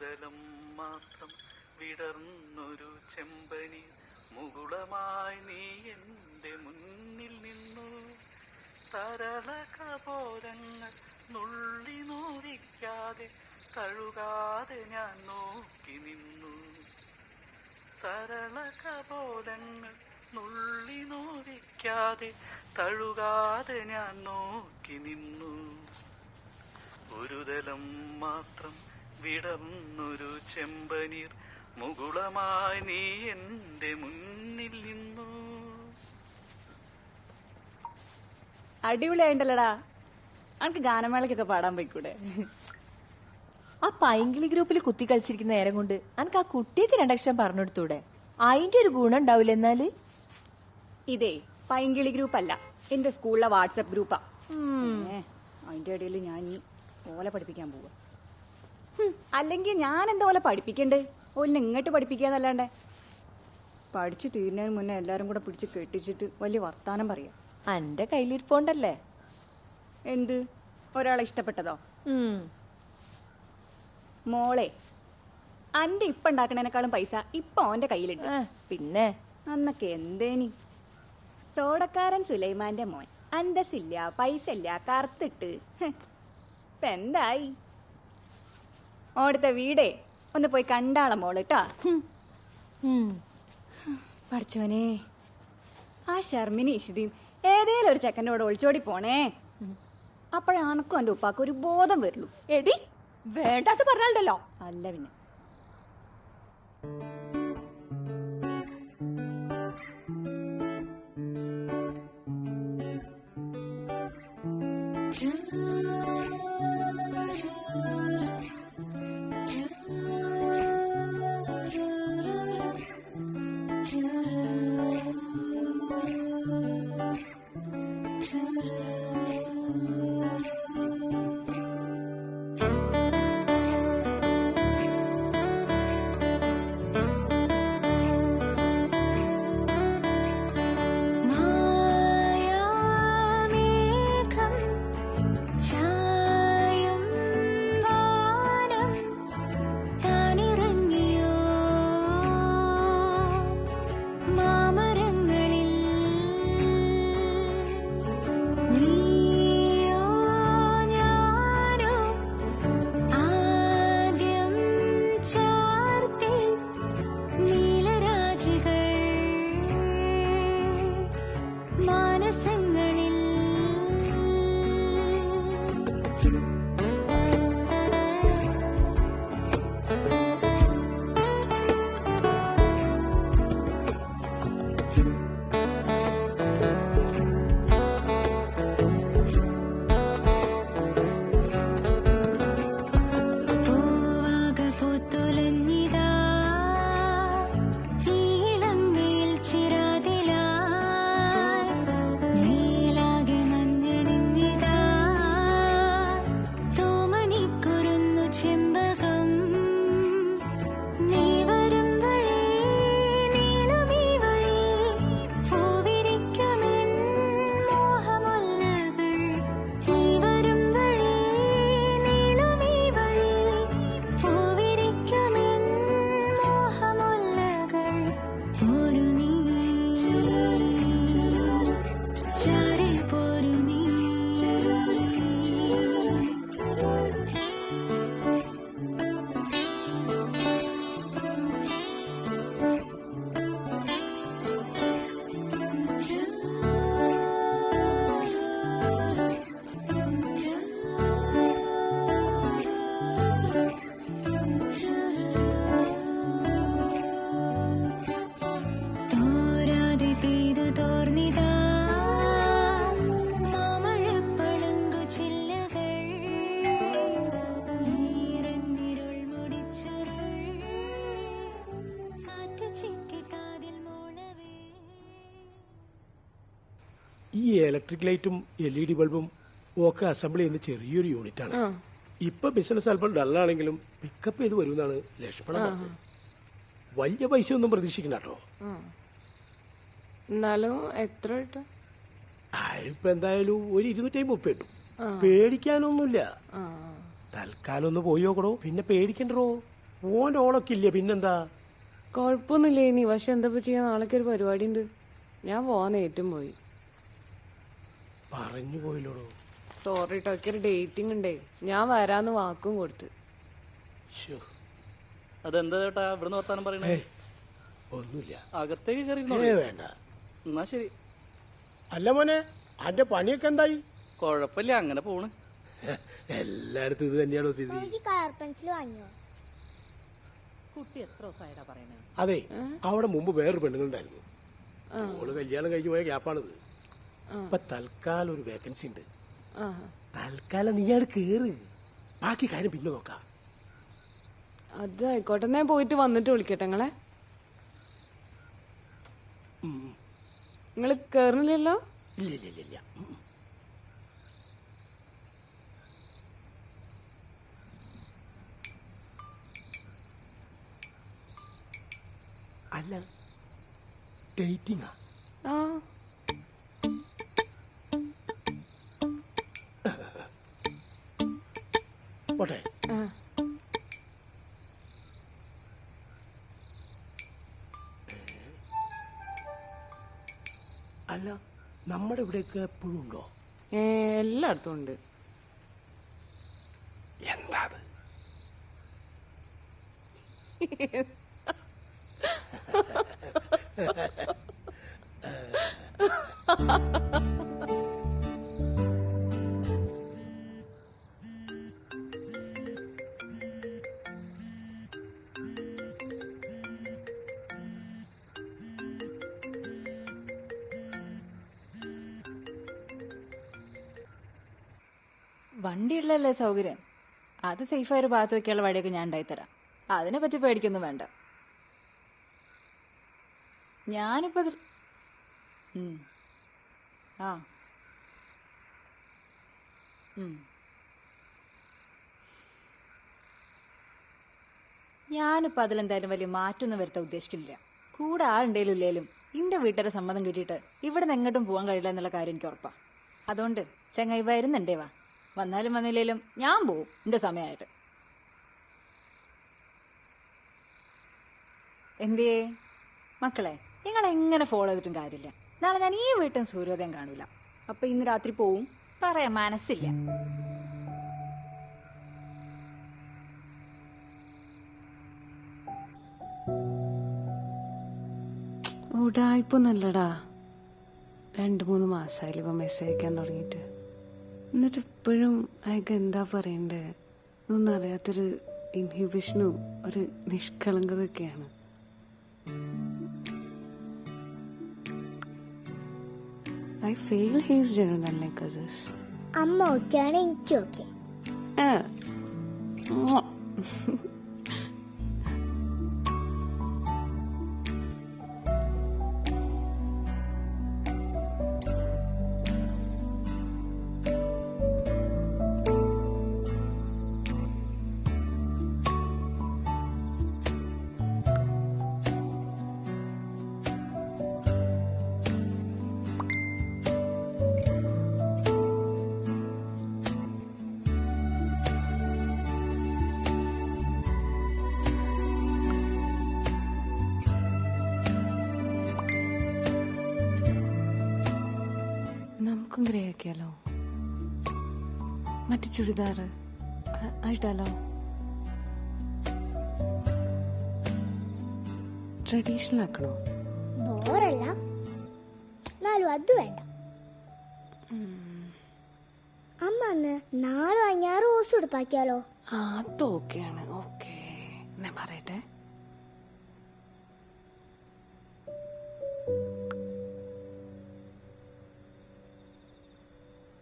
തലം മാത്രം വിടർന്നൊരു ചെമ്പനി മുകുളമായി നീ എൻ്റെ മുന്നിൽ നിന്നു. തരളകപോലങ്ങൾ നുള്ളി നോവിക്കാതെ തഴുകാതെ ഞാൻ നോക്കി നിന്നു. തരളകപോലങ്ങൾ നുള്ളി നോവിക്കാതെ തഴുകാതെ ഞാൻ നോക്കി നിന്നു. ഒരു തലം മാത്രം വിടർന്നൊരു ചെമ്പനീർ മുകുളമായി നീ എൻ്റെ മുന്നിൽ നിന്നു. അടിപൊളിയായിട്ടല്ലടാ. അനക്ക് ഗാനമേളക്കൊക്കെ പാടാൻ പോയിക്കൂടെ? ആ പൈങ്കിളി ഗ്രൂപ്പിൽ കുത്തി കളിച്ചിരിക്കുന്ന നേരം കൊണ്ട് അനക്ക് ആ കുട്ടിയൊക്കെ രണ്ടക്ഷരം പറഞ്ഞെടുത്തൂടെ? അതിന്റെ ഒരു ഗുണം ഉണ്ടാവില്ല. എന്നാല് ഇതേ പൈങ്കിളി ഗ്രൂപ്പ് അല്ല, എന്റെ സ്കൂളിലെ വാട്സപ്പ് ഗ്രൂപ്പാ. അതിന്റെ ഇടയിൽ ഞാൻ ഇനി ഓലെ പഠിപ്പിക്കാൻ പോവാ. അല്ലെങ്കിൽ ഞാൻ എന്താ ഓലെ പഠിപ്പിക്കണ്ടേ? ഓലിനെ ഇങ്ങോട്ട് പഠിപ്പിക്കാന്നല്ലാണ്ടേ. പഠിച്ചു തീരുന്നതിന് മുന്നേ എല്ലാരും കൂടെ പിടിച്ച് കെട്ടിച്ചിട്ട് വലിയ വർത്താനം പറയാം. അന്റെ കയ്യിലിരിപ്പോണ്ടല്ലേ. എന്ത്? ഒരാളെ ഇഷ്ടപ്പെട്ടതോ? മോളെ, അന്റെ ഇപ്പൊ ഉണ്ടാക്കണേനേക്കാളും പൈസ ഇപ്പൊ ഓന്റെ കയ്യിലുണ്ട്. പിന്നെ അന്നൊക്കെ എന്തേനി? സോഡക്കാരൻ സുലൈമാന്റെ മോൻ, അന്തസ്സില്ല, പൈസ ഇല്ല, കറുത്തിട്ട്. ഇപ്പൊ എന്തായി? ഓടുത്ത വീടേ ഒന്ന് പോയി കണ്ടാള മോള് ട്ടാ. പഠിച്ചോനെ, ആ ഷർമിനി ഇഷിതയും ഏതേലും ഒരു ചെക്കൻ്റെ കൂടെ ഒളിച്ചോടി പോണേ. അപ്പോഴാണക്കും എൻ്റെ ഉപ്പാക്ക് ഒരു ബോധം വരുള്ളൂ. എടി വേണ്ടാത്ത പറഞ്ഞാലുണ്ടല്ലോ. അല്ല പിന്നെ ഈ ഇലക്ട്രിക് ലൈറ്റും LED ബൾബും ഒക്കെ അസംബിൾ ചെയ്യുന്ന ചെറിയൊരു യൂണിറ്റാണ്. ഇപ്പൊ ബിസിനസ് അല്പം ഡള്ളാണെങ്കിലും പിക്കപ്പ് ചെയ്ത് വരുമെന്നാണ് ലക്ഷ്മണൻ പറഞ്ഞത്. വലിയ പൈസ ഒന്നും പ്രതീക്ഷിക്കണ്ട കേട്ടോ. എന്നാലും എത്ര കിട്ടും? ഇപ്പൊ എന്തായാലും ഒരു 250 കിട്ടും. പേടിക്കാനൊന്നുമില്ല. തൽക്കാലം ഒന്ന് പോയി നോക്കണോ, പിന്നെ പേടിക്കണ്ടോ. ഓൻ്റെ ഓളൊക്കെ ഇല്ലേ പിന്നെന്താ? കുഴപ്പമൊന്നുമില്ല ഇനി. പക്ഷെ എന്താ ചെയ്യാൻ, നാളേക്ക് ഒരു പരിപാടി ഉണ്ട്. ഞാൻ പോവാൻ ഏറ്റവും പോയി. പറഞ്ഞു പോയില്ലോടോ. സോറി കേട്ടോ, ഒക്കെ ഒരു ഡേറ്റിംഗ് ഉണ്ടേ. ഞാൻ വരാന്ന് വാക്കും കൊടുത്ത്. അതെന്താ ചേട്ടാ ഇവിടുന്ന് വർത്താനം പറയണേ? ഒന്നുമില്ല, അകത്തേക്ക് കയറി വേണ്ട. എന്നാ ശരി. അല്ല മോനെ, അന്റെ പണിയൊക്കെ എന്തായി? കൊഴപ്പില്ല, അങ്ങനെ പോണ്. എല്ലായിടത്തും ഇത് തന്നെയാണോ സ്ഥിതി? കളർ പെൻസിൽ വാങ്ങിയോ? കുട്ടി എത്ര ദിവസമായിട്ടാ പറയണേ? അതെ, അവിടെ മുമ്പ് വേറൊരു പെണ്ണുങ്ങളുണ്ടായിരുന്നു. ഓള് കല്യാണം കഴിഞ്ഞു പോയ ഗ്യാപ്പാണിത്. ഇപ്പൊ തൽക്കാലം ഒരു വേക്കൻസി ഉണ്ട്. തൽക്കാലം നീ ആട് കേറ്, ബാക്കി കാര്യം പിന്നെ നോക്കാം. അത് ആയിക്കോട്ടെ, ഞാൻ പോയിട്ട് വന്നിട്ട് വിളിക്കട്ടെ നിങ്ങളെ. നിങ്ങള് കേറണില്ലല്ലോ? ഇല്ല ഇല്ല ഇല്ല ഇല്ല. അല്ല, ഡേറ്റിംഗാ? ആ പോട്ടെ. അല്ല, നമ്മുടെ ഇവിടെയൊക്കെ എപ്പോഴും ഉണ്ടോ? എല്ലായിടത്തും ഉണ്ട്. എന്താ അത്? വണ്ടിയുള്ളല്ലേ സൗകര്യം. അത് സേഫായ ഒരു ഭാഗത്ത് വെക്കാനുള്ള വഴിയൊക്കെ ഞാൻ ഉണ്ടായിത്തരാം. അതിനെ പറ്റി പേടിക്കൊന്നും വേണ്ട. ഞാനിപ്പോ ആ ഞാനിപ്പോ അതിലെന്തായാലും വലിയ മാറ്റൊന്നും വരുത്താൻ ഉദ്ദേശിക്കുന്നില്ല. കൂടെ ആളുണ്ടേലും ഇല്ലേലും എന്റെ വീട്ടുകാരെ സമ്മതം കിട്ടിയിട്ട് ഇവിടെ നിന്ന് എങ്ങോട്ടും പോകാൻ കഴിയില്ല എന്നുള്ള കാര്യം എനിക്ക് ഉറപ്പാ. അതുകൊണ്ട് ചങ്ങായി വരുന്നുണ്ടേ വാ. വന്നാലും വന്നില്ലേലും ഞാൻ പോവും എന്റെ സമയമായിട്ട്. എന്തേ മക്കളെ, നിങ്ങൾ എങ്ങനെ ഫോളോ ചെയ്തിട്ടും കാര്യമില്ല. നാളെ ഞാൻ ഈ വീട്ടിൽ സൂര്യോദയം കാണൂല. അപ്പൊ ഇന്ന് രാത്രി പോവും, പറയാൻ മനസ്സില്ല. ഉടായിപ്പൊന്നല്ലടാ. 2-3 മാസമായില്ല ഇപ്പൊ മെസ്സേജ് അയക്കാൻ തുടങ്ങിയിട്ട്. എന്നിട്ട് ഇപ്പോഴും അയാൾക്ക് എന്താ പറയണ്ടേ ഒന്നും അറിയാത്തൊരു ഇൻഹിബിഷനും ഒരു നിഷ്കളങ്കതൊക്കെയാണ്. I feel he's genuine unlike others. അമ്മ ഓക്കെയാണ്, എനിക്ക് ഓക്കെ. നമുക്കും ഗ്രേ ആക്കിയാലോ? മറ്റു ചുരിദാറ് ആയിട്ടാലോ? ട്രഡീഷണൽ ആക്കണോ? ബോറല്ല, എന്നാലും അത് വേണ്ട. അമ്മ അന്ന് നാളെ ഞാൻ റോസ് ഉടുപ്പാക്കിയാലോ? അതൊക്കെയാണ്. ഓക്കെ, ഞാൻ പറയട്ടെ.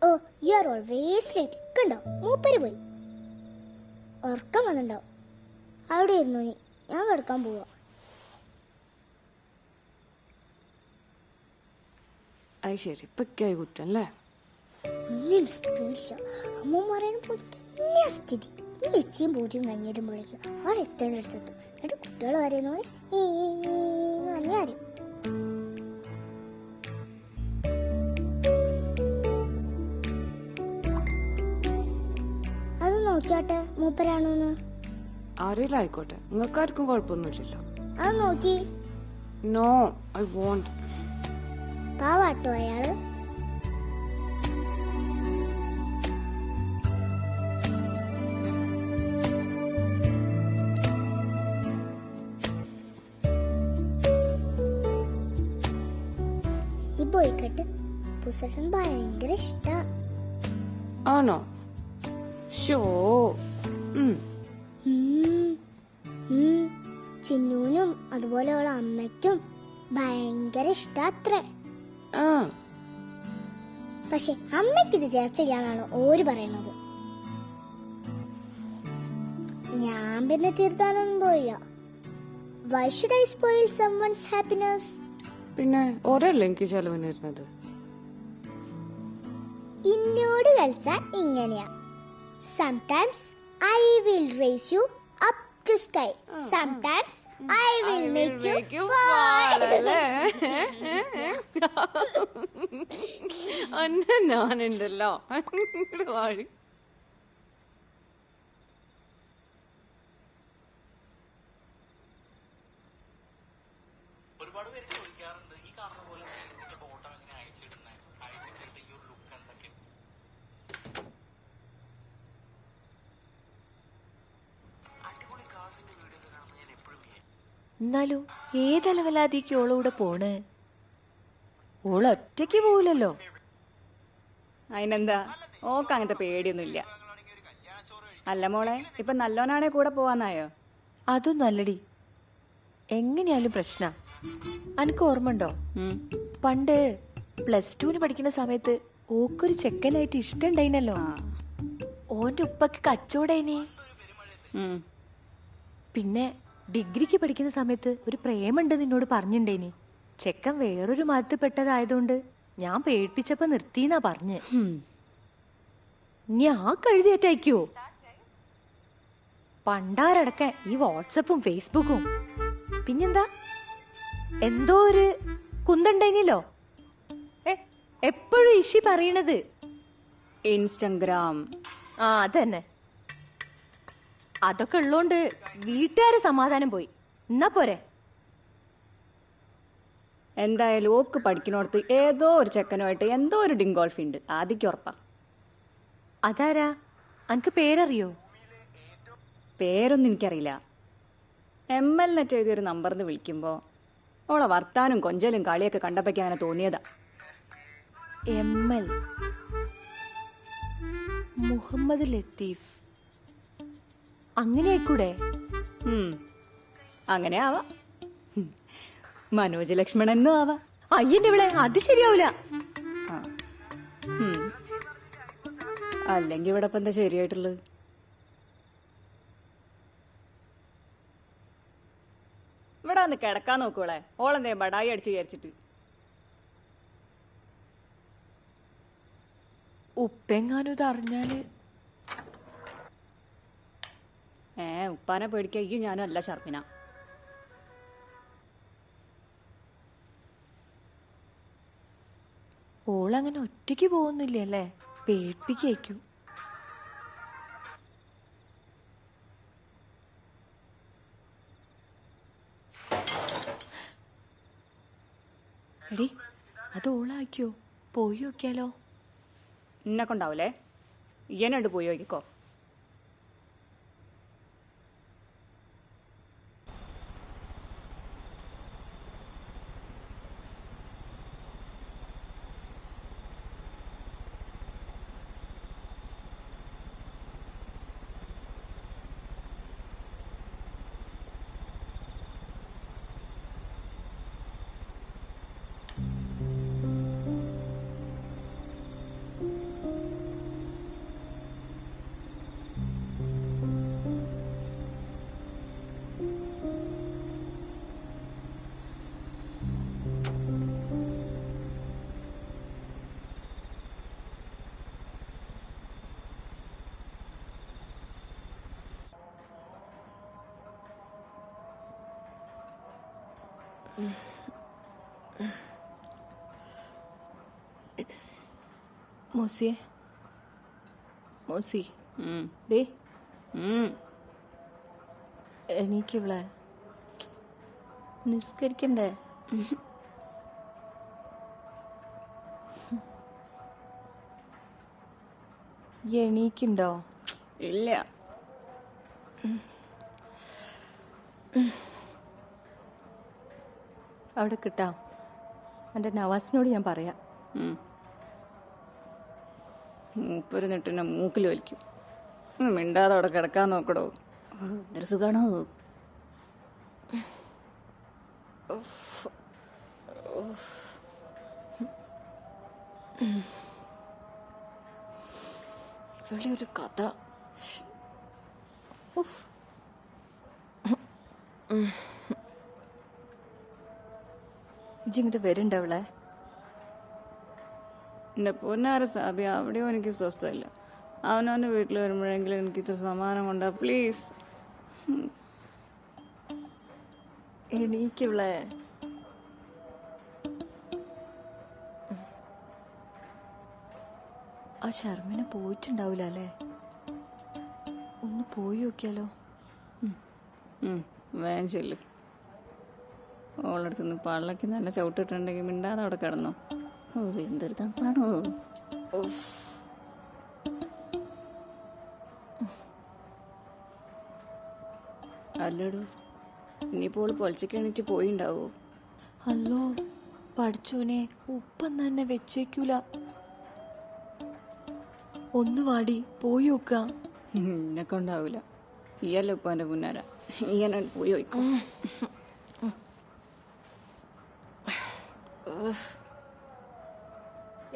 ഓ, യു ആർ ഓൾവേസ് ലേറ്റ്. കണ്ടോ, മൂപ്പര് പോയി. ഉറക്കം വന്നിണ്ടാവും. അവിടെ ഇരുന്നു, ഞാൻ കിടക്കാൻ പോവാ. അത് ശരി, ഇപ്പൊക്കായി കുറ്റല്ലേ? ഒന്നിനും സ്പീഡില്ല. അമ്മ പറയുന്ന പോലെ തന്നെയാ സ്ഥിതി. ലക്ഷ്യം പൂജ്യം കഴിഞ്ഞിരുമ്പോഴേക്ക് അവിടെ എത്തേണ്ട അടുത്തെത്തും. എന്നിട്ട് കുട്ടികൾ പറയുന്ന പോലെ ആരും. അത് നോക്കിയാട്ടെ മൂപ്പരാണോന്ന്. ആരെങ്കിലും ആയിക്കോട്ടെ, നിങ്ങൾക്കാർക്കും കുഴപ്പമൊന്നുമില്ലല്ലോ. അത് നോക്കി നോ, ഐ വോണ്ട്. പാവാട്ടോ അയാള്. ഈ ബോയ്ക്കട്ട് പുസട്ടൻ ഭയങ്കര ഇഷ്ടാ. ആണോ? ഷോ. ചിന്നൂനും അതുപോലെ അവളെ അമ്മയ്ക്കും ഭയങ്കര ഇഷ്ടാത്രേ. പക്ഷെ അമ്മയ്ക്കിത് ചേർച്ചയില്ലാന്നാണ് ഓര് പറയുന്നത്. ഞാൻ പിന്നെ തീർത്താനൊന്നും പോയില്ല. Why should I spoil someone's happiness? പിന്നെ ഒരല്ലേ എനിക്ക് ചെലവിന് വരുന്നത്. ഇന്നോട് കളിച്ച ഇങ്ങനെയാ. Sometimes I will raise you up to sky, sometimes I will make you fall. അന്ന ഞാനുണ്ടല്ലോ വാഴി. ഒരുപാട് പേര് ചോദിക്കാറുണ്ട് ഈ കാണുന്ന പോലെ ഫോട്ടോ എങ്ങനെ അയച്ചിടുന്നേ, അയച്ചിട്ടിട്ട് ഈ ഒരു ലുക്ക് എന്തൊക്കെ. അടിപൊളി കാർസിന്റെ വീഡിയോസ് കാണുമ്പോൾ ഞാൻ എപ്പോഴും എന്നാലും ഏതലവലാതിക്ക് ഓളൂടെ പോണ്? ഓളൊറ്റയ്ക്ക് പോവില്ലല്ലോ. അതിനെന്താ, ഓക്ക് അങ്ങനത്തെ പേടിയൊന്നുമില്ല. അല്ല മോളെ, ഇപ്പൊ നല്ലോനാണെ കൂടെ പോവാന്നായോ? അതും നല്ലടി. എങ്ങനെയാലും പ്രശ്ന. അനക്ക് ഓർമ്മണ്ടോ, പണ്ട് +2 പഠിക്കുന്ന സമയത്ത് ഓക്കൊരു ചെക്കനായിട്ട് ഇഷ്ടണ്ടായിനല്ലോ. ഓന്റെ ഉപ്പക്ക് കച്ചവടേനി. പിന്നെ ഡിഗ്രിക്ക് പഠിക്കുന്ന സമയത്ത് ഒരു പ്രേമുണ്ട് നിന്നോട് പറഞ്ഞിണ്ടേനി. ചെക്കൻ വേറൊരു മതത്തിൽ പെട്ടതായതുകൊണ്ട് ഞാൻ പേടിപ്പിച്ചപ്പോ നിർത്തിന്നാ പറഞ്ഞ്. ഞാൻ കഴുതിയേറ്റയക്കോ? പണ്ടാരടക്ക ഈ വാട്സപ്പും ഫേസ്ബുക്കും. പിന്നെന്താ, എന്തോ ഒരു കുന്തണ്ടേനല്ലോ. എപ്പോഴും ഇഷി പറയണത് ഇൻസ്റ്റഗ്രാം. അതന്നെ. അതൊക്കെ ഉള്ളോണ്ട് വീട്ടുകാരെ സമാധാനം പോയി. എന്നാ പോരെ. എന്തായാലും ഓക്ക് പഠിക്കണോടത്ത് ഏതോ ഒരു ചെക്കനുമായിട്ട് എന്തോ ഒരു ഡിങ്കോൾഫ് ഉണ്ട്, ആദ്യക്ക് ഉറപ്പാ. അതാരാ? അനക്ക് പേരറിയോ? പേരൊന്നും എനിക്കറിയില്ല. ML നെറ്റ് എഴുതിയൊരു നമ്പറിന്ന് വിളിക്കുമ്പോ ഓളെ വർത്താനും കൊഞ്ചലും കളിയൊക്കെ കണ്ടപ്പോഴേക്കും അങ്ങനെ തോന്നിയതാ. ML മുഹമ്മദ് ലത്തീഫ്. അങ്ങനെ ആയിക്കൂടെ? അങ്ങനെ ആവാ. മനോജ് ലക്ഷ്മണനും ആവാ. അയ്യന്റെ ഇവിടെ അത് ശരിയാവൂല. അല്ലെങ്കിൽ ഇവിടെ ഇപ്പൊ എന്താ ശരിയായിട്ടുള്ളത്? ഇവിടെ വന്ന് കിടക്കാൻ നോക്കൂളെ. ഓളെന്തേ ബടായി അടിച്ച് വിചാരിച്ചിട്ട്. ഉപ്പെങ്ങാനും ഇതറിഞ്ഞാല്? ഉപ്പാനെ പേടിക്കാൻ ഈ ഞാനും അല്ല ഷർമിന. ഓളങ്ങനെ ഒറ്റയ്ക്ക് പോകുന്നില്ലല്ലേ? പേടിപ്പിക്കും. എടി, അത് ഓളാക്കിയോ? പോയി നോക്കിയാലോ? എന്നെ കൊണ്ടാവൂലേ? ഇയ്യനോട് പോയി നോക്കിക്കോ. മോസിയെ, മോസി, ദേ എനിക്കിവളെ നിസ്കരിക്കണ്ടേ? എണീക്കുണ്ടോ? ഇല്ല. അവിടെ കിട്ടാം. എൻ്റെ നവാസിനോട് ഞാൻ പറയാം. മൂപ്പര് നെട്ടിനെ മൂക്കിൽ വലിക്കും. മിണ്ടാതെ അവിടെ കിടക്കാൻ നോക്കടോ. എന്തൊരു സുഖാണോ. ഇവിടെ ഒരു കഥ. ഇജിങ്ങോട്ട് വരുന്നുണ്ടവളെ? എൻ്റെ പൊന്നാര സാബി, അവിടെയോ എനിക്ക് സ്വസ്ഥമില്ല. അവനവൻ്റെ വീട്ടിൽ വരുമ്പോഴെങ്കിലും എനിക്ക് ഇത്ര സമാനം കൊണ്ടാ പ്ലീസ്. എണീക്കുവളെ. ആ ശർമ്മിനെ പോയിട്ടുണ്ടാവില്ല അല്ലേ? ഒന്ന് പോയി നോക്കിയാലോ? വേഗം ചെല്ല്. ഓളടുത്തുനിന്ന് പള്ളക്ക് നല്ല ചവിട്ടിട്ടുണ്ടെങ്കിൽ മിണ്ടാതെ അവിടെ കിടന്നോ. ഓ എന്തൊരു തണുപ്പാണോ. അല്ലടോ, ഇനിയിപ്പോൾ പൊളിച്ചൊക്കെ എണീറ്റ് പോയിണ്ടാവോ? അല്ലോ പഠിച്ചോനെ, ഉപ്പൊന്നും തന്നെ വെച്ചേക്കൂല. ഒന്ന് വാടി പോയി നോക്ക. എന്നെ കൊണ്ടാവൂല. ഈയല്ല ഉപ്പ എൻ്റെ പുന്നാര. ഈയനെ പോയി വയ്ക്കും.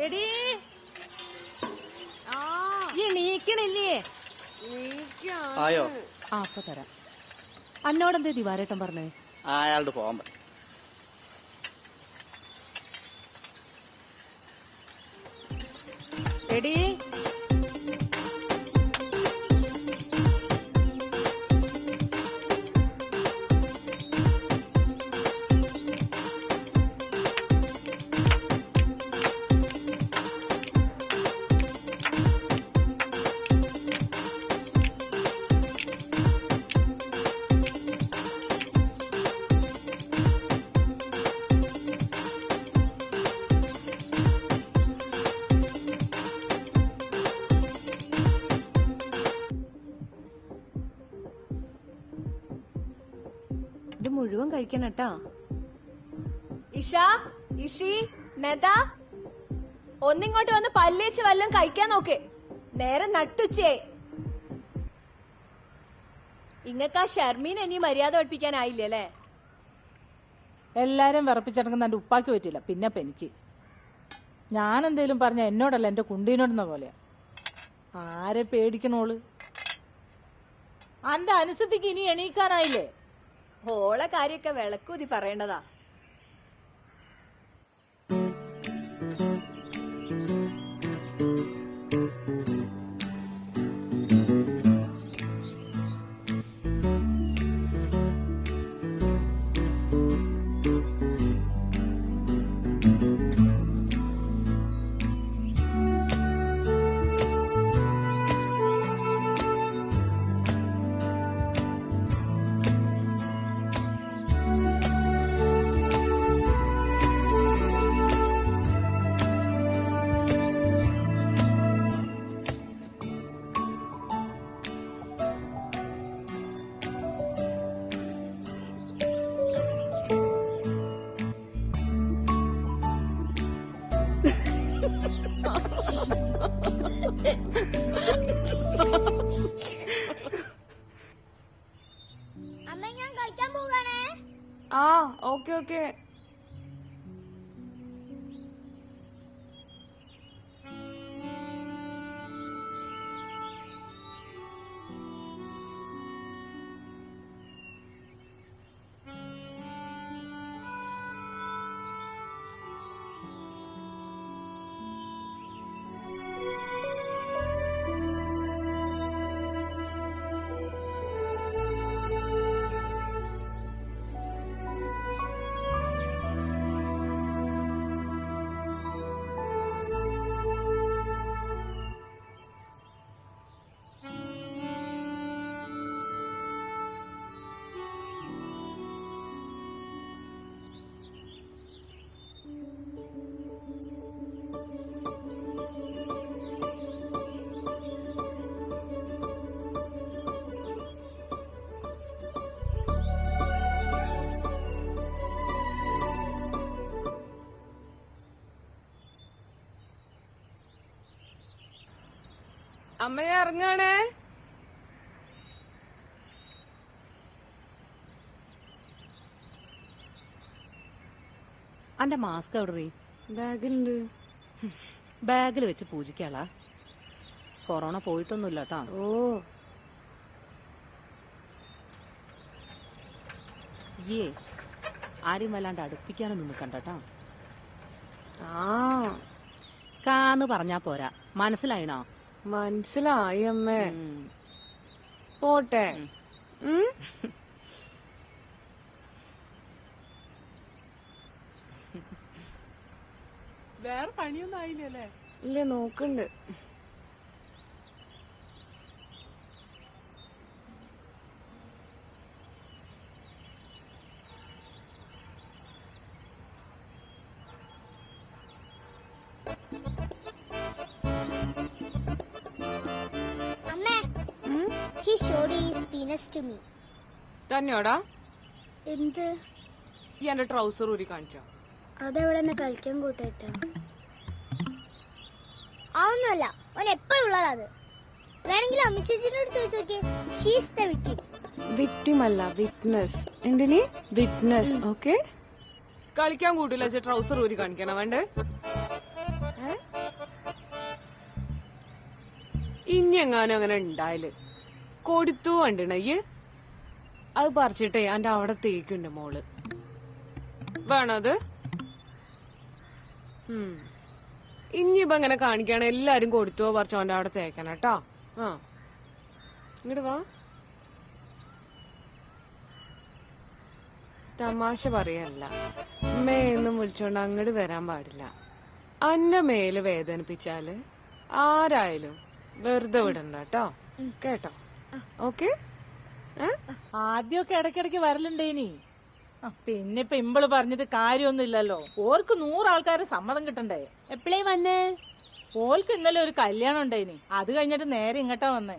എടീ എണീക്കണില്ലേ? ആയോ? ആ അപ്പൊ തരാം. അന്നോടെന്തേ ദിവാരേട്ടൻ പറഞ്ഞേ? അയാളുടെ പോകാൻ പറയും. എടീ ഇത് മുഴുവൻ കഴിക്കണട്ടാ. ഇഷ, ഇഷി, മെത, ഒന്നിങ്ങോട്ട് വന്ന് പല്ലേച്ച് വല്ലതും കഴിക്കാൻ നോക്ക്. നേരെ നട്ടുച്ചേ. ഇങ്ങക്കാ ഷർമീൻ ഇനി മര്യാദ പഠിപ്പിക്കാനായില്ലേ? എല്ലാരും വിറപ്പിച്ചിറങ്ങുന്ന എൻ്റെ ഉപ്പാക്ക് പറ്റില്ല, പിന്നെ ഇപ്പം എനിക്ക്. ഞാനെന്തേലും പറഞ്ഞ എന്നോടല്ല എൻ്റെ കുണ്ടീനോടുന്ന പോലെയാ. ആരെ പേടിക്കണോള്? എൻ്റെ അനുസരിക്ക് ഇനി എണീക്കാനായില്ലേ? ഓളെ കാര്യൊക്കെ വിളക്കൂതി പറയേണ്ടതാ. അമ്മ ഞാൻ കളിക്കാൻ പോകണേ. ആ ഓക്കെ ഓക്കെ. അമ്മയെ ഇറങ്ങാണേ. അന്റെ മാസ്ക് എവിടെ? ബാഗിലുണ്ട്. ബാഗിൽ വെച്ച് പൂജിക്കാളാ. കൊറോണ പോയിട്ടൊന്നുമില്ല കേട്ടോ. ഓ ഏ ആരെയും വല്ലാണ്ട് അടുപ്പിക്കാനൊന്നും നിൽക്കണ്ടോ. ആ കാന്ന് പറഞ്ഞാ പോരാ, മനസ്സിലായിണോ? മനസ്സിലായി അമ്മേ. പോട്ടെ. വേറെ പണിയൊന്നും ആയില്ലല്ലേ? ഇല്ല, നോക്കണ്ട്. അമ്മേ, he showed his penis to me. തന്നെയോടാ? എന്ത്? ഈ എന്റെ ട്രൗസർ ഊരി കാണിച്ചോ? അതെവിടെ എന്നെ കളിക്കാൻ കൂട്ടായിട്ടാ? അതൊന്നുമല്ല, ഓൻ എപ്പോഴും ഉള്ളതാ. വേണമെങ്കിൽ അമ്മച്ചേച്ചിനോട് ചോദിച്ചു നോക്കിയേ. She's the victim. വിക്ടിം അല്ല, വിറ്റ്നസ്. എന്തിന്? വിറ്റ്നസ്. ഓക്കെ, കളിക്കാൻ കൂട്ടില്ല. ട്രൗസർ ഊരി കാണിക്കണം വേണ്ടേ? ഇനി എങ്ങാനും അങ്ങനെ ഉണ്ടായാല് കൊടുത്തു കണ്ടിണയ്യ്. അത് പറിച്ചിട്ടേ എന്റെ അവിടെ തേക്കുണ്ട് മോള്. വേണോ അത്? ഇനിയിപ്പോ അങ്ങനെ കാണിക്കാണ് എല്ലാരും കൊടുത്തോ പറിച്ചോ എന്റെ അവിടെ തേക്കണം കേട്ടോ. ആ ഇങ്ങോട്ട് വാ. തമാശ പറയല്ല. മേന്നും വിളിച്ചോണ്ട് അങ്ങോട്ട് വരാൻ പാടില്ല. അന്റെ മേല് വേദനിപ്പിച്ചാല് ആരായാലും വെറുതെ വിടണ്ട കേട്ടോ. കേട്ടോ? ഓക്കെ. ആദ്യമൊക്കെ ഇടയ്ക്കിടയ്ക്ക് വരലുണ്ടേനി. പിന്നെ ഇപ്പൊ ഇമ്പള് പറഞ്ഞിട്ട് കാര്യമൊന്നും ഇല്ലല്ലോ. ഓർക്ക് 100 ആൾക്കാരെ സമ്മതം കിട്ടണ്ടേ? എപ്പോഴേ വന്നേ? ഓൾക്ക് ഇന്നലെ ഒരു കല്യാണം ഉണ്ടായിനി. അത് കഴിഞ്ഞിട്ട് നേരെ ഇങ്ങോട്ടാ വന്നേ.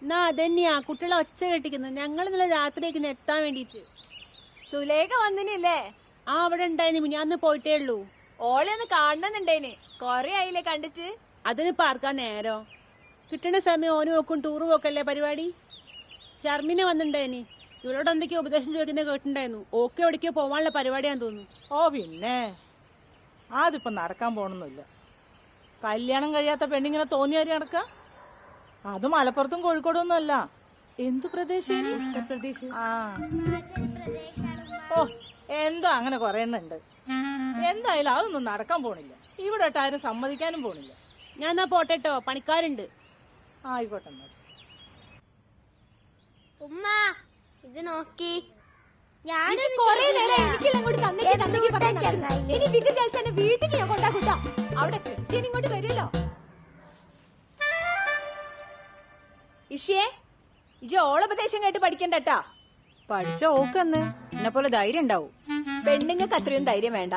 എന്നാ അതന്നെയാ കുട്ടികളെ ഒച്ച കെട്ടിക്കുന്നു. ഞങ്ങൾ ഇന്നലെ രാത്രിയേക്ക് എത്താൻ വേണ്ടിട്ട്. സുലേഖ വന്നിനില്ലേ? ആ അവിടെ ഉണ്ടായിരുന്നു. ഞാൻ അന്ന് പോയിട്ടേ ഉള്ളൂ. ഓളെ ഒന്ന് കാണുന്നുണ്ടേന്. കൊറേ ആയില്ലേ കണ്ടിട്ട്. അതിന് പാർക്കാൻ നേരോ? കിട്ടണ സമയം ഓന് നോക്കും ടൂർ പോക്കല്ലേ പരിപാടി. ഷർമിനെ വന്നിട്ടുണ്ടായിനി. ഇവരോട് എന്തൊക്കെയോ ഉപദേശം ചോദിക്കുന്നത് കേട്ടിട്ടുണ്ടായിരുന്നു. ഓക്കെ എവിടേക്കോ പോവാനുള്ള പരിപാടിയാന്ന് തോന്നുന്നു. ഓ പിന്നെ അതിപ്പോ നടക്കാൻ പോണൊന്നുമില്ല. കല്യാണം കഴിയാത്ത പെണ്ണിങ്ങനെ തോന്നിയാരി നടക്ക. അത് മലപ്പുറത്തും കോഴിക്കോടും ഒന്നും അല്ല. എന്ത് പ്രദേശം? ഉത്തർപ്രദേശ്. ആ ഓ എന്തോ അങ്ങനെ കൊറേ എണ്ണുണ്ട്. എന്തായാലും അതൊന്നും നടക്കാൻ പോണില്ല. ഇവിടെ ആരും സമ്മതിക്കാനും പോണില്ല. ഞാൻ എന്നാ പോട്ടെട്ടോ, പണിക്കാരുണ്ട്. ആയിക്കോട്ടെ എന്നാ. ഉമ്മ ഇത് നോക്കി. വീട്ടിക്ക് ഞാൻ കൊണ്ടാക്കൂട്ടാ. അവിടെ ഇങ്ങോട്ട് വരുമല്ലോ. ഇഷിയേ, ഇജ് ഓളുപദേശം കേട്ട് പഠിക്കണ്ടട്ടാ. പഠിച്ച ഓക്കെന്ന് എന്നെ പോലെ ധൈര്യം ഉണ്ടാവും. പെണ്ണുങ്ങൾക്ക് അത്രയും ധൈര്യം വേണ്ട.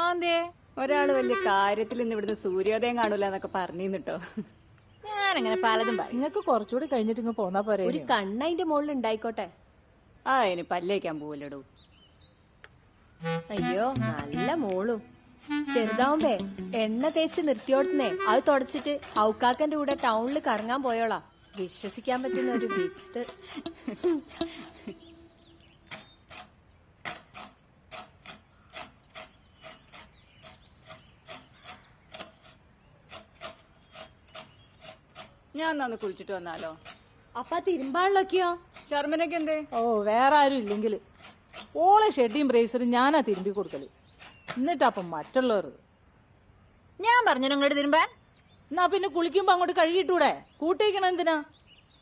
ആന്തേ ഒരാള് വലിയ കാര്യത്തിൽ ഇന്ന് ഇവിടുന്ന് സൂര്യോദയം കാണൂല എന്നൊക്കെ പറഞ്ഞിട്ടോ. ഞാനങ്ങനെ പലതും പറയും. നിങ്ങക്ക് കുറച്ചുകൂടി കഴിഞ്ഞിട്ട് ഇങ്ങ് പോന്നാ പോരെ? ഒരു കണ്ണതിന്റെ മുകളിൽ ഉണ്ടായിക്കോട്ടെ. ആ ഇനി പല്ലേക്കാൻ പോവല്ലടൂ. അയ്യോ നല്ല മോളും. ചെറുതാവുമ്പേ എണ്ണ തേച്ച് നിർത്തിയോടത്തുന്നേ അത് തുടച്ചിട്ട് ഔക്കാക്കന്റെ കൂടെ ടൗണിൽ കറങ്ങാൻ പോയോളാ. വിശ്വസിക്കാൻ പറ്റുന്ന ഒരു വിത്ത്. ഞാൻ ഒന്ന് കുളിച്ചിട്ട് വന്നാലോ? അപ്പ തിരുമ്പാളിലൊക്കെയോ? ഷർമിനൊക്കെ എന്തേ? ഓ വേറെ ആരും ഇല്ലെങ്കിൽ ഓളെ ഷെഡിയും ബ്രേസറും ഞാനാ തിരുമ്പി കൊടുക്കല്. എന്നിട്ടപ്പം മറ്റുള്ളവർ ഞാൻ പറഞ്ഞു അങ്ങോട്ട് തിരുമ്പാൻ. എന്നാ പിന്നെ കുളിക്കുമ്പോ അങ്ങോട്ട് കഴുകിട്ടൂടെ? കൂട്ടിക്കണം എന്തിനാ?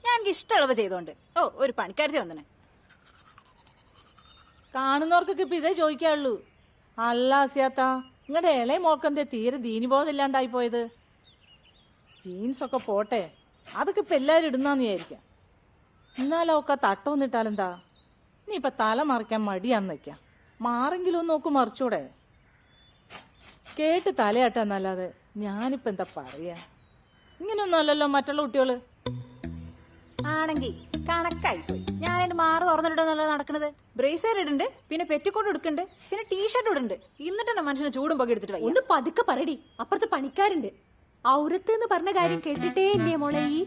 ഞാൻ എനിക്ക് ഇഷ്ടമുള്ളവ ചെയ്തോണ്ട്. ഓ ഒരു പണിക്കാരത്തി വന്നനെ. കാണുന്നവർക്കൊക്കെ ഇപ്പൊ ഇതേ ചോദിക്കാനുള്ളൂ. അല്ല സിയാത്ത, നിങ്ങളുടെ ഇളയ മോക്കെന്തേ തീരെ ദീനിബോധമില്ലാണ്ടായി പോയത്? ജീൻസൊക്കെ പോട്ടെ, അതൊക്കെ ഇപ്പൊ എല്ലാവരും ഇടുന്നാന്ന് വിചാരിക്കാം. എന്നാലൊക്കെ തട്ടൊന്നിട്ടാലെന്താ? നീ ഇപ്പൊ തല മറിക്കാൻ മടിയാന്ന് വെക്കാം. മാറെങ്കിലും ഒന്ന് നോക്കും മറിച്ചൂടെ? കേട്ട് തലയാട്ടാന്നല്ലാതെ ഞാനിപ്പോ എന്താ പറയാ? ഇങ്ങനെയൊന്നും അല്ലല്ലോ മറ്റുള്ള കുട്ടികള്. ആണെങ്കി കണക്കായി പോയി. ഞാനായിട്ട് മാറ് തുറന്നിട്ടുണ്ടോ നടക്കണത്. ബ്രേസർ ഇടുന്നുണ്ട്, പിന്നെ പെറ്റിക്കോട്ട് എടുക്കുന്നുണ്ട്, പിന്നെ ടീഷർട്ട് ഇടുന്നുണ്ട്. എന്നിട്ടെന്നെ മനുഷ്യനെ ചൂടും പൊക്കെ എടുത്തിട്ട് ഒന്ന് പതുക്കെ പറയടി, അപ്പുറത്ത് പണിക്കാരുണ്ട്. ഔറത്ത് എന്ന് പറഞ്ഞ കാര്യം കേട്ടിട്ടേ ഇല്ലേ മോളെ ഈ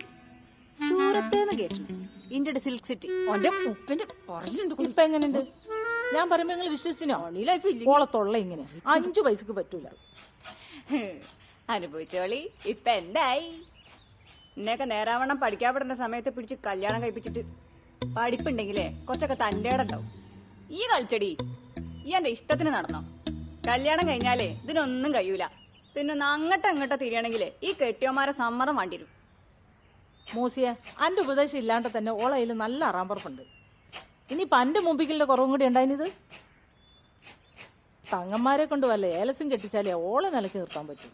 സൂറത്ത് എന്ന് കേട്ടിട്ടുണ്ട്. ഇന്ത്യയുടെ സിൽക്ക് സിറ്റി ഓന്റെ ഉപ്പിന്റെ പുറകിലുണ്ട്. ഇപ്പൊ എങ്ങനെയുണ്ട്? ഞാൻ പറയുമ്പോ നിങ്ങൾ വിശ്വസിനോ? ഓളത്തൊള്ള ഇങ്ങനെ 5 പൈസക്ക് പറ്റൂല. അനുഭവിച്ചോളി. ഇപ്പൊ എന്തായി? എന്നെയൊക്കെ നേരാവണ്ണം പഠിക്കാൻ വിടുന്ന സമയത്ത് പിടിച്ച് കല്യാണം കഴിപ്പിച്ചിട്ട് പഠിപ്പുണ്ടെങ്കിലേ കുറച്ചൊക്കെ തൻ്റെ ഇടണ്ടാവും. ഈ കളിച്ചടി ഈ എന്റെ ഇഷ്ടത്തിന് നടന്നോ? കല്യാണം കഴിഞ്ഞാലേ ഇതിനൊന്നും കഴിയൂല. പിന്നെ അങ്ങോട്ടോ തിരിയണെങ്കിലേ ഈ കെട്ടിയോമാരെ സമ്മതം വേണ്ടിരും. മൂസിയെ അന്റെ ഉപദേശം ഇല്ലാണ്ട് തന്നെ ഓളയിൽ നല്ല അറാമ്പറപ്പുണ്ട്. ഇനിയിപ്പൊ അന്റെ മുമ്പിക്കലിന്റെ കുറവും കൂടി ഉണ്ടായിത്. തങ്ങന്മാരെ കൊണ്ട് വല്ല ഏലസും കെട്ടിച്ചാലേ ഓളെ നിലക്ക് നിർത്താൻ പറ്റും.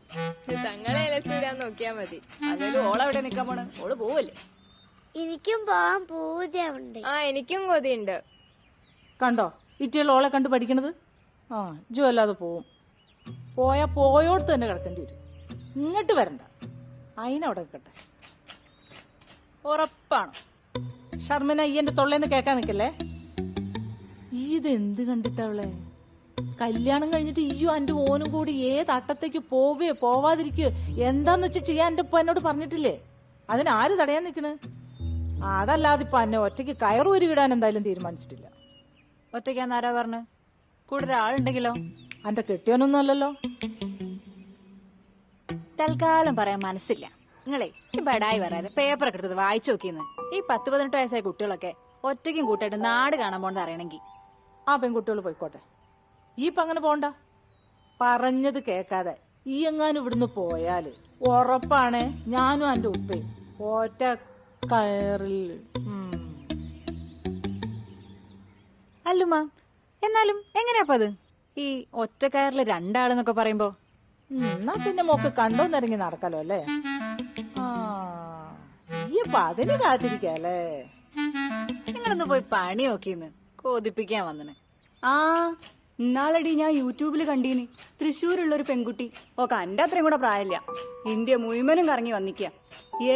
തങ്ങളെ ഏലസിടാൻ നോക്കിയാ മതി. അല്ലേലും ഓളെവിടെ നിക്കാൻ പോണ്? ഓള് പോവല്ലേ? എനിക്കും പോവാൻ പൂതിയുണ്ട്. എനിക്കും കൊതിയുണ്ട്. കണ്ടോ ഇറ്റിയുള്ള ഓളെ കണ്ട് പഠിക്കണത്? ആ ജോ അല്ലാതെ പോവും. പോയാ പോയോടത്ത് തന്നെ കിടക്കേണ്ടി വരും. ഇങ്ങോട്ട് വരണ്ട. അതിനവിടെ നിൽക്കട്ടെ. ഉറപ്പാണോ? ഷർമിന ഈയന്റെ തൊള്ളേന്ന് കേക്കാൻ നിക്കല്ലേ. ഇതെന്ത് കണ്ടിട്ടവളെ? കല്യാണം കഴിഞ്ഞിട്ട് ഈയും അന്റെ ഓനും കൂടി ഏത് അട്ടത്തേക്ക് പോവാതിരിക്കോ എന്താന്ന് വെച്ച് ചെയ്യാൻ എന്റെ ഉപ്പ എന്നോട് പറഞ്ഞിട്ടില്ലേ? അതിനാര് തടയാൻ നിക്കണ്? അതല്ലാതെ ഇപ്പൊ എന്നെ ഒറ്റയ്ക്ക് കയറൂരി വിടാൻ എന്തായാലും തീരുമാനിച്ചിട്ടില്ല. ഒറ്റയ്ക്കാന്നാരാ പറഞ്ഞു? കൂടെ ഒരാളുണ്ടെങ്കിലോ? അന്റെ കെട്ടിയോനൊന്നും അല്ലല്ലോ. തൽക്കാലം പറയാൻ മനസ്സില്ല. നിങ്ങളെ ഈ ബടായി വരാതെ പേപ്പറൊക്കെ എടുത്തത് വായിച്ചു നോക്കിയെന്ന്. ഈ 10-18 വയസ്സായ കുട്ടികളൊക്കെ ഒറ്റയ്ക്കും കൂട്ടായിട്ട് നാട് കാണാൻ പോണെന്ന് അറിയണമെങ്കിൽ ആ പെൺകുട്ടികൾ പോയിക്കോട്ടെ. ഈ ഇപ്പൊ അങ്ങനെ പോണ്ട. പറഞ്ഞത് കേക്കാതെ ഈ എങ്ങാനും ഇവിടുന്ന് പോയാല് ഉറപ്പാണേ ഞാനും എന്റെ ഉപ്പയും ഒറ്റ കയറിൽ. അല്ലുമ്മ, എന്നാലും എങ്ങനെയാപ്പത് ഈ ഒറ്റ കയറിൽ രണ്ടാളെന്നൊക്കെ പറയുമ്പോ? എന്നാ പിന്നെ മോക്ക് കണ്ടോന്നിറങ്ങി നടക്കാലോ അല്ലേ? ആ ഈ ഇപ്പൊ അതിന് കാത്തിരിക്കല്ലേ? നിങ്ങളൊന്ന് പോയി പണി നോക്കിന്ന് കോതിപ്പിക്കാൻ വന്നിന്. ആ ഇന്നാളടി ഞാൻ യൂട്യൂബിൽ കണ്ടീന്. തൃശ്ശൂരുള്ളൊരു പെൺകുട്ടി ഓക്കെ എന്റെ അത്രയും കൂടെ പ്രായമില്ല. ഇന്ത്യ മുഴുവനും കറങ്ങി വന്നിക്ക.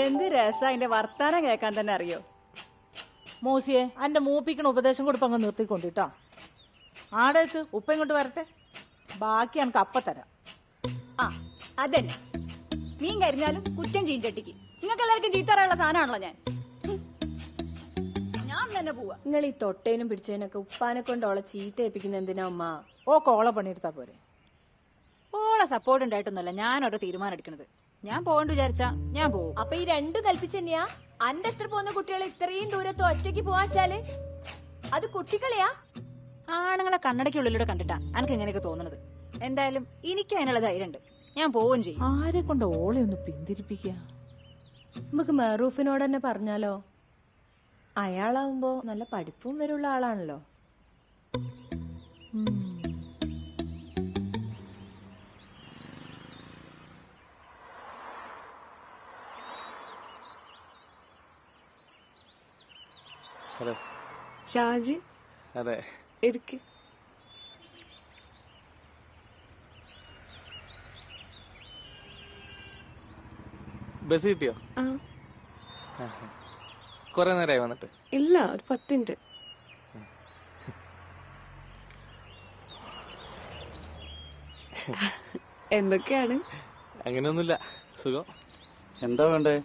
എന്ത് രസാ അതിന്റെ വർത്താനം കേൾക്കാൻ തന്നെ അറിയോ. മോസിയെ അന്റെ മൂപ്പിക്കണ ഉപദേശം കൊടുപ്പം അങ്ങ് നിർത്തിക്കൊണ്ടിട്ടോ. ആടേക്ക് ഉപ്പ ഇങ്ങോട്ട് വരട്ടെ. ബാക്കി എനിക്ക് അപ്പ തരാം. ആ അതന്നെ. മീൻ കരിഞ്ഞാലും കുറ്റം ചീഞ്ചട്ടിക്ക്. നിങ്ങൾക്ക് എല്ലാവർക്കും ചീത്തറയുള്ള സാധനമാണല്ലോ ഞാൻ. ഞാൻ തന്നെ പോവാ. നിങ്ങൾ ഈ തൊട്ടേനും പിടിച്ചതിനൊക്കെ ഉപ്പാനെ കൊണ്ട് ഓളെ ചീത്തയേപ്പിക്കുന്ന എന്തിനാ ഉമ്മ? ഓ കോള പണിയെടുത്താ പോരെ. ഓളെ സപ്പോർട്ട് ഉണ്ടായിട്ടൊന്നുമല്ല ഞാൻ ഓരോ തീരുമാനം എടുക്കണത്. ഞാൻ പോകണ്ട വിചാരിച്ചാ ഞാൻ പോവും. അപ്പൊ ഈ രണ്ടും കൽപ്പിച്ചെന്നെയാ? അന്റെ എത്ര പോകുന്ന കുട്ടികൾ ഇത്രയും ദൂരത്ത് ഒറ്റയ്ക്ക് പോവാച്ചാല് അത് കുട്ടികളെയാ? ആണുങ്ങളെ കണ്ണടയ്ക്കുള്ളിലൂടെ കണ്ടിട്ടാ എനിക്ക് ഇങ്ങനെയൊക്കെ തോന്നുന്നത്. എന്തായാലും എനിക്ക് അതിനുള്ള ധൈര്യമുണ്ട്. ഞാൻ പോവുകയും ചെയ്യും. ആരെ കൊണ്ട് ഓളെ ഒന്ന് പിന്തിരിപ്പിക്കുക? നമുക്ക് മെഹറൂഫിനോട് തന്നെ പറഞ്ഞാലോ? അയാളാവുമ്പോ നല്ല പഠിപ്പും വരെയുള്ള ആളാണല്ലോ. ഹലോ ഷാജി, അതെ ഇരിക്ക്. ബസ് കിട്ടിയോ? കൊറേ നേരമായി വന്നിട്ട്? ഇല്ല, ഒരു 10 മിനിറ്റ്. എന്തൊക്കെയാണ്? അങ്ങനെയൊന്നുമില്ല, സുഖം. എന്താ വേണ്ടേ?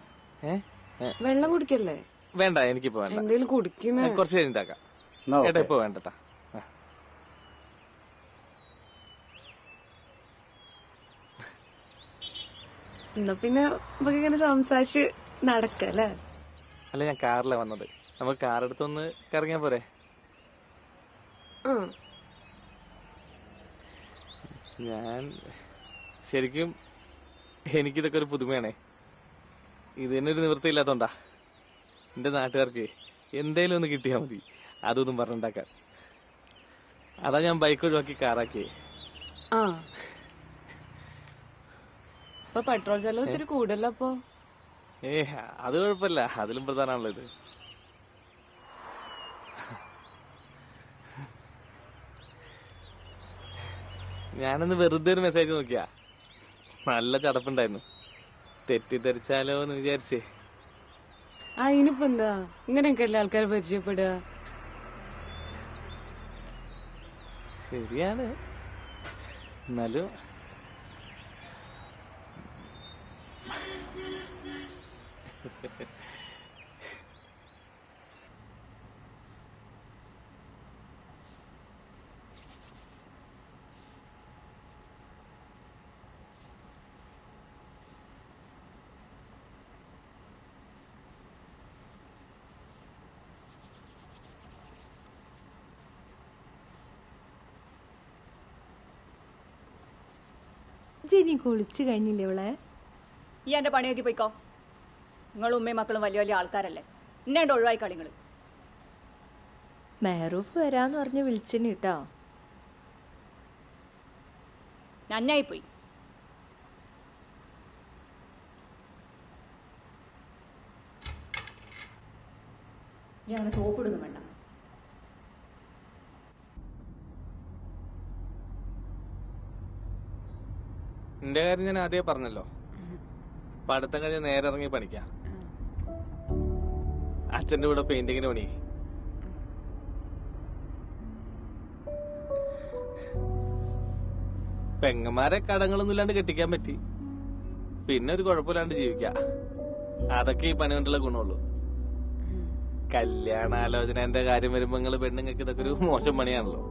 വെള്ളം കുടിക്കല്ലേ? വേണ്ട, എനിക്കിപ്പോ വേണ്ട. എന്തെങ്കിലും കുടിക്കുന്ന കുറച്ച് കഴിഞ്ഞിട്ടാക്കാം. ഏട്ടാ ഇപ്പൊ വേണ്ടട്ടാ. എന്നാ പിന്നെ നമുക്ക് ഇങ്ങനെ സംസാരിച്ച് നടക്കല്ലേ? അല്ല, ഞാൻ കാറിലാണ് വന്നത്. നമുക്ക് കാർ എടുത്തൊന്ന് കറങ്ങിയാ പോരെ? ഞാൻ ശരിക്കും എനിക്കിതൊക്കെ ഒരു പുതുമയാണേ. ഇത് തന്നെ ഒരു നിവൃത്തിയില്ലാത്തോണ്ടാ. എന്റെ നാട്ടുകാർക്ക് എന്തേലും ഒന്ന് കിട്ടിയാൽ മതി, അതൊന്നും പറഞ്ഞുണ്ടാക്കാൻ. അതാ ഞാൻ ബൈക്ക് ഒഴിവാക്കി കാറാക്കിയേ. അപ്പൊ പെട്രോൾ ചെലവ് ഇത്തിരി കൂടുതലോ? അപ്പൊ അത് കുഴപ്പമില്ല, അതിലും പ്രധാനമാണല്ലോ ഇത്. ഞാനൊന്ന് വെറുതെ ഒരു മെസ്സേജ് നോക്കിയാ, നല്ല ചടപ്പുണ്ടായിരുന്നു. തെറ്റിദ്ധരിച്ചാലോ എന്ന് വിചാരിച്ചേ. ഇനിയിപ്പോ എന്താ ഇങ്ങനെയൊക്കെയല്ലേ ആൾക്കാർ പരിചയപ്പെടുക? ശരിയാണ്, എന്നാലും ജിനി കുളിച്ചു കഴിഞ്ഞില്ലേ ഇവളെ? ഈ എന്റെ പണിയൊക്കെ പോയിക്കോ. നിങ്ങളും ഉമ്മയും മക്കളും വലിയ വലിയ ആൾക്കാരല്ലേ, എന്നെ ഒഴിവായി കളിങ്ങൾ. മെഹറൂഫ് വരാന്ന് പറഞ്ഞ് വിളിച്ചിന് കേട്ടോ. നന്നായിപ്പോയി. ഞാൻ സോപ്പിടുന്നു വേണ്ട. എന്റെ കാര്യം ഞാൻ ആദ്യമേ പറഞ്ഞല്ലോ, പഠിത്തം കഴിഞ്ഞ് നേരെ ഇറങ്ങി പഠിക്കാം. അച്ഛന്റെ കൂടെ പെയിന്റിങ്ങിന് പണി. പെങ്ങന്മാരെ കടങ്ങളൊന്നും ഇല്ലാണ്ട് കെട്ടിക്കാൻ പറ്റി, പിന്നെ ഒരു കുഴപ്പമില്ലാണ്ട് ജീവിക്കാം. അതൊക്കെ ഈ പണി കൊണ്ടുള്ള ഗുണമുള്ളൂ. കല്യാണാലോചനന്റെ കാര്യം വരുമ്പോ നിങ്ങള് പെണ്ണുങ്ങൾക്ക് ഇതൊക്കെ ഒരു മോശം പണിയാണല്ലോ.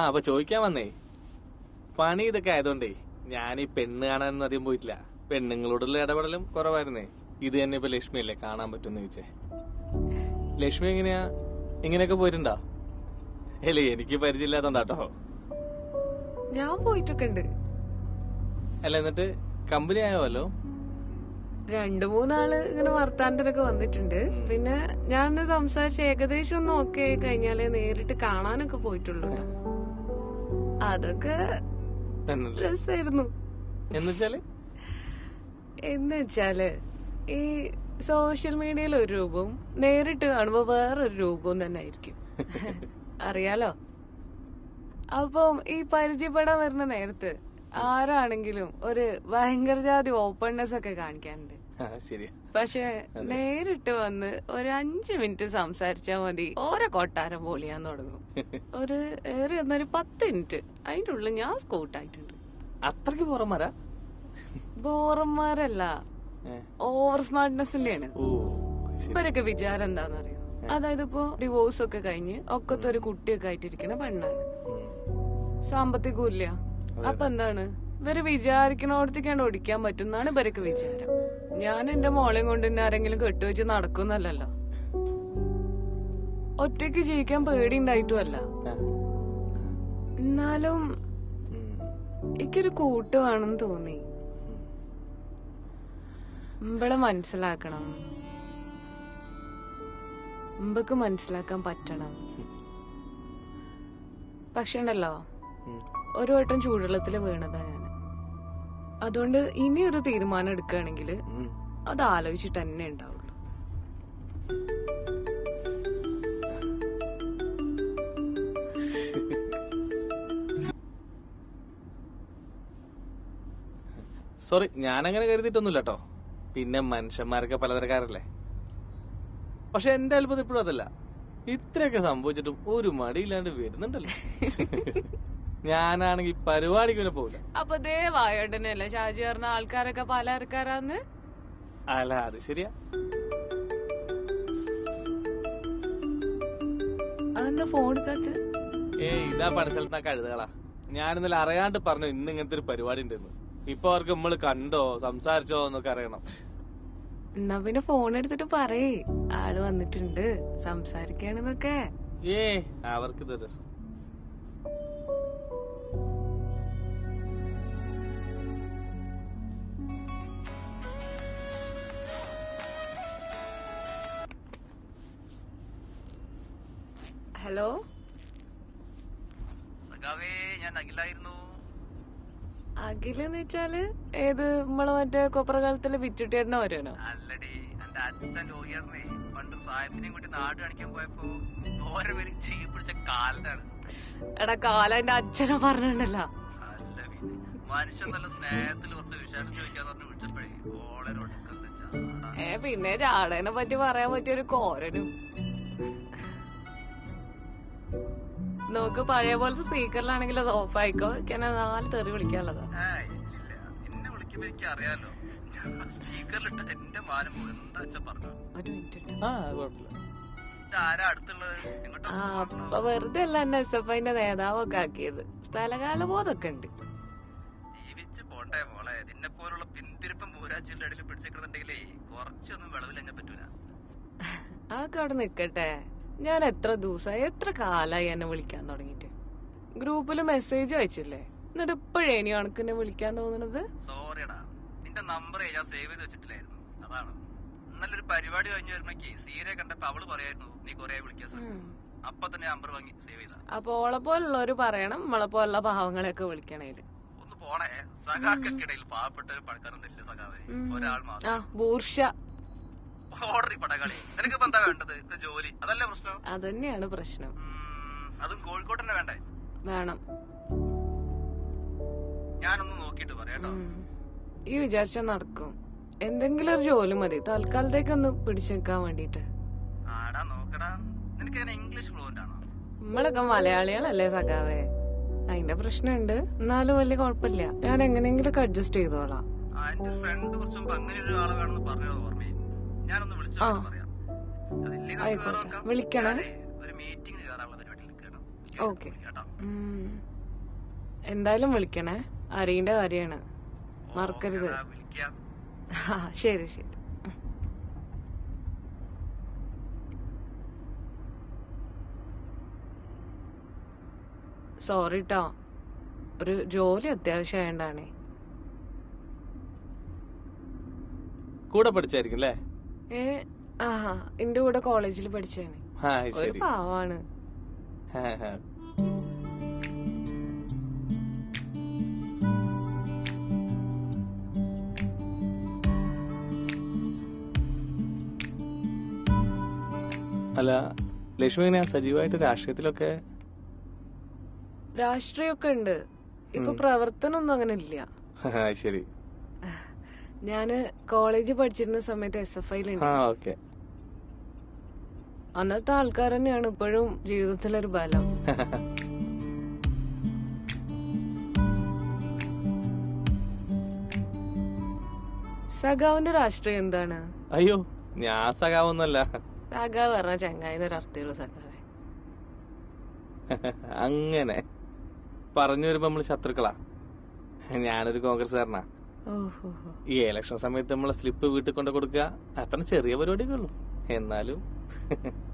അപ്പൊ ചോദിക്കാൻ വന്നേ, പണി ഇതൊക്കെ ആയതുകൊണ്ടേ ഞാൻ ഈ പെണ്ണ് കാണാനൊന്നും അധികം പോയിട്ടില്ല. പെണ്ണുങ്ങളോടുള്ള ഇടപെടലും കുറവായിരുന്നേ. ഇത് തന്നെ ഇപ്പൊ ലക്ഷ്മി അല്ലേ കാണാൻ പറ്റുമെന്ന് ചോദിച്ചേ. ലക്ഷ്മി എങ്ങനെയാ ഇങ്ങനെയൊക്കെ പോയിട്ടുണ്ടോ? അല്ലേ, എനിക്ക് പരിചയമില്ലാത്തോണ്ടാട്ടോ. ഞാൻ പോയിട്ടൊക്കെ ഉണ്ട്. അല്ല, എന്നിട്ട് കമ്പനി ആയോല്ലോ? 2-3 ആള് ഇങ്ങനെ വർത്താനത്തിനൊക്കെ വന്നിട്ടുണ്ട്. പിന്നെ ഞാൻ സംസാരിച്ച് ഏകദേശം ഒന്ന് ഓക്കെ ആയി കഴിഞ്ഞാലേ നേരിട്ട് കാണാനൊക്കെ പോയിട്ടുള്ളൂ. അതൊക്കെ രസായിരുന്നു. എന്നുവെച്ചാല് ഈ സോഷ്യൽ മീഡിയയിൽ ഒരു രൂപവും നേരിട്ട് കാണുമ്പോ വേറൊരു രൂപവും തന്നെ ആയിരിക്കും. അറിയാലോ. അപ്പം ഈ പരിചയപ്പെടാൻ വരുന്ന നേരത്ത് ആരാണെങ്കിലും ഒരു ഭയങ്കര ജാതി ഓപ്പൺനെസ് ഒക്കെ കാണിക്കാനുണ്ട്. പക്ഷെ നേരിട്ട് വന്ന് ഒരു 5 മിനിറ്റ് സംസാരിച്ചാ മതി, ഓരോ കൊട്ടാരം പൊളിയാൻ തുടങ്ങും. ഒരു ഏറി വന്നൊരു 10 മിനിറ്റ് അതിന്റെ ഉള്ളിൽ ഞാൻ സ്കൂട്ടായിട്ടുണ്ട്. അത്രക്ക് ബോറന്മാരാ? ബോറന്മാരല്ല, ഓവർ സ്മാർട്ട്നെസിന്റെയാണ്. ഇവരൊക്കെ വിചാരം എന്താണെന്നറിയോ? അതായത് ഇപ്പൊ ഡിവോഴ്സ് ഒക്കെ കഴിഞ്ഞ് ഒക്കത്തെ ഒരു കുട്ടിയൊക്കെ ആയിട്ടിരിക്കുന്ന പെണ്ണാണ്, സാമ്പത്തികവും ഇല്ല. അപ്പൊ എന്താണ് ഇവര് വിചാരിക്കണോടത്തേക്കാണ്ട് ഓടിക്കാൻ പറ്റുന്നാണ് ഇവരൊക്കെ വിചാരം. ഞാൻ എന്റെ മോളെയും കൊണ്ട് തന്നെ ആരെങ്കിലും കെട്ടുവെച്ച് നടക്കുന്നല്ലോ. ഒറ്റയ്ക്ക് ജീവിക്കാൻ പേടി ഉണ്ടായിട്ടുമല്ല. എന്നാലും എനിക്കൊരു കൂട്ട് വേണമെന്ന് തോന്നി. ഇമ്പളെ മനസ്സിലാക്കണം, ഇമ്പക്ക് മനസ്സിലാക്കാൻ പറ്റണം. പക്ഷെ ഉണ്ടല്ലോ, ഒരു വട്ടം ചൂടുവെള്ളത്തില് വീണതാ ഞാൻ. അതുകൊണ്ട് ഇനിയൊരു തീരുമാനം എടുക്കുകയാണെങ്കിൽ അത് ആലോചിച്ചിട്ട് തന്നെ ഉണ്ടാവുള്ളൂ. സോറി, ഞാനങ്ങനെ കരുതിയിട്ടൊന്നുമില്ല കേട്ടോ. പിന്നെ മനുഷ്യന്മാരൊക്കെ പലതരക്കാരല്ലേ. പക്ഷെ എന്റെ അത്ഭുതം ഇപ്പോഴും അതല്ല, ഇത്രയൊക്കെ സംഭവിച്ചിട്ടും ഒരു മടിയില്ലാണ്ട് വരുന്നുണ്ടല്ലോ. ഞാനാണെങ്കി പരിപാടിക്ക് പിന്നെ പോകില്ല. അപ്പൊ ദയവായോടനല്ലേ ഷാജി പറഞ്ഞ ആൾക്കാരൊക്കെ പല ആൾക്കാരാന്ന്? അല്ല, അത് ശരിയാ. അതെന്താ ഫോൺ എടുക്കാത്ത? ഇതാ പണിസ്ഥലത്താ കഴുതകളാ. ഞാൻ ഇന്നലെ അറിയാണ്ട് പറഞ്ഞു ഇന്ന് ഇങ്ങനത്തെ ഒരു പരിപാടി ഉണ്ടെന്ന്. ഇപ്പൊ അവർക്ക് നമ്മള് കണ്ടോ സംസാരിച്ചോ എന്നൊക്കെ അറിയണം. എന്നാ പിന്നെ ഫോൺ എടുത്തിട്ട് പറയേ ആള് വന്നിട്ടുണ്ട് സംസാരിക്കാണെന്നൊക്കെ. അവർക്ക് ഇത് രസം. ഹലോ, ഞാൻ അഖിലായിരുന്നു. അഖിലെന്ന് വെച്ചാല് ഏത് നമ്മള് മറ്റേ കൊപ്രകാലത്തില് വിറ്റിട്ടേരുന്ന വരുവാനോ? അല്ലടി, എന്റെ അച്ഛൻ ലോഹിയറിനെ പണ്ട് സാഹിബിനെയും കൂട്ടി നാട് കാണിക്കാൻ പോയപ്പോ ഓരോ പേര് ചെയ്യ പിടിച്ച കാലാണ്. എടാ, കാല എന്റെ അച്ഛനെ പറഞ്ഞിട്ടുണ്ടല്ലോ. അല്ല പിന്നെ മനുഷ്യൻ നല്ല സ്നേഹത്തിൽ കുറച്ച് വിശേഷം ചോദിക്കാന്ന് പറഞ്ഞ് വിളിച്ചപ്പോഴേ ഓളെ ഒടുക്കത്തെ ചാടാ. പിന്നെ ചാടേനെ പറ്റി പറയാൻ പറ്റിയൊരു കോരനും. നോക്ക് പഴയ പോലെ സ്പീക്കറിലാണെങ്കിൽ അത് ഓഫ് ആയിക്കോ. എനിക്ക് 4 തെറി വിളിക്കാനുള്ളതാ. ഇല്ല, എന്നെ വിളിക്കുമ്പോ എനിക്ക് അറിയാലോ, സ്പീക്കറിലിട്ട് എന്റെ മാനം പോകും. എന്താ വെച്ചാ പറഞ്ഞു. ഒരു മിനിറ്റ്. ആ കുഴപ്പമില്ല. ആരാ അടുത്തുള്ളത്? എങ്ങോട്ടാ? അപ്പൊ വെറുതെ അല്ല എന്നെ SFIന്റെ നേതാവൊക്കെ ആക്കിയത്. സ്ഥലകാലബോധമൊക്കെ ഉണ്ട്. ജീവിച്ച് പോണ്ടേ മോളെ. നിന്നെ പോലുള്ള പിന്തിരിപ്പം മൂരാച്ചിയുടെ ഇടയിൽ പിടിച്ചിട്ടുണ്ടെങ്കിലേ കുറച്ചൊന്നും വിളവിലെന്നെ പറ്റൂല. അതൊക്കെ അവിടെ നിക്കട്ടെ. ഞാൻ എത്ര ദിവസമായി, എത്ര കാലായി എന്നെ വിളിക്കാൻ തുടങ്ങിട്ട്. ഗ്രൂപ്പില് മെസ്സേജ് അയച്ചില്ലേ, എന്നിട്ട് ഇപ്പോഴേ ഇനി കണക്ക് എന്നെ വിളിക്കാൻ തോന്നുന്നത്. സോറിയടാ, നിന്റെ നമ്പർ ഞാൻ സേവ് ചെയ്ത് വെച്ചിട്ടില്ലായിരുന്നു, അതാണ്. ഇന്നലൊരു പരിപാടി കഴിഞ്ഞ് വരുമ്പോഴേക്ക് സീരെ കണ്ടപ്പോ അവള് പറയായിരുന്നു നീ കൊറേ വിളിക്കാൻ ശ്രമിക്കും. അപ്പൊ തന്നെ നമ്പർ വാങ്ങി സേവ് ചെയ്ത. അപ്പൊ ഓളെ പോലുള്ളവര് പറയണം നമ്മളെ പോലുള്ള പാവങ്ങളെയൊക്കെ വിളിക്കണേല്. ഒന്ന് പോണേ. സഖാക്കൾക്കിടയിൽ പാവപ്പെട്ടവരും പണക്കാരൊന്നും ഇല്ല സഖാവേ, ഒരാൾ മാത്രം. ബൂർഷ ഓർഡറി പടകളി. നിനക്കിപ്പോ എന്താ വേണ്ടത്? ജോലി, അതല്ലേ പ്രശ്നം? അതന്നെയാണ് പ്രശ്നം. അതും കോഴിക്കോട്ട് തന്നെ വേണ്ടേ? വേണം. ഞാനൊന്ന് നോക്കിട്ട് പറയാട്ടോ. ഈ വിചാരിച്ച നടക്കും. എന്തെങ്കിലും ഒരു ജോലി മതി തൽക്കാലത്തേക്കൊന്ന് പിടിച്ചു നിൽക്കാൻ വേണ്ടിട്ട്. ആടാ നോക്കടാ, നിനക്ക് ഇംഗ്ലീഷ് ഫ്ലുവന്റ് ആണോ? നമ്മളൊക്കെ മലയാളികളല്ലേ സഖാവേ, അതിന്റെ പ്രശ്നമുണ്ട്. എന്നാലും വലിയ കുഴപ്പമില്ല, ഞാൻ എങ്ങനെയെങ്കിലും അഡ്ജസ്റ്റ് ചെയ്തോളാം. എന്റെ ഫ്രണ്ട് കുറച്ച് മുമ്പ് അങ്ങനെ ഒരു ആളെ വേണമെന്ന് പറഞ്ഞത് ഓർമ്മയും. ഞാനൊന്ന് വിളിച്ചു പറയാം. ആയിക്കോട്ടെ, വിളിക്കണേ. ഒരു മീറ്റിംഗ് കയറാനുള്ള പരിപാടിയിൽ നിൽക്കണം. ഓക്കെ, എന്തായാലും വിളിക്കണേ. അറിയേണ്ട കാര്യമാണ്, മറക്കരുത്. ശരി ശരി. സോറി ട്ടോ, ഒരു ജോലി അത്യാവശ്യമായോണ്ടാണേ. കൂടെ പഠിച്ചായിരിക്കും അല്ലേ? എന്റെ കൂടെ കോളേജിൽ പഠിച്ചാണ്. ഒരു പാവാണ്. അല്ല ലക്ഷ്മി, എങ്ങനെയാ സജീവമായിട്ട് രാഷ്ട്രീയത്തിലൊക്കെ? രാഷ്ട്രീയമൊക്കെ ഉണ്ട്, ഇപ്പൊ പ്രവർത്തനമൊന്നും അങ്ങനെ ഇല്ല. ശരി. ഞാന് കോളേജിൽ പഠിച്ചിരുന്ന സമയത്ത് SFIയിലുണ്ട്. അന്നത്തെ ആൾക്കാർ തന്നെയാണ് ഇപ്പോഴും ജീവിതത്തിലൊരു ബലം. സഖാവിന്റെ രാഷ്ട്രീയം എന്താണ്? അയ്യോ, ഞാൻ സഖാവൊന്നുമല്ല. സഖാവ് പറഞ്ഞ ചങ്ങായിന്ന് അർത്ഥമുള്ള സഖാവേ. അങ്ങനെ പറഞ്ഞു വരുമ്പോ നമ്മള് ശത്രുക്കളാ. ഞാനൊരു കോൺഗ്രസ്സുകാരനാ. ഈ ഇലക്ഷൻ സമയത്ത് നമ്മളെ സ്ലിപ്പ് വീട്ടിൽ കൊണ്ട് കൊടുക്കുക, അത്ര ചെറിയ പരിപാടിയൊക്കെ ഉള്ളു. എന്നാലും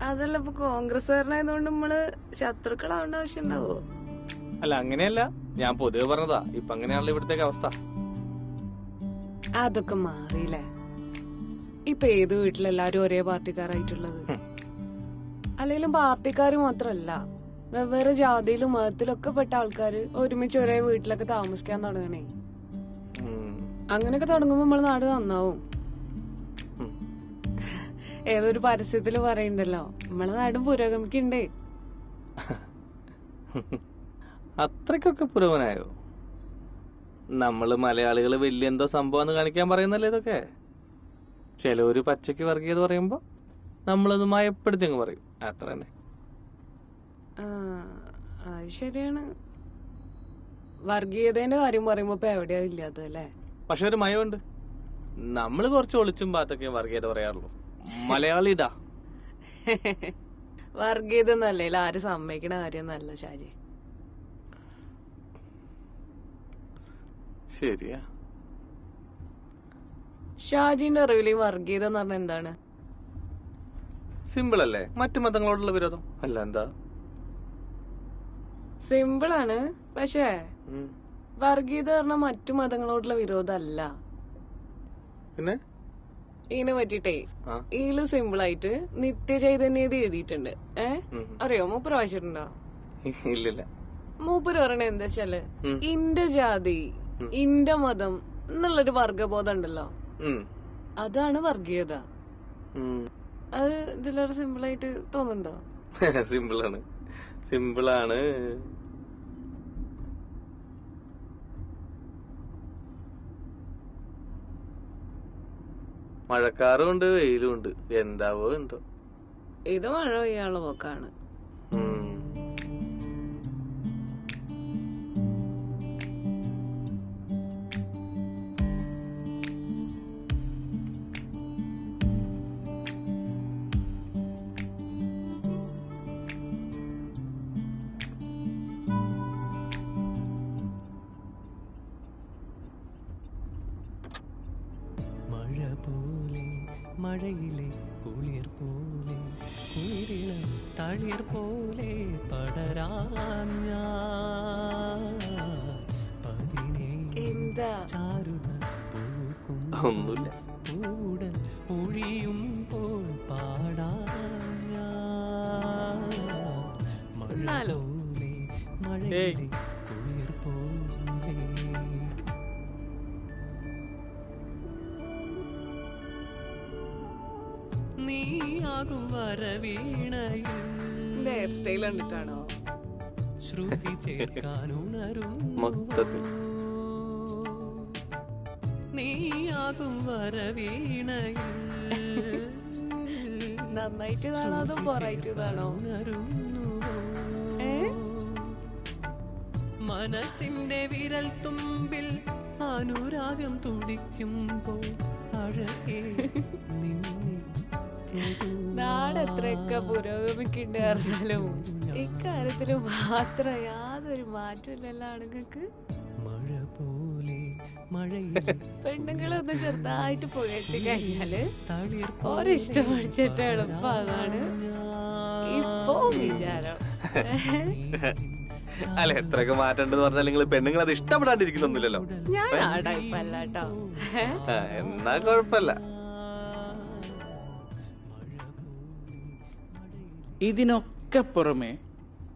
അതല്ല, ഇപ്പൊ കോൺഗ്രസ്സുകാരനായതുകൊണ്ട് നമ്മള് ശത്രുക്കളാവേണ്ട ആവശ്യം ഉണ്ടാവോ? അല്ല, അങ്ങനെയല്ല, ഞാൻ പൊതുവെ പറഞ്ഞതാ. ഇപ്പൊ അങ്ങനെയാണല്ലോ ഇവിടത്തേക്ക് അവസ്ഥ. അതൊക്കെ മാറിയില്ലേ? ഇപ്പൊ ഏത് വീട്ടിലെല്ലാരും ഒരേ പാർട്ടിക്കാരായിട്ടുള്ളത്? അല്ലെങ്കിലും പാർട്ടിക്കാര് മാത്രല്ല, വെവ്വേറെ ജാതിയിലും മതത്തിലും ഒക്കെ പെട്ട ആൾക്കാര് ഒരുമിച്ച് ഒരേ വീട്ടിലൊക്കെ താമസിക്കാൻ തുടങ്ങണേ. അങ്ങനെയൊക്കെ തുടങ്ങുമ്പോ നമ്മളെ നാട് നന്നാവും. ഏതൊരു പരസ്യത്തില് പറയണ്ടല്ലോ, നമ്മളെ നാടും പുരോഗമിക്കണ്ടേ. അത്രക്കൊക്കെ പുരോഗമനായോ? നമ്മള് മലയാളികള് വലിയ എന്തോ സംഭവം കാണിക്കാൻ പറയുന്നല്ലേ ഇതൊക്കെ. ചിലവര് പച്ചക്ക് വർഗീയത പറയുമ്പോ നമ്മളത് മയപ്പെടുത്തി അങ്ങ് പറയും, അത്ര തന്നെ. അത് ശരിയാണ്. വർഗീയതേന്റെ കാര്യം പറയുമ്പോ ഇപ്പൊ എവിടെയാ ഇല്ലാത്തല്ലേ? പക്ഷെ ഒരു മയമുണ്ട്. നമ്മള് കുറച്ച് ഒളിച്ചും പാത്തൊക്കെ വർഗീയത പറയാറുള്ളൂ. മലയാളിടാ വർഗീയത ഒന്നല്ലേ ആരും സമ്മതിക്കണ കാര്യം നല്ല ശാരി. ശരിയാ. ഷാജിന്റെ അറിവില് വർഗീയത എന്ന് പറഞ്ഞ എന്താണ്? സിമ്പിൾ അല്ലേ, മറ്റു മതങ്ങളോടുള്ള വിരോധം. അല്ല എന്താ? സിമ്പിളാണ്, പക്ഷേ വർഗീയത പറഞ്ഞ മറ്റു മതങ്ങളോടുള്ള വിരോധമല്ല. പിന്നെ ഇതിനെ പറ്റിട്ടേ ഇതില് സിമ്പിളായിട്ട് നിത്യചൈതന്യത് എഴുതിയിട്ടുണ്ട്. അറിയോ? മൂപ്പര് വായിച്ചിട്ടുണ്ടോ? ഇല്ലില്ല. മൂപ്പര് പറയണ എന്താ വെച്ചാല്, ഇന്റെ ജാതി ഇന്റെ മതം എന്നുള്ളൊരു വർഗബോധം ഉണ്ടല്ലോ, അതാണ് വർഗീയത. അത് ഇതിലൊരു സിമ്പിളായിട്ട് തോന്നുന്നുണ്ടോ? സിമ്പിളാണ്, സിമ്പിളാണ്. മഴക്കാറും ഉണ്ട്, വെയിലും ഉണ്ട്. എന്താവോ എന്തോ. ഇത് മഴ പെയ്യാനുള്ള പോക്കാണ്. മഴയിലെ കുളിർ പോലെ കുളിരിളം തളിർ പോലെ പടരാൻ എന്താ ഒന്നുമില്ല. പൂടൽ ഒഴിയുമ്പോൾ പാടാൻ മഴ പോലെ മഴയിലെ കുളിർ പോലെ. നീയാകും വരവീണയിൽ ഹെയർ സ്റ്റൈൽ കണ്ടിട്ടാണോ? ശ്രുതി ചേർക്കാനുണരും മൊത്തത്തിൽ നീയാകും വരവീണയിൽ നന്നായിട്ട് കാണോ അതോ പൊറായിട്ട് കാണോ? മനസ്സിന്റെ വിരൽ തുമ്പിൽ അനുരാഗം തുടിക്കുമ്പോൾ അഴകേ നാടെത്രയൊക്കെ പുരോഗമിക്കണ്ട് പറഞ്ഞാലും ഇക്കാര്യത്തില് മാത്രം യാതൊരു മാറ്റമില്ലല്ലോ ആണുങ്ങൾക്ക്. മഴ പോലെ പെണ്ണുങ്ങളൊന്ന് ചെറുതായിട്ട് പുകഴ്ത്തി കഴിഞ്ഞാല് ഓരിഷ്ടം പഠിച്ചിട്ട് എളുപ്പമാണ് ഇപ്പൊ വിചാരം. അല്ല, എത്രയൊക്കെ മാറ്റണ്ടെന്ന് പറഞ്ഞാൽ നിങ്ങൾ പെണ്ണുങ്ങൾ അത് ഇഷ്ടപ്പെടാണ്ടിരിക്കുന്നൊന്നുമില്ലല്ലോ. ഞാൻ ആ ടൈപ്പല്ല കേട്ടോ. എന്നാ കുഴപ്പമില്ല. ഇതിനൊക്കെ പുറമെ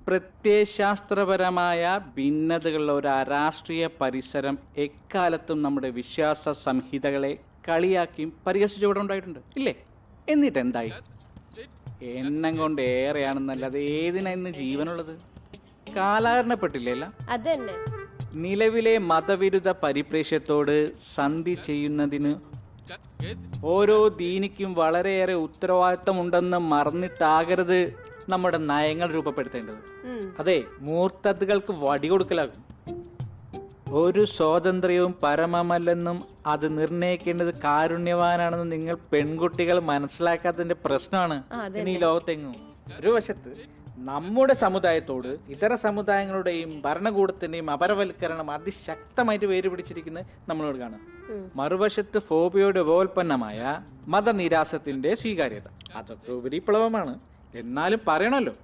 പ്രത്യയശാസ്ത്രപരമായ ഭിന്നതകളുള്ള ഒരു അരാഷ്ട്രീയ പരിസരം എക്കാലത്തും നമ്മുടെ വിശ്വാസ സംഹിതകളെ കളിയാക്കിയും പരിഹസിച്ചുകൂടെ ഉണ്ടായിട്ടുണ്ട് ഇല്ലേ? എന്നിട്ട് എന്തായി? എണ്ണം കൊണ്ട് ഏറെയാണെന്നല്ലാതെ ഏതിനാ ഇന്ന് ജീവനുള്ളത്? കാലാകരണപ്പെട്ടില്ല. അതന്നെ നിലവിലെ മതവിരുദ്ധ പരിപ്രേക്ഷ്യത്തോട് സന്ധി ചെയ്യുന്നതിന് ഓരോ ദീനിക്കും വളരെയേറെ ഉത്തരവാദിത്തമുണ്ടെന്ന് മറന്നിട്ടാകരുത് നമ്മുടെ നയങ്ങൾ രൂപപ്പെടുത്തേണ്ടത്. അതെ, മൂർത്തതകൾക്ക് വടികൊടുക്കലാകും. ഒരു സ്വാതന്ത്ര്യവും പരമമല്ലെന്നും അത് നിർണയിക്കേണ്ടത് കാരുണ്യവാനാണെന്നും നിങ്ങൾ പെൺകുട്ടികൾ മനസ്സിലാക്കാത്തതിന്റെ പ്രശ്നമാണ് ഇനി ഈ ലോകത്തെങ്ങും. ഒരു വശത്ത് നമ്മുടെ സമുദായത്തോട് ഇതര സമുദായങ്ങളുടെയും ഭരണകൂടത്തിന്റെയും അപരവൽക്കരണം അതിശക്തമായിട്ട് വേരുപിടിച്ചിരിക്കുന്നത് നമ്മളോട് കാണാം. മറുവശത്ത് ഫോബിയയുടെ ഉപോൽപ്പന്നമായ മതനിരാസത്തിന്റെ സ്വീകാര്യത. അതൊക്കെ ഉപരിപ്ലവമാണ്, എന്നാലും പറയണല്ലോ.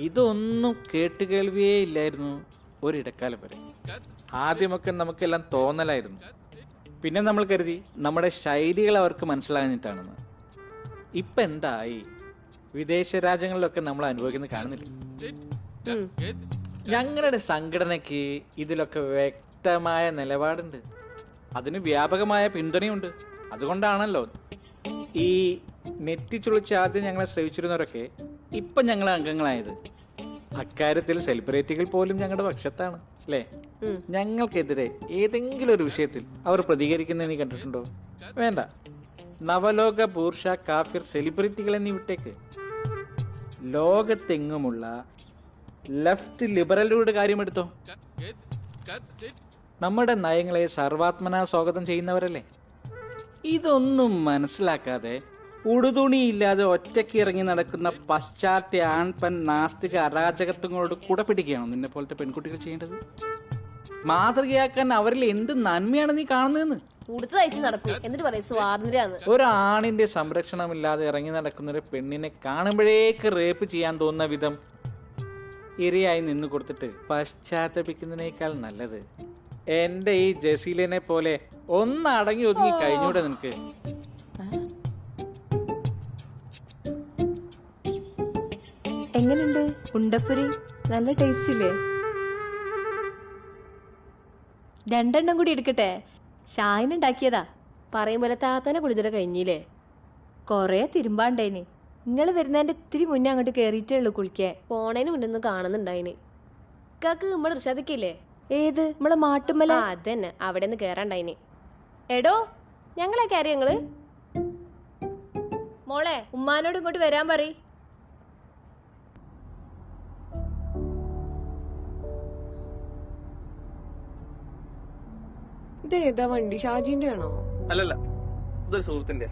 ഇതൊന്നും കേട്ടുകേൾവിയേ ഇല്ലായിരുന്നു ഒരിടക്കാലം വരെ. ആദ്യമൊക്കെ നമുക്കെല്ലാം തോന്നലായിരുന്നു. പിന്നെ നമ്മൾ കരുതി നമ്മുടെ ശൈലികൾ അവർക്ക് മനസ്സിലാഞ്ഞിട്ടാണെന്ന്. ഇപ്പൊ എന്തായി? വിദേശ രാജ്യങ്ങളിലൊക്കെ നമ്മൾ അനുഭവിക്കുന്നത് കാണുന്നില്ല. ഞങ്ങളുടെ സംഘടനയ്ക്ക് ഇതിലൊക്കെ വ്യക്തമായ നിലപാടുണ്ട്, അതിന് വ്യാപകമായ പിന്തുണയുണ്ട്. അതുകൊണ്ടാണല്ലോ ഈ നെറ്റിച്ചുളിച്ച് ആദ്യം ഞങ്ങളെ ശ്രമിച്ചിരുന്നവരൊക്കെ ഇപ്പൊ ഞങ്ങളെ അംഗങ്ങളായത്. അക്കാര്യത്തിൽ സെലിബ്രിറ്റികൾ പോലും ഞങ്ങളുടെ പക്ഷത്താണ് അല്ലേ? ഞങ്ങൾക്കെതിരെ ഏതെങ്കിലും ഒരു വിഷയത്തിൽ അവർ പ്രതികരിക്കുന്ന നീ കണ്ടിട്ടുണ്ടോ? വേണ്ട. നവലോക ബൂർഷ കാഫിർ സെലിബ്രിറ്റികളെ നീ വിട്ടേക്ക്. ലോകത്തെങ്ങുമുള്ള ലെഫ്റ്റ് ലിബറലുകളുടെ കാര്യമെടുത്തോ. നമ്മുടെ നയങ്ങളെ സർവാത്മന സ്വാഗതം ചെയ്യുന്നവരല്ലേ? ഇതൊന്നും മനസ്സിലാക്കാതെ ഉടുതുണിയില്ലാതെ ഒറ്റയ്ക്ക് ഇറങ്ങി നടക്കുന്ന പാശ്ചാത്യ ആൺപെൺ നാസ്തിക അരാജകത്വങ്ങളോട് കൂടെ പിടിക്കുകയാണോ നിന്നെ പോലത്തെ പെൺകുട്ടികൾ ചെയ്യേണ്ടത്? മാതൃകയാക്കാൻ അവരിൽ എന്ത് നന്മയാണ് നീ കാണുന്നതെന്ന് ഒരാണിന്റെ സംരക്ഷണമില്ലാതെ ഇറങ്ങി നടക്കുന്ന ഒരു പെണ്ണിനെ കാണുമ്പോഴേക്ക് റേപ്പ് ചെയ്യാൻ തോന്നുന്ന വിധം ഇരയായി നിന്ന് കൊടുത്തിട്ട് പശ്ചാത്തപിക്കുന്നതിനേക്കാൾ നല്ലത് എന്റെ ഈ ജസീലിനെ പോലെ ഒന്ന് അടങ്ങി ഒതുങ്ങി കഴിഞ്ഞൂടെ നിനക്ക്? എങ്ങനെയുണ്ട് ഉണ്ടപ്പുരി? നല്ല ടേസ്റ്റ് ഇല്ലേ? രണ്ടെണ്ണം കൂടി എടുക്കട്ടെ? ഷായിനുണ്ടാക്കിയതാ. പറയുമ്പോലെ താത്തനെ കുളിച്ചിട്ട് കഴിഞ്ഞില്ലേ? കൊറേ തിരുമ്പാണ്ടേനി. നിങ്ങള് വരുന്നതിന്റെ ഇത്തിരി മുന്നേ അങ്ങോട്ട് കേറിയിട്ടേ ഉള്ളൂ കുളിക്കാൻ. പോണേന് മുന്നൊന്ന് കാണുന്നുണ്ടായിന്. ഇക്കാക്ക് നമ്മുടെ ഇർഷാദക്കില്ലേ? ഏത്? നമ്മളെ മാട്ടുമ്മല? അതന്നെ, അവിടെ നിന്ന് കേറാണ്ടായിന്. എടോ ഞങ്ങളെ കയറി ഞങ്ങള്. മോളെ ഉമ്മാനോട് ഇങ്ങോട്ട് വരാൻ പറയ്. ഇത് ഏതാ വണ്ടി? ഷാജിന്റെ ആണോ? അല്ലല്ല, ഇതൊരു സുഹൃത്തിന്റെ.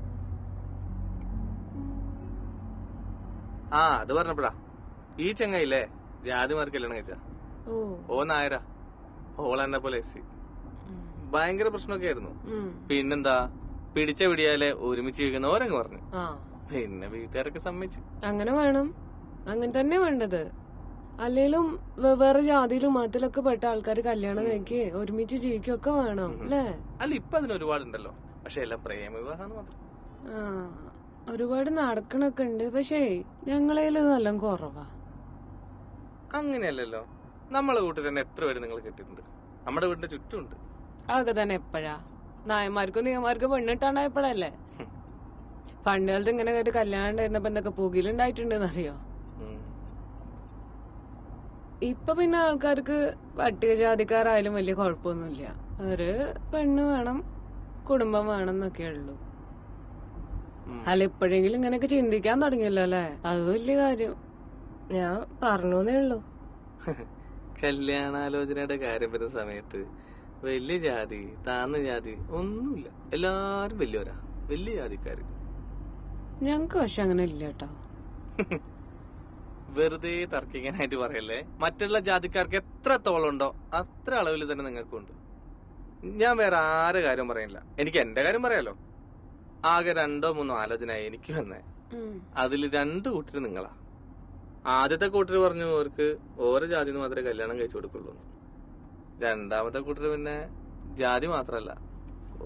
ആ അത് പറഞ്ഞപ്പോഴാ ഈ ചങ്ങയില്ലേ ജാതിമാർക്ക് കല്യാണം കഴിച്ച. ഓ നായരാ, ഓളെന്നെ പോലെ ഭയങ്കര പ്രശ്നമൊക്കെ ആയിരുന്നു. പിന്നെന്താ, പിടിച്ച പിടിയാലെ ഒരുമിച്ച് ജീവിക്കുന്ന ഓരങ്ങ് പറഞ്ഞു. പിന്നെ വീട്ടുകാരൊക്കെ സമ്മതിച്ചു. അങ്ങനെ വേണം, അങ്ങനെ തന്നെ വേണ്ടത്. അല്ലേലും വെവ്വേറെ ജാതിയിലും മതത്തിലൊക്കെ പെട്ട ആൾക്കാർ കല്യാണം കഴിക്കേ ഒരുമിച്ച് ജീവിക്കൊക്കെ വേണം അല്ലേ? അല്ല ഇപ്പൊ അതിന് ഒരുപാടുണ്ടല്ലോ, പക്ഷെ എല്ലാം പ്രേമ വിവാഹം മാത്രം. ഒരുപാട് നടക്കണൊക്കെ ഉണ്ട്, പക്ഷേ ഞങ്ങളേല് നല്ല കുറവാ. അങ്ങനെയല്ലല്ലോ, നമ്മളെ വീട്ടിൽ തന്നെ എത്ര പേര് നിങ്ങൾ കെട്ടിയിട്ടുണ്ട്? നമ്മുടെ വീടിന്റെ ചുറ്റുമുണ്ട്. അതൊക്കെ തന്നെ എപ്പോഴാ? നായന്മാർക്കും നീയന്മാർക്കും പെണ്ണിട്ടാണ്ടായപ്പോഴല്ലേ? പണ്ട് കാലത്ത് ഇങ്ങനെ കേട്ട് കല്യാണം ഉണ്ടായിരുന്നപ്പോ എന്തൊക്കെ പുകയിലുണ്ടായിട്ടുണ്ടെന്ന് അറിയോ? ഇപ്പൊ പിന്നെ ആൾക്കാർക്ക് പട്ടികജാതിക്കാരായാലും വലിയ കുഴപ്പമൊന്നുമില്ല. ഒരു പെണ്ണ് വേണം, കുടുംബം വേണം എന്നൊക്കെ ഉള്ളു. അല്ല ഇപ്പോഴെങ്കിലും ഇങ്ങനെയൊക്കെ ചിന്തിക്കാൻ തുടങ്ങിയല്ലോ അല്ലേ? അത് വലിയ കാര്യം. ഞാൻ പറഞ്ഞേ ഉള്ളൂ. കല്യാണാലോചനയുടെ കാര്യം വരുന്ന സമയത്ത് വലിയ ജാതി താന്ന ജാതി ഒന്നുമില്ല, എല്ലാരും വലിയവരാ, വലിയ ജാതിക്കാര്. ഞങ്ങക്ക് പക്ഷെ അങ്ങനെ ഇല്ല കേട്ടോ. വെറുതെ തർക്കിക്കാനായിട്ട് പറയല്ലേ. മറ്റുള്ള ജാതിക്കാർക്ക് എത്ര തോളുണ്ടോ അത്ര അളവിൽ തന്നെ നിങ്ങൾക്കുണ്ട്. ഞാൻ വേറെ ആരെ കാര്യം പറയില്ല, എനിക്ക് എന്റെ കാര്യം പറയാലോ. ആകെ 2 3 ആലോചന എനിക്ക് വന്നേ, അതിൽ 2 കൂട്ടര് നിങ്ങളാ. ആദ്യത്തെ കൂട്ടര് പറഞ്ഞു അവർക്ക് ഓരോ ജാതിന്ന് മാത്രമേ കല്യാണം കഴിച്ചു കൊടുക്കുള്ളൂ. രണ്ടാമത്തെ കൂട്ടര് പിന്നെ ജാതി മാത്രല്ല,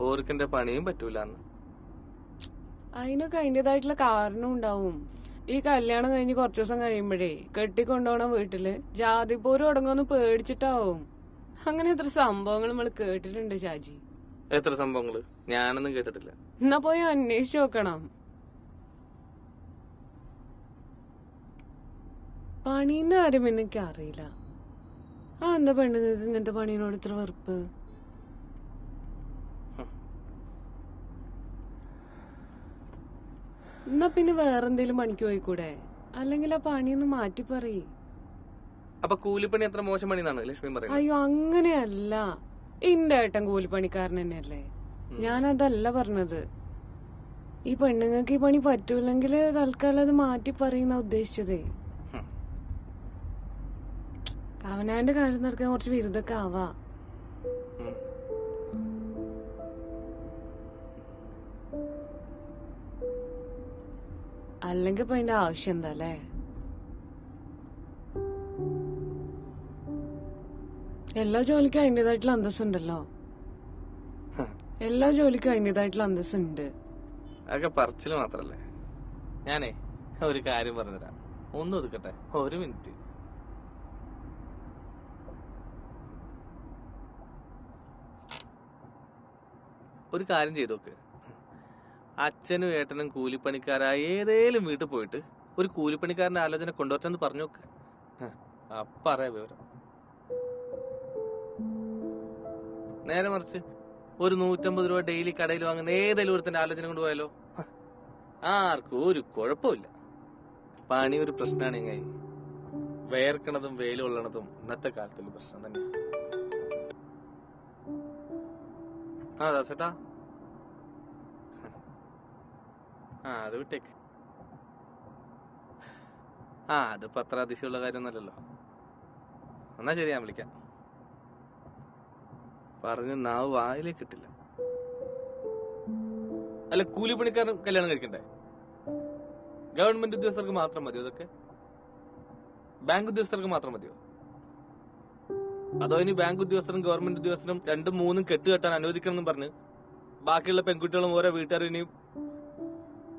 ഓർക്കെന്റെ പണിയും പറ്റൂലെന്ന്. അതിനൊക്കെ അതിന്റേതായിട്ടുള്ള കാരണം ഉണ്ടാവും. ഈ കല്യാണം കഴിഞ്ഞ് കുറച്ചു ദിവസം കഴിയുമ്പോഴേ കെട്ടിക്കൊണ്ടുപോണ വീട്ടില് ജാതിപ്പോര് തുടങ്ങുമെന്ന് പേടിച്ചിട്ടാവും. അങ്ങനെ എത്ര സംഭവങ്ങൾ നമ്മൾ കേട്ടിട്ടുണ്ട് ഷാജി. എത്ര സംഭവങ്ങള്? ഞാനൊന്നും കേട്ടിട്ടില്ല. എന്നാ പോയി അന്വേഷിച്ചു നോക്കണം. പണീന്റെ കാര്യം എനിക്ക് അറിയില്ല. എന്താ പെണ്ണുങ്ങൾക്ക് ഇങ്ങനത്തെ പണീനോട് ഇത്ര വെറുപ്പ്? എന്നാ പിന്നെ വേറെന്തേലും പണിക്ക് പോയിക്കൂടെ? അല്ലെങ്കിൽ ആ പണിയൊന്ന് മാറ്റി പറയ്. അപ്പൊ കൂലിപ്പണി അത്ര മോശം പണിന്നാണ് ലക്ഷ്മി പറയുന്നത്? അയ്യോ അങ്ങനെയല്ല, എന്റെ ഏട്ടൻ കൂലിപ്പണിക്കാരൻ തന്നെയല്ലേ. ഞാനതല്ല പറഞ്ഞത്. ഈ പെണ്ണുങ്ങൾക്ക് ഈ പണി പറ്റൂല്ലെങ്കിൽ തൽക്കാലം അത് മാറ്റി പറയുന്ന ഉദ്ദേശിച്ചതേ. അവനാന്റെ കാര്യം നടക്കാൻ കുറച്ച് വിരുദ്ധൊക്കെ ആവാ. അല്ലെങ്കിൽ ഇപ്പൊ അതിന്റെ ആവശ്യം എന്താ അല്ലേ? എല്ലാ ജോലിക്കും അതിന്റേതായിട്ടുള്ള അന്തസ്സുണ്ടല്ലോ. എല്ലാ ജോലിക്കും അതിന്റേതായിട്ടുള്ള അന്തസ്സുണ്ട്. അതൊക്കെ പറച്ചില് മാത്രല്ലേ. ഞാനേ ഒരു കാര്യം പറഞ്ഞുതരാം, ഒന്ന് ഒതുക്കട്ടെ, 1 മിനിറ്റ്. ഒരു കാര്യം ചെയ്തു നോക്ക്. അച്ഛനും ഏട്ടനും കൂലിപ്പണിക്കാരായ ഏതേലും വീട്ടിൽ പോയിട്ട് ഒരു കൂലിപ്പണിക്കാരന്റെ ആലോചന കൊണ്ടുവരട്ടെന്ന് പറഞ്ഞു നോക്ക്. അപ്പറയാ വിവരം. നേരെ മറിച്ച് ഒരു 150 രൂപ ഡെയിലി കടയിൽ വാങ്ങുന്ന ഏതെങ്കിലും ഒരുത്തിന്റെ ആലോചന കൊണ്ടുപോയാലോ? ആർക്കും ഒരു കുഴപ്പമില്ല. പണി ഒരു പ്രശ്നമാണ്. എങ്ങനെ വേർക്കണതും വെയിൽ കൊള്ളണതും ഇന്നത്തെ കാലത്തൊരു പ്രശ്നം തന്നെ. ദാസേട്ടാ, അത് വിട്ടേക്ക്. അതിപ്പോ അത്ര അതിശയമുള്ള കാര്യമൊന്നുമല്ലല്ലോ. എന്നാ ശരി, ഞാൻ വിളിക്കാം. പറഞ്ഞ് നാവ് വായിലേക്ക് കിട്ടില്ല. അല്ല, കൂലിപ്പണിക്കാരൻ കല്യാണം കഴിക്കണ്ടേ? ഗവൺമെന്റ് ഉദ്യോഗസ്ഥർക്ക് മാത്രം മതിയോ ഇതൊക്കെ? ബാങ്ക് ഉദ്യോഗസ്ഥർക്ക് മാത്രം മതിയോ? അതോ ഇനി ബാങ്ക് ഉദ്യോഗസ്ഥരും ഗവൺമെന്റ് ഉദ്യോഗസ്ഥരും 2 3 കെട്ടുകെട്ടാൻ അനുവദിക്കണം എന്നും പറഞ്ഞ് ബാക്കിയുള്ള പെൺകുട്ടികളും ഓരോ വീട്ടുകാരും ഇനി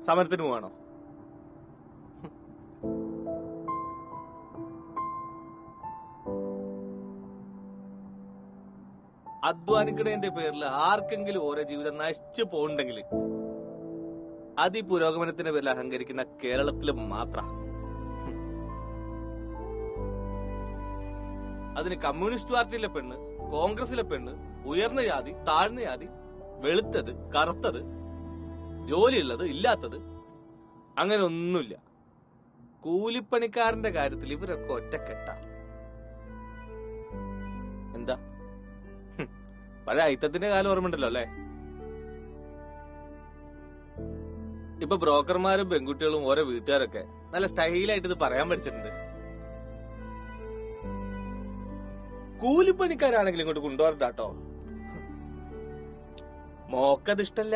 സമരത്തിന് പോവാണോ? അധ്വാനിക്കണേന്റെ പേരിൽ ആർക്കെങ്കിലും ഓരോ ജീവിതം നശിച്ചു പോകണ്ടെങ്കിൽ അത് ഈ പുരോഗമനത്തിന്റെ പേരിൽ അഹങ്കരിക്കുന്ന കേരളത്തില് മാത്രം. അതിന് കമ്മ്യൂണിസ്റ്റ് പാർട്ടിയിലെ പെണ്ണ്, കോൺഗ്രസിലെ പെണ്ണ്, ഉയർന്ന ജാതി, താഴ്ന്ന ജാതി വെളുത്തത് കറുത്തത്, ജോലിയുള്ളത് ഇല്ലാത്തത്, അങ്ങനെ ഒന്നുമില്ല. കൂലിപ്പണിക്കാരന്റെ കാര്യത്തിൽ ഇവരൊക്കെ ഒറ്റക്കെട്ട. എന്താ പഴയ ഐത്തത്തിന്റെ കാലം ഓർമ്മയുണ്ടല്ലോ അല്ലേ? ഇപ്പൊ ബ്രോക്കർമാരും പെൺകുട്ടികളും ഓരോ വീട്ടുകാരൊക്കെ നല്ല സ്റ്റൈലായിട്ട് ഇത് പറയാൻ പഠിച്ചിട്ടുണ്ട്. കൂലിപ്പണിക്കാരാണെങ്കിൽ ഇങ്ങോട്ട് കൊണ്ടുപോരട്ടോ. മോക്കത് ഇഷ്ടല്ല,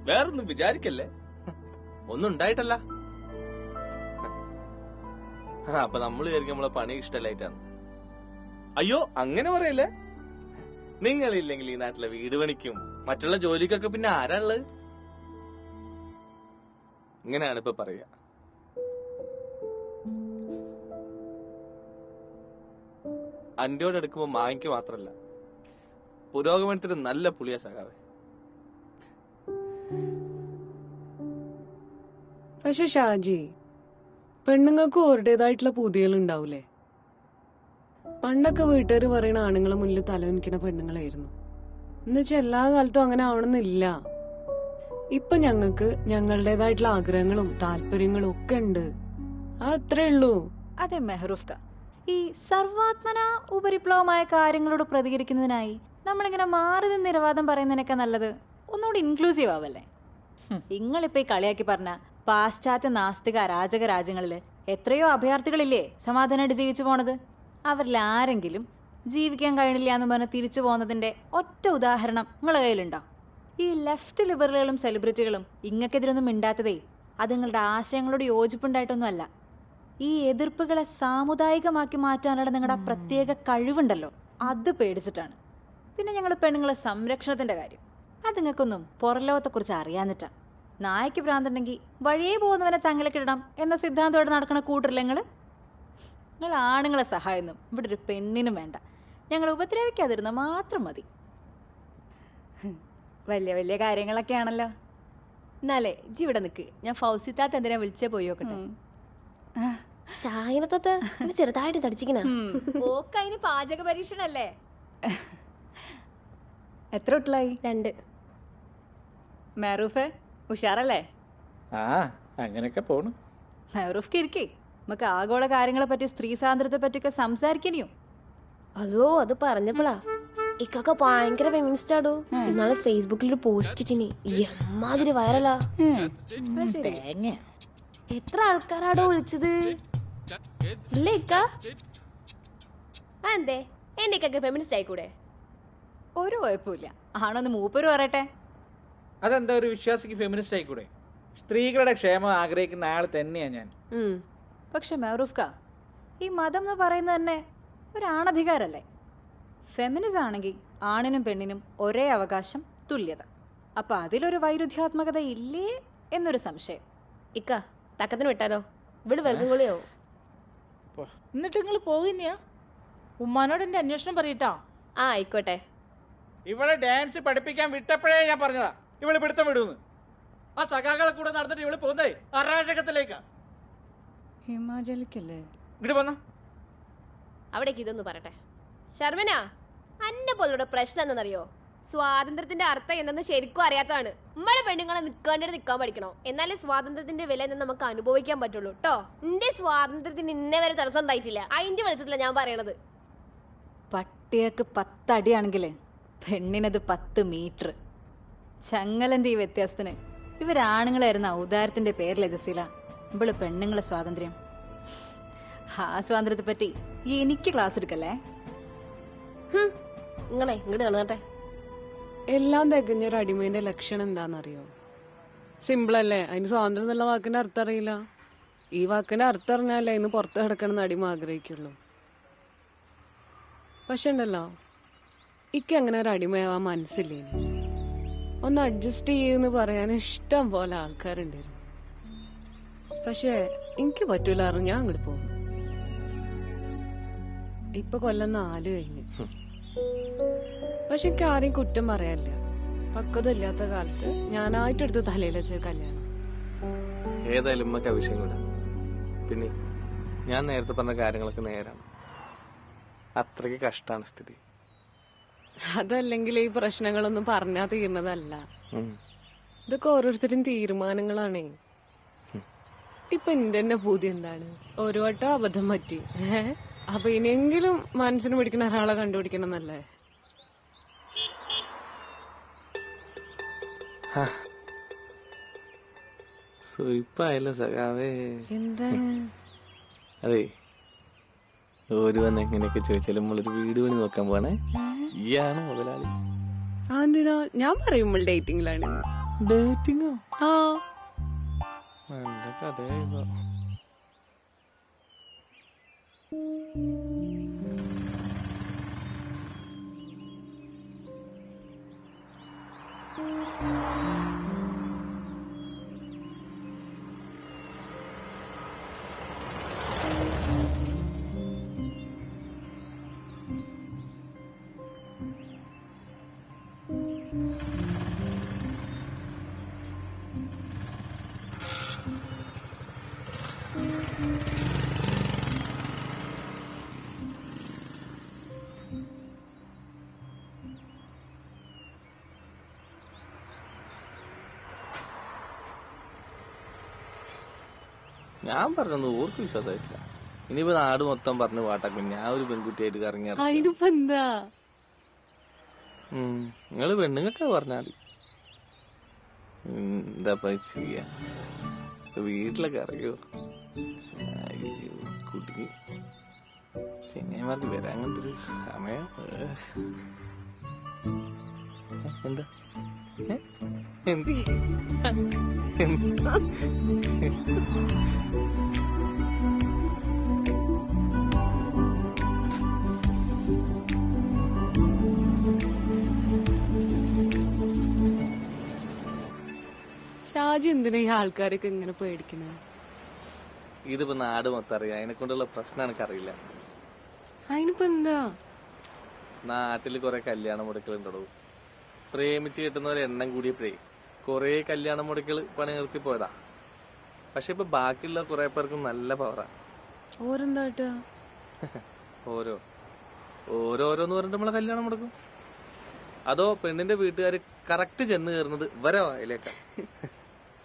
വേറൊന്നും വിചാരിക്കല്ലേ, ഒന്നും ഉണ്ടായിട്ടല്ല. അപ്പൊ നമ്മൾ വിചാരിക്കും നമ്മളെ പണി ഇഷ്ടല്ലായിട്ടാണ്. അയ്യോ അങ്ങനെ പറയല്ലേ. നിങ്ങളില്ലെങ്കിൽ ഈ നാട്ടിലെ വീട് പണിക്കും മറ്റുള്ള ജോലിക്കൊക്കെ പിന്നെ ആരാ ഉള്ളത്? ഇങ്ങനെയാണ് ഇപ്പൊ പറയുക. അന്റോട് എടുക്കുമ്പോ മാങ്ങിക്ക് മാത്രല്ല, പുരോഗമനത്തിന് നല്ല പുളിയ സഖാവേ. പക്ഷെ ഷാജി, പെണ്ണുങ്ങൾക്ക് ഓരുടേതായിട്ടുള്ള പുതിയകൾ ഉണ്ടാവൂലേ? പണ്ടൊക്കെ വീട്ടുകാർ പറയണ ആണുങ്ങളെ മുന്നിൽ തലവനിക്കണ പെണ്ണുങ്ങളായിരുന്നു. എന്നുവെച്ചാൽ എല്ലാ കാലത്തും അങ്ങനെ ആവണമെന്നില്ല. ഇപ്പൊ ഞങ്ങൾക്ക് ഞങ്ങളുടേതായിട്ടുള്ള ആഗ്രഹങ്ങളും താല്പര്യങ്ങളും ഒക്കെ ഉണ്ട്. അത്രേ ഉള്ളൂ. അതെ മെഹറൂഫ്ക, ഈ സർവാത്മന ഉപരിപ്ലവമായ കാര്യങ്ങളോട് പ്രതികരിക്കുന്നതിനായി നമ്മളിങ്ങനെ മാറി നിന്ന് നിരവാദം പറയുന്നതിനൊക്കെ നല്ലത് ഒന്നുകൂടി ഇൻക്ലൂസീവ് ആവല്ലേ? നിങ്ങളിപ്പോ ഈ കളിയാക്കി പറഞ്ഞ പാശ്ചാത്യ നാസ്തിക അരാജക രാജ്യങ്ങളില് എത്രയോ അഭയാർത്ഥികളില്ലേ സമാധാനമായിട്ട് ജീവിച്ചു പോണത്? അവരിൽ ആരെങ്കിലും ജീവിക്കാൻ കഴിയില്ല എന്ന് പറഞ്ഞ് തിരിച്ചു പോകുന്നതിന്റെ ഒറ്റ ഉദാഹരണം നിങ്ങളുടെ കയ്യിലുണ്ടോ? ഈ ലെഫ്റ്റ് ലിബറലുകളും സെലിബ്രിറ്റികളും ഇങ്ങക്കെതിരൊന്നും മിണ്ടാത്തതേ അത് നിങ്ങളുടെ ആശയങ്ങളോട് യോജിപ്പുണ്ടായിട്ടൊന്നും അല്ല. ഈ എതിർപ്പുകളെ സാമുദായികമാക്കി മാറ്റാനുള്ള നിങ്ങളുടെ പ്രത്യേക കഴിവുണ്ടല്ലോ, അത് പേടിച്ചിട്ടാണ്. പിന്നെ ഞങ്ങൾ പെണ്ണുങ്ങളെ സംരക്ഷണത്തിന്റെ കാര്യം, അത് നിങ്ങൾക്കൊന്നും പുറലോകത്തെക്കുറിച്ച് അറിയാന്നിട്ടാ. നായ്ക്ക് ഭ്രാന്തുണ്ടെങ്കിൽ വഴിയേ പോകുന്നവനെ ചങ്ങലക്കിടണം എന്ന സിദ്ധാന്തത്തോടെ നടക്കണ കൂട്ടരില്ല നിങ്ങൾ ആണുങ്ങളെ സഹായമൊന്നും ഇവിടെ ഒരു പെണ്ണിനും വേണ്ട. ഞങ്ങൾ ഉപദ്രവിക്കാതിരുന്ന മാത്രം മതി. വലിയ വലിയ കാര്യങ്ങളൊക്കെയാണല്ലോ. എന്നാലേ ജി ഇവിടെ നിക്ക്, ഞാൻ ഫൗസിത്താത്ത എന്തിനാ വിളിച്ചേ പോയി നോക്കട്ടെ. ചായനത്തെ ചെറുതായിട്ട് തടിച്ചിക്കണ ഓക്ക് അതിന് പാചക പരീക്ഷണല്ലേ. എത്ര കുട്ടികളായി? 2. മെഹറൂഫെ ഉഷാറല്ലേ? ആ അങ്ങനെയൊക്കെ പോണു. മെഹറൂഫ്ക്ക് ഇരിക്കേ, നമുക്ക് ആഗോള കാര്യങ്ങളെ പറ്റി, സ്ത്രീ സ്വാതന്ത്ര്യത്തെ പറ്റിയൊക്കെ സംസാരിക്കണിയോ? അതോ അത് പറഞ്ഞപ്പോഴാ ഇക്കൊക്കെ ഭയങ്കര ഫെമിനിസ്റ്റ് ആടോ. ഇന്നാളെ ഫേസ്ബുക്കിൽ ഒരു പോസ്റ്റ് ഇട്ടിനി, എമ്മാതിരി വൈറലാ. എത്ര ആൾക്കാരാടോ വിളിച്ചത് ഇല്ലേ ഇക്ക? എന്തേ എന്റെ ഇക്കൊക്കെ ഫെമിനിസ്റ്റ് ആയിക്കൂടെ? ഒരു കുഴപ്പമില്ല. ആണോന്ന് മൂപ്പര് പറയട്ടെ. അതെന്താ ഒരു വിശ്വാസിക്ക് ഫെമിനിസ്റ്റ് ആയിക്കൂടെ? സ്ത്രീകളുടെ ക്ഷേമം ആഗ്രഹിക്കുന്ന ആൾ തന്നെയാ ഞാൻ. പക്ഷെ മെഹറൂഫ്ക, ഈ മതം എന്ന് പറയുന്നത് തന്നെ ഒരാണധികാരല്ലേ? ഫെമിനിസം ആണെങ്കിൽ ആണിനും പെണ്ണിനും ഒരേ അവകാശം, തുല്യത. അപ്പൊ അതിലൊരു വൈരുദ്ധ്യാത്മകത ഇല്ലേ എന്നൊരു സംശയം. ഇക്ക തക്കത്തിന് വിട്ടാലോ? ഇവിടെ വെറും കൊള്ളിയോ? എന്നിട്ട് നിങ്ങൾ പോകുന്നയാ? ഉമ്മാനോട് എന്റെ അന്വേഷണം പറയട്ടോ. ആ ആയിക്കോട്ടെ. ഇവളെ ഡാൻസ് പഠിപ്പിക്കാൻ വിട്ടപ്പോഴേ ഞാൻ പറഞ്ഞതാ ഇവള് പിടുത്തം വിടുന്നു. ആ സഖാക്കളെ കൂടെ നടന്നിട്ട് ഇവള് പോകുന്നേ അരാജകത്തിലേക്കാ. ഹിമാചലിക്കല്ലേ ഇങ്ങോട്ട് വന്നോ. അവിടേക്ക് ഇതൊന്ന് പറട്ടെ. ശർമിന, അന്നെ പോലുള്ള പ്രശ്നം എന്താണെന്നറിയോ? സ്വാതന്ത്ര്യത്തിന്റെ അർത്ഥം എന്തെന്ന് ശരിക്കും അറിയാത്തതാണ്. നമ്മളെ പെണ്ണുങ്ങളെ നിൽക്കേണ്ടത് നിൽക്കാൻ പഠിക്കണോ? എന്നാലേ സ്വാതന്ത്ര്യത്തിന്റെ വില എന്ന് നമുക്ക് അനുഭവിക്കാൻ പറ്റുള്ളൂ കേട്ടോ. എന്റെ സ്വാതന്ത്ര്യത്തിന് ഇന്നേ വരെ തടസ്സം ഉണ്ടായിട്ടില്ല. അതിന്റെ വെളിച്ചത്തില ഞാൻ പറയണത്. പട്ടിയക്ക് 10 അടിയാണെങ്കില് പെണ്ണിനത് 10 മീറ്റർ. ചങ്ങലന്റെ ഈ വ്യത്യാസത്തിന് ഇവരാണുങ്ങളായിരുന്ന ഔദാര്യത്തിന്റെ പേരിലെ ജസീല ഇവള് പെണ്ണുങ്ങളെ സ്വാതന്ത്ര്യം. ആ സ്വാതന്ത്ര്യത്തെ പറ്റി എനിക്ക് ക്ലാസ് എടുക്കല്ലേ? നിങ്ങളെ ഇങ്ങോട്ട് നടന്നട്ടെ. എല്ലാം തികഞ്ഞൊരു അടിമേന്റെ ലക്ഷണം എന്താണെന്നറിയോ? സിമ്പിളല്ലേ? അതിന് സ്വാതന്ത്ര്യം എന്നുള്ള വാക്കിന്റെ അർത്ഥം അറിയില്ല. ഈ വാക്കിന്റെ അർത്ഥം അറിഞ്ഞാലേ ഇന്ന് പുറത്ത് കിടക്കണം അടിമ ആഗ്രഹിക്കുള്ളൂ. പക്ഷെ ഉണ്ടല്ലോ, ഇക്ക് അങ്ങനെ ഒരു അടിമയാവാൻ മനസ്സില്ലേ? ഒന്ന് അഡ്ജസ്റ്റ് ചെയ്യുമെന്ന് പറയാൻ ഇഷ്ടം പോലെ ആൾക്കാരുണ്ടായിരുന്നു. പക്ഷെ എനിക്ക് പറ്റൂല, ഞാൻ അങ്ങോട്ട് പോകുന്നു. ഇപ്പൊ കൊല്ലം 4 കഴിഞ്ഞു. പക്ഷെ എനിക്ക് ആരെയും കുറ്റം പറയാനില്ല. പക്വത ഇല്ലാത്ത കാലത്ത് ഞാനായിട്ടെടുത്ത് തലയിൽ വെച്ച കല്യാണം. ഏതായാലും ഉമ്മക്ക് ആ വിഷയം കൂടെ. പിന്നെ ഞാൻ നേരത്തെ പറഞ്ഞ കാര്യങ്ങളൊക്കെ നേരാണ്. അത്രയ്ക്ക് കഷ്ടമാണ് സ്ഥിതി. അതല്ലെങ്കിൽ ഈ പ്രശ്നങ്ങളൊന്നും പറഞ്ഞാ തീർന്നതല്ല. ഇതൊക്കെ ഓരോരുത്തരും തീരുമാനങ്ങളാണേ. ഇപ്പൊ എന്റെ തന്നെ പൂതി എന്താണ്, ഒരു വട്ടം അബദ്ധം പറ്റി. അപ്പൊ ഇനിയെങ്കിലും മനസ്സിന് പിടിക്കുന്ന ഒരാളെ കണ്ടുപിടിക്കണം എന്നല്ലേ? സുയിപ്പായല്ലോ സഖാവേ. എന്താണ്? അതെ, ഓര് വന്ന് എങ്ങനെയൊക്കെ ചോദിച്ചാലും നമ്മളൊരു വീട് പണി നോക്കാൻ പോണേ. ഈയാണ് മുതലാളി. എന്തിനാ? ഞാൻ പറയുമ്പോൾ ഡേറ്റിംഗിലാണ്. ഡേറ്റിംഗോ? ആ, നല്ല കഥയായിപ്പോ. ഞാൻ പറഞ്ഞത് ഓർക്ക് വിശ്വാസമായിട്ടില്ല. ഇനിയിപ്പോ നാട് മൊത്തം പറഞ്ഞ് പാട്ടാക്കും ഞാൻ ഒരു പെൺകുട്ടിയായിട്ട് കറങ്ങി. അതിനിപ്പോ എന്താ? നിങ്ങള് പെണ്ണുങ്ങൾക്കാ പറഞ്ഞാല് എന്താ ചെയ്യാ? വീട്ടിലൊക്കെ അറിയോ കുട്ടിക്ക് ചെങ്ങന്മാർക്ക് വരാൻ കണ്ടൊരു സമയം. എന്താ എന്ത് ഷാജി എന്തിനാ ഈ ആൾക്കാരൊക്കെ ഇങ്ങനെ പേടിക്കണേ? ഇതിപ്പോ നാട് മൊത്തം അറിയാം. അതിനെ കൊണ്ടുള്ള പ്രശ്നം എനിക്കറിയില്ല. അതിനിപ്പോ എന്താ? നാട്ടില് കൊറേ കല്യാണ മുടക്കലുണ്ടോ? പ്രേമിച്ച് കിട്ടുന്നവരെ എണ്ണം കൂടിയപ്പോഴേ കൊറേ കല്യാണ മുടക്കല് പണി നിർത്തി പോയതാ. പക്ഷെ ഇപ്പൊ ബാക്കിയുള്ള കുറെ പേർക്കും നല്ല പവറാ. ഓരെന്താട്ടാ? ഓരോന്ന് പറഞ്ഞിട്ട് നമ്മളെ കല്യാണം മുടക്കും. അതോ പെണ്ണിന്റെ വീട്ടുകാര് കറക്റ്റ് ചെന്ന് കയറുന്നത് വരെ വായിലേക്കാ.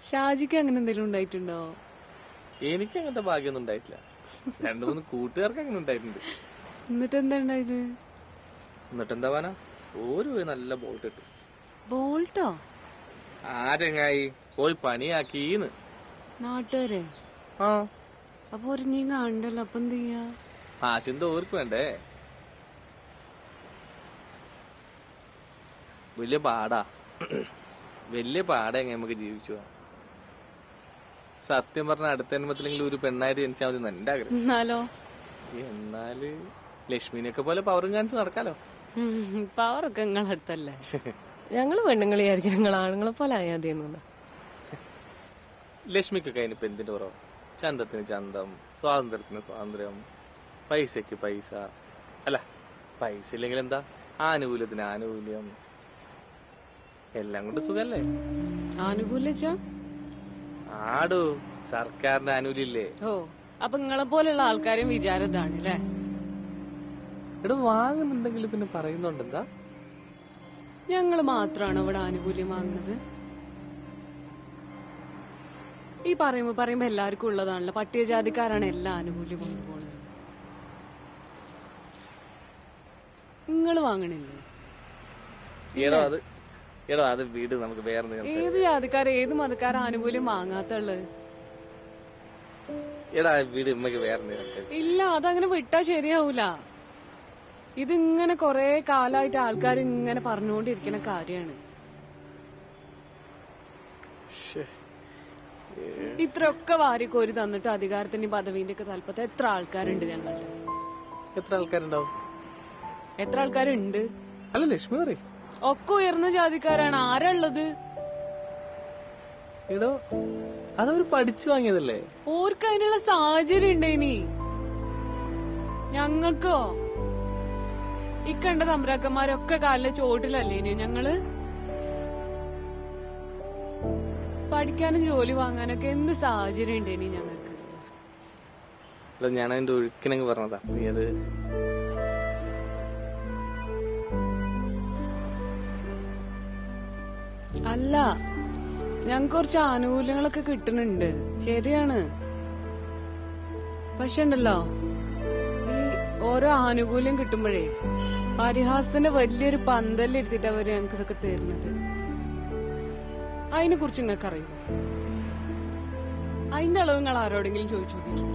ഷാജിക്ക് അങ്ങനെ എന്തെങ്കിലും ഉണ്ടായിട്ടുണ്ടോ? എനിക്ക് അങ്ങനത്തെ ഭാഗ്യമൊന്നും ഉണ്ടായിട്ടില്ല. 2-3 കൂട്ടുകാർക്ക് അങ്ങനെ ഉണ്ടായിട്ടുണ്ട്. എന്നിട്ട് എന്താ ഉണ്ടായത്? എന്നിട്ടെന്താ വാനാ, ഓര് പോയി നല്ല ബോൾട്ട് ഇട്ടു. ബോൾട്ടോ? ആ ചങ്ങായി പോയി പണിയാക്കീന്ന്. നാട്ടുകാരെ? ആ. അപ്പൊ ഒരു നീ കാണണ്ടല്ലോ, അപ്പൊ എന്ത് ചെയ്യാ? ആ ചിന്ത ഓർക്ക് വേണ്ടേ? വലിയ പാടാ എങ്ങനെ നമുക്ക് ജീവിച്ചു. സത്യം പറഞ്ഞ അടുത്ത ജന്മത്തിലെങ്കിലും ഒരു പെണ്ണായിട്ട് ജനിച്ചാൽ മതി എന്റെ ആഗ്രഹം. എന്നാല് ലക്ഷ്മിനെയൊക്കെ പോലെ പവറും കാണിച്ച് നടക്കാലോ. പവറൊക്കെ നിങ്ങളടുത്തല്ലേ? ഞങ്ങള് പെണ്ണുങ്ങളെ ആയിരിക്കും, നിങ്ങൾ ആണുങ്ങളെ പോലെ ആയാ മതിയെന്നു. ലക്ഷ്മിക്കൊക്കെ അതിനിപ്പോ എന്തിന്റെ കുറവ്? ചന്തത്തിന് ചന്തം, സ്വാതന്ത്ര്യത്തിന് സ്വാതന്ത്ര്യം, പൈസക്ക് പൈസ. അല്ല, പൈസ ഇല്ലെങ്കിൽ എന്താ, ആനുകൂല്യത്തിന് ആനുകൂല്യം, എല്ലാം കൊണ്ട് സുഖല്ലേ? ആനുകൂല്യ ആടോ, സർക്കാരിന്റെ ആനുകൂല്യല്ലേ? ഓ, അപ്പൊ നിങ്ങളെ പോലുള്ള ആൾക്കാരും വിചാരം ഇതാണ് അല്ലേ? ഇവിടെ വാങ്ങുന്നുണ്ടെങ്കിൽ പിന്നെ പറയുന്നുണ്ടെന്താ? ഞങ്ങള് മാത്രാണോ ഇവിടെ ആനുകൂല്യം വാങ്ങുന്നത്? ഈ പറയുമ്പോ എല്ലാവർക്കും ഉള്ളതാണല്ലോ. പട്ടികജാതിക്കാരാണ് എല്ലാ ആനുകൂല്യം കൊണ്ടുപോകുന്നത്. നിങ്ങള് വാങ്ങണില്ലേ? അത് വീട് നമുക്ക് വേറെ. ഏത് ജാതിക്കാർ ഏത് മതക്കാർ ആനുകൂല്യം വാങ്ങാത്തുള്ളത്? വീട് നമുക്ക് വേറെ ഇല്ല, അതങ്ങനെ വിട്ടാ ശരിയാവൂല. ഇതിങ്ങനെ കൊറേ കാലായിട്ട് ആൾക്കാർ ഇങ്ങനെ പറഞ്ഞുകൊണ്ടിരിക്കുന്ന കാര്യമാണ്. ഇത്രയൊക്കെ വാരിക്കോരി തന്നിട്ട് അധികാരത്തിന്റെ പദവിന്റെ ഒക്കെ തലപ്പത്ത് എത്ര ആൾക്കാരുണ്ട് ഞങ്ങളുടെ? എത്ര ആൾക്കാരുണ്ടാവും? എത്ര ആൾക്കാരുണ്ട്? അല്ല ലക്ഷ്മി പറയും. ഒക്കെ ഉയർന്ന ജാതിക്കാരാണ്. ആരാ ഉള്ളത്? അതവര് പഠിച്ചു വാങ്ങിയതല്ലേ? ഓർക്ക് അതിനുള്ള സാഹചര്യം ഉണ്ടേനി. ഞങ്ങൾക്കോ ഈ കണ്ട തമ്പ്രാക്കന്മാരൊക്കെ കാലിലെ ചോട്ടിലല്ലേ ഇനി ഞങ്ങള്? പഠിക്കാനും ജോലി വാങ്ങാനൊക്കെ എന്ത് സാഹചര്യം ഉണ്ടേനി ഞങ്ങൾക്ക്? ഞാൻ അതിന്റെ ഒഴുക്കിനങ്ങ് പറഞ്ഞതാ. നീ അത് അല്ല, ഞങ്ങൾക്ക് കുറച്ച് ആനുകൂല്യങ്ങളൊക്കെ കിട്ടുന്നുണ്ട്, ശരിയാണ്. പക്ഷെ ഉണ്ടല്ലോ, ഈ ഓരോ ആനുകൂല്യം കിട്ടുമ്പോഴേ പരിഹാസത്തിന്റെ വലിയൊരു പന്തലിരുത്തിട്ട് അവര് ഞങ്ങൾക്ക് ഇതൊക്കെ തരുന്നത്. അതിനെ കുറിച്ച് നിങ്ങൾക്ക് അറിയോ? അതിന്റെ അളവ് നിങ്ങൾ ആരോടെങ്കിലും ചോദിച്ചു നോക്കിയിട്ടുണ്ടോ?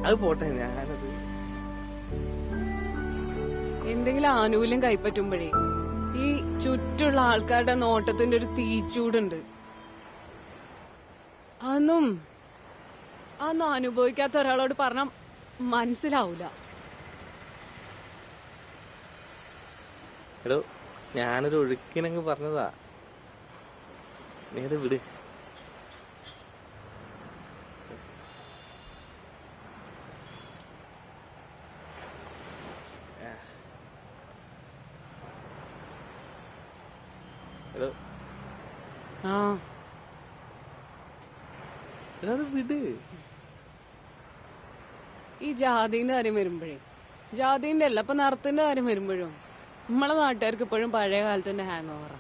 അത് പോട്ടെ, ഞാനത് എന്തെങ്കിലും ആനുകൂല്യം കൈപ്പറ്റുമ്പോഴേ ഈ ചുറ്റുള്ള ആൾക്കാരുടെ നോട്ടത്തിന്റെ ഒരു തീച്ചൂടുണ്ട്. അതൊന്നും അനുഭവിക്കാത്ത ഒരാളോട് പറഞ്ഞാൽ മനസ്സിലാവൂല. എടോ, ഞാനൊരു ഒഴുക്കിനങ്ങ് പറഞ്ഞതാ, നീ അത് വിട്. എടോ, ആ എടോ, അത് വിട്. ഈ ജാതിന്റെ കാര്യം വരുമ്പോഴേ, ജാതിന്റെ അല്ല, ഇപ്പൊ നിറത്തിന്റെ കാര്യം വരുമ്പോഴും നമ്മളെ നാട്ടുകാർക്ക് ഇപ്പോഴും പഴയ കാലത്തിന്റെ ഹാങ് ഓവറാ.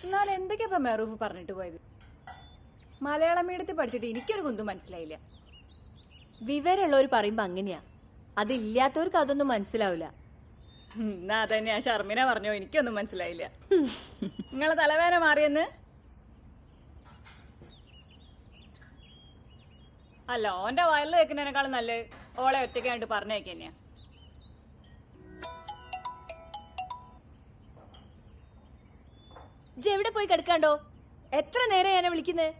എന്നാൽ എന്തൊക്കെയാ മെറൂഫ് പറഞ്ഞിട്ട് പോയത്? മലയാളം മീഡിയത്തിൽ പഠിച്ചിട്ട് എനിക്കൊരു കുന്തും മനസ്സിലായില്ല. വിവരമുള്ളവർ പറയുമ്പോ അങ്ങനെയാ, അതില്ലാത്തവർക്ക് അതൊന്നും മനസ്സിലാവില്ല. എന്നാ അതന്നെ ഞാൻ ഷർമിന പറഞ്ഞോ, എനിക്കൊന്നും മനസ്സിലായില്ല. നിങ്ങളെ തലവേദന മാറിയെന്ന്? അല്ല, ഓന്റെ വയലിൽ വെക്കുന്നതിനേക്കാളും നല്ല ഓളെ ഒറ്റയ്ക്കായിട്ട് പറഞ്ഞേക്ക് തന്നെയാ. എവിടെ പോയി കിടക്കാണ്ടോ? എത്ര നേരം ഞാനെ വിളിക്കുന്നേ?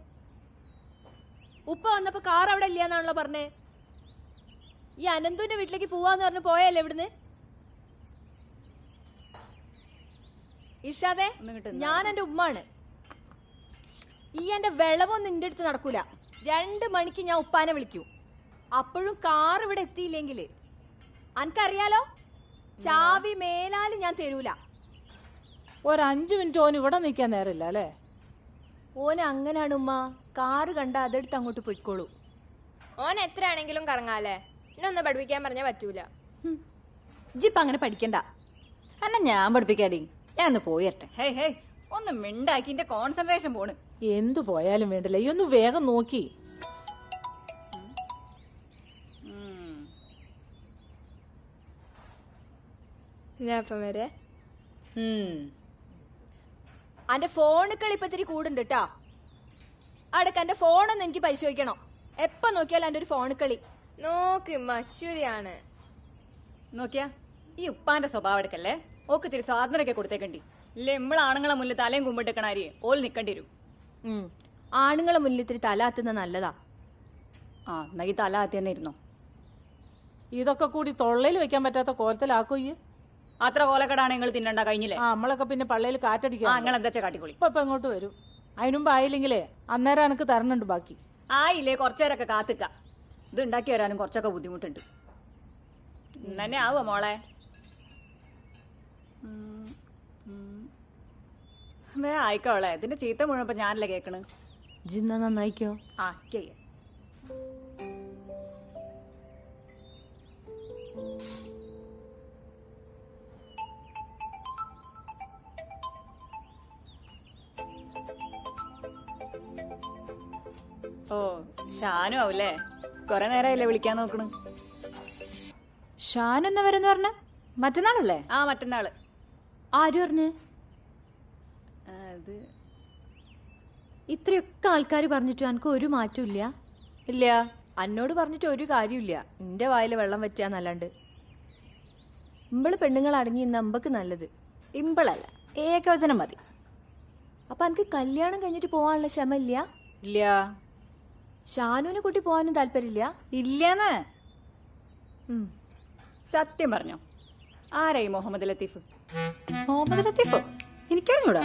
ഉപ്പ വന്നപ്പോ കാർ അവിടെ ഇല്ലാന്നാണല്ലോ പറഞ്ഞേ. ഈ അനന്തുവിന്റെ വീട്ടിലേക്ക് പോവാന്ന് പറഞ്ഞു പോയല്ലേ ഇവിടുന്ന്? ഇഷാദേ, ഞാൻ എന്റെ ഉമ്മാണ്. ഈ എന്റെ വെള്ളമൊന്നും നിന്റെ അടുത്ത് നടക്കൂല. 2 മണിക്ക് ഞാൻ ഉപ്പാനെ വിളിക്കൂ. അപ്പോഴും കാർ ഇവിടെ എത്തിയില്ലെങ്കിൽ അനക്കറിയാലോ, ചാവി മേലാലും ഞാൻ തരൂല. ഒരു 5 മിനിറ്റ് ഓൻ ഇവിടെ നിൽക്കാൻ നേരമില്ല അല്ലേ? ഓൻ അങ്ങനാണ് ഉമ്മ. കാറ് കണ്ട അതെടുത്ത് അങ്ങോട്ട് പൊയ്ക്കോളൂ. ഓൻ എത്ര ആണെങ്കിലും കറങ്ങാല്ലേ, എന്നെ ഒന്ന് പഠിപ്പിക്കാൻ പറഞ്ഞാൽ പറ്റൂല. ജിപ്പ് അങ്ങനെ പഠിക്കണ്ട. അല്ല, ഞാൻ പഠിപ്പിക്കാടി. ഞാൻ ഒന്ന് പോയിട്ടെ. ഹേ ഹേ, ഒന്ന് മിണ്ടാക്കി, എന്റെ കോൺസെൻട്രേഷൻ പോണ്. എന്തു പോയാലും വേണ്ടില്ല, ഈ ഒന്ന് വേഗം നോക്കി. ഞാൻ ഇപ്പം വരെ. അന്റെ ഫോണുകൾ ഇപ്പൊ ഇത്തിരി കൂടുണ്ട് കേട്ടാ. അടക്ക എന്റെ ഫോണൊന്നും എനിക്ക് പരിശോധിക്കണം. എപ്പ നോക്കിയാലും എന്റെ ഒരു ഫോണുകളി നോക്ക്. മശൂരിയാണ്. നോക്കിയാ, ഈ ഉപ്പാന്റെ സ്വഭാവം എടുക്കല്ലേ. ഓക്ക് ഇത്തിരി സ്വാതന്ത്ര്യമൊക്കെ കൊടുത്തേക്കണ്ടി. ഇല്ലേ നമ്മൾ ആണുങ്ങളെ മുന്നിൽ തലയും കുമ്പിട്ടിക്കണാരിയെ ഓൾ നിക്കണ്ടി വരും. ആണുങ്ങളെ മുന്നിൽ ഇത്തിരി തല ആത്തുന്ന നല്ലതാ. ആ, എന്നാ ഈ തല ആത്തി തന്നെ ഇരുന്നോ. ഇതൊക്കെ കൂടി തൊള്ളയിൽ വെക്കാൻ പറ്റാത്ത കോലത്തിലാക്കോ ഈ? അത്ര കോലക്കെടാണ് നിങ്ങൾ തിന്നണ്ട, കഴിഞ്ഞില്ലേ? ആ, നമ്മളൊക്കെ പിന്നെ പള്ളിയിൽ കാറ്റടിക്കുക. നിങ്ങൾ എന്താ കാട്ടിക്കൊളി. ഇപ്പൊ ഇങ്ങോട്ട് വരും. അതിനുമ്പ് ആയില്ലെങ്കിലേ അന്നേരം എനിക്ക് തരണുണ്ട് ബാക്കി. ആയില്ലേ, കുറച്ചേരൊക്കെ കാത്തിക്ക. ഇത് ഉണ്ടാക്കി വരാനും കുറച്ചൊക്കെ ബുദ്ധിമുട്ടുണ്ട്. തന്നെ ആവുക മോളെ. വേ ആയിക്കോളെ. ഇതിന്റെ ചീത്ത മുഴുവൻ ഞാനല്ലേ കേക്കണ്. ജിന്ന നന്നായിക്കോ. ആ, ചെയ്യ. ഓ, ഷാനു ആവൂല്ലേ? കൊറേ നേരമായില്ലേ വിളിക്കാൻ നോക്കണ്. ഷാൻ എന്നാ വരെന്ന് പറഞ്ഞ? മറ്റന്നാളല്ലേ? ആ, മറ്റന്നാള്. ആര് പറഞ്ഞ്? അത് ഇത്രയൊക്കെ ആൾക്കാർ പറഞ്ഞിട്ടും എനിക്ക് ഒരു മാറ്റവും ഇല്ല. ഇല്ല, എന്നോട് പറഞ്ഞിട്ട് ഒരു കാര്യമില്ല. എന്റെ വായിൽ വെള്ളം വറ്റാന്നല്ലാണ്ട്. ഇമ്പള് പെണ്ണുങ്ങൾ അടങ്ങി ഇന്ന് അമ്പക്ക് നല്ലത്. ഇമ്പളല്ല, ഏകവചനം മതി. അപ്പൊ എനിക്ക് കല്യാണം കഴിഞ്ഞിട്ട് പോവാനുള്ള ക്ഷമ ഇല്ല? ഇല്ല. ഷാനുവിനെ കൂട്ടി പോവാനും താല്പര്യമില്ല? ഇല്ലെന്ന്. സത്യം പറഞ്ഞോ, ആരായി മുഹമ്മദ് ലത്തീഫ്? മുഹമ്മദ് ലത്തീഫോ? എനിക്കറിഞ്ഞൂടാ.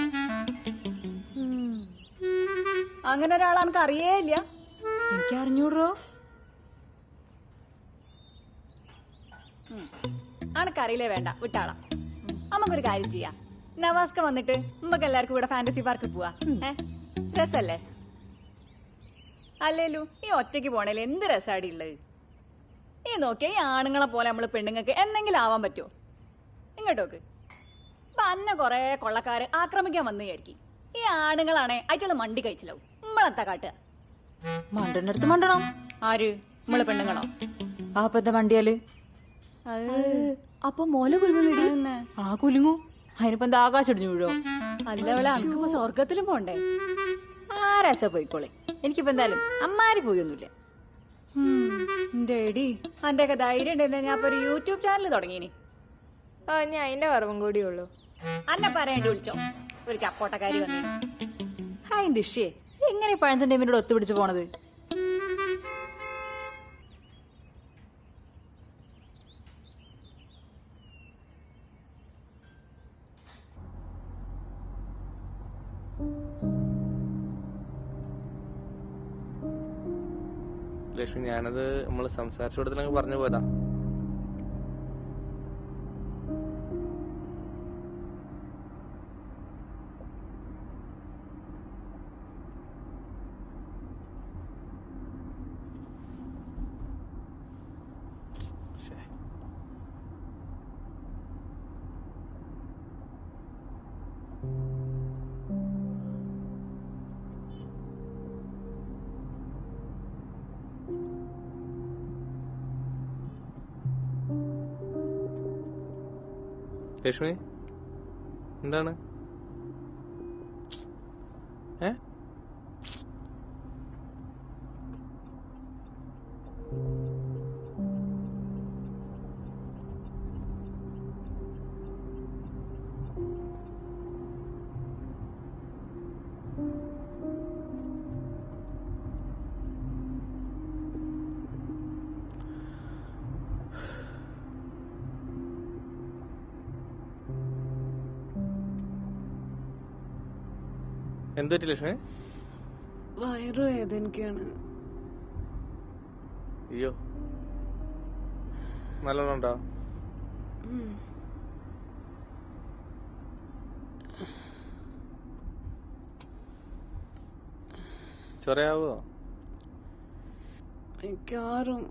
അങ്ങനെ ഒരാളെ എനിക്ക് അറിയേ ഇല്ല. എനിക്കറിഞ്ഞൂടോ. അനക്കറിയില്ലേ, വേണ്ട, വിട്ടാളാം. നമുക്കൊരു കാര്യം ചെയ്യാം. നവാസ്ക വന്നിട്ട് നമുക്ക് എല്ലാവർക്കും ഇവിടെ ഫാന്റസി പാർക്കിൽ പോവാ. രസല്ലേ? അല്ലേലു ഈ ഒറ്റയ്ക്ക് പോണേല് എന്ത് രസാടി ഉള്ളത്. ഈ നോക്കിയാ ഈ ആണുങ്ങളെ പോലെ നമ്മള് പെണ്ണുങ്ങൾക്ക് എന്തെങ്കിലും ആവാൻ പറ്റുമോ? ഇങ്ങോട്ടോക്ക് ഇപ്പൊ അന്നെ കൊറേ കൊള്ളക്കാര് ആക്രമിക്കാൻ വന്നു വിചാരിക്കും. ഈ ആണുങ്ങളാണെ അയച്ചുള്ള മണ്ടി കഴിച്ചിലാവും. നമ്മളെത്താ കാട്ടുക? മണ്ടന്റെ അടുത്ത് മണ്ടണം. ആര്? നമ്മള് പെണ്ണുങ്ങളോ? ആ പെത്ത മണ്ടിയാല് അപ്പൊ മോല കുലുങ്ങും. ആ കുലുങ്ങു. അതിനിപ്പോ എന്താ ആകാശം ഇടിഞ്ഞു വീഴോ? അല്ലവളെ അനക്കിപ്പോ സ്വർഗത്തിലും പോണ്ടേ? ആരാച്ചാ പോയിക്കോളെ. എനിക്കിപ്പോ എന്തായാലും അമ്മാരി പോയൊന്നുമില്ല. എടി അന്റെ ഒക്കെ ധൈര്യം ഉണ്ടെന്ന് ഞാൻ ഇപ്പൊ ഒരു യൂട്യൂബ് ചാനൽ തുടങ്ങിയിനി. ഞാൻ അതിന്റെ കുറവും കൂടിയുള്ളൂ. അന്നെ പറയേണ്ടി വിളിച്ചോ ഒരു ചപ്പോട്ടക്കാരി വന്നി. ഹായ് ഇഷേ, എങ്ങനെ പഴഞ്ചൻ ടീമിനോട് ഒത്തുപിടിച്ച് പോണത്? ലക്ഷ്മി, ഞാനത് നമ്മള് സംസാരിച്ച കൂട്ടത്തിലങ്ങ് പറഞ്ഞു പോയതാ. ലക്ഷ്മി, എന്താണ്? എന്തുപറ്റി ലക്ഷ്മി? വയറു വേദനിക്കാണ്. അയ്യോ, നല്ലോണം ഉണ്ടോ? ചൊറയാവോ? മിക്കവാറും.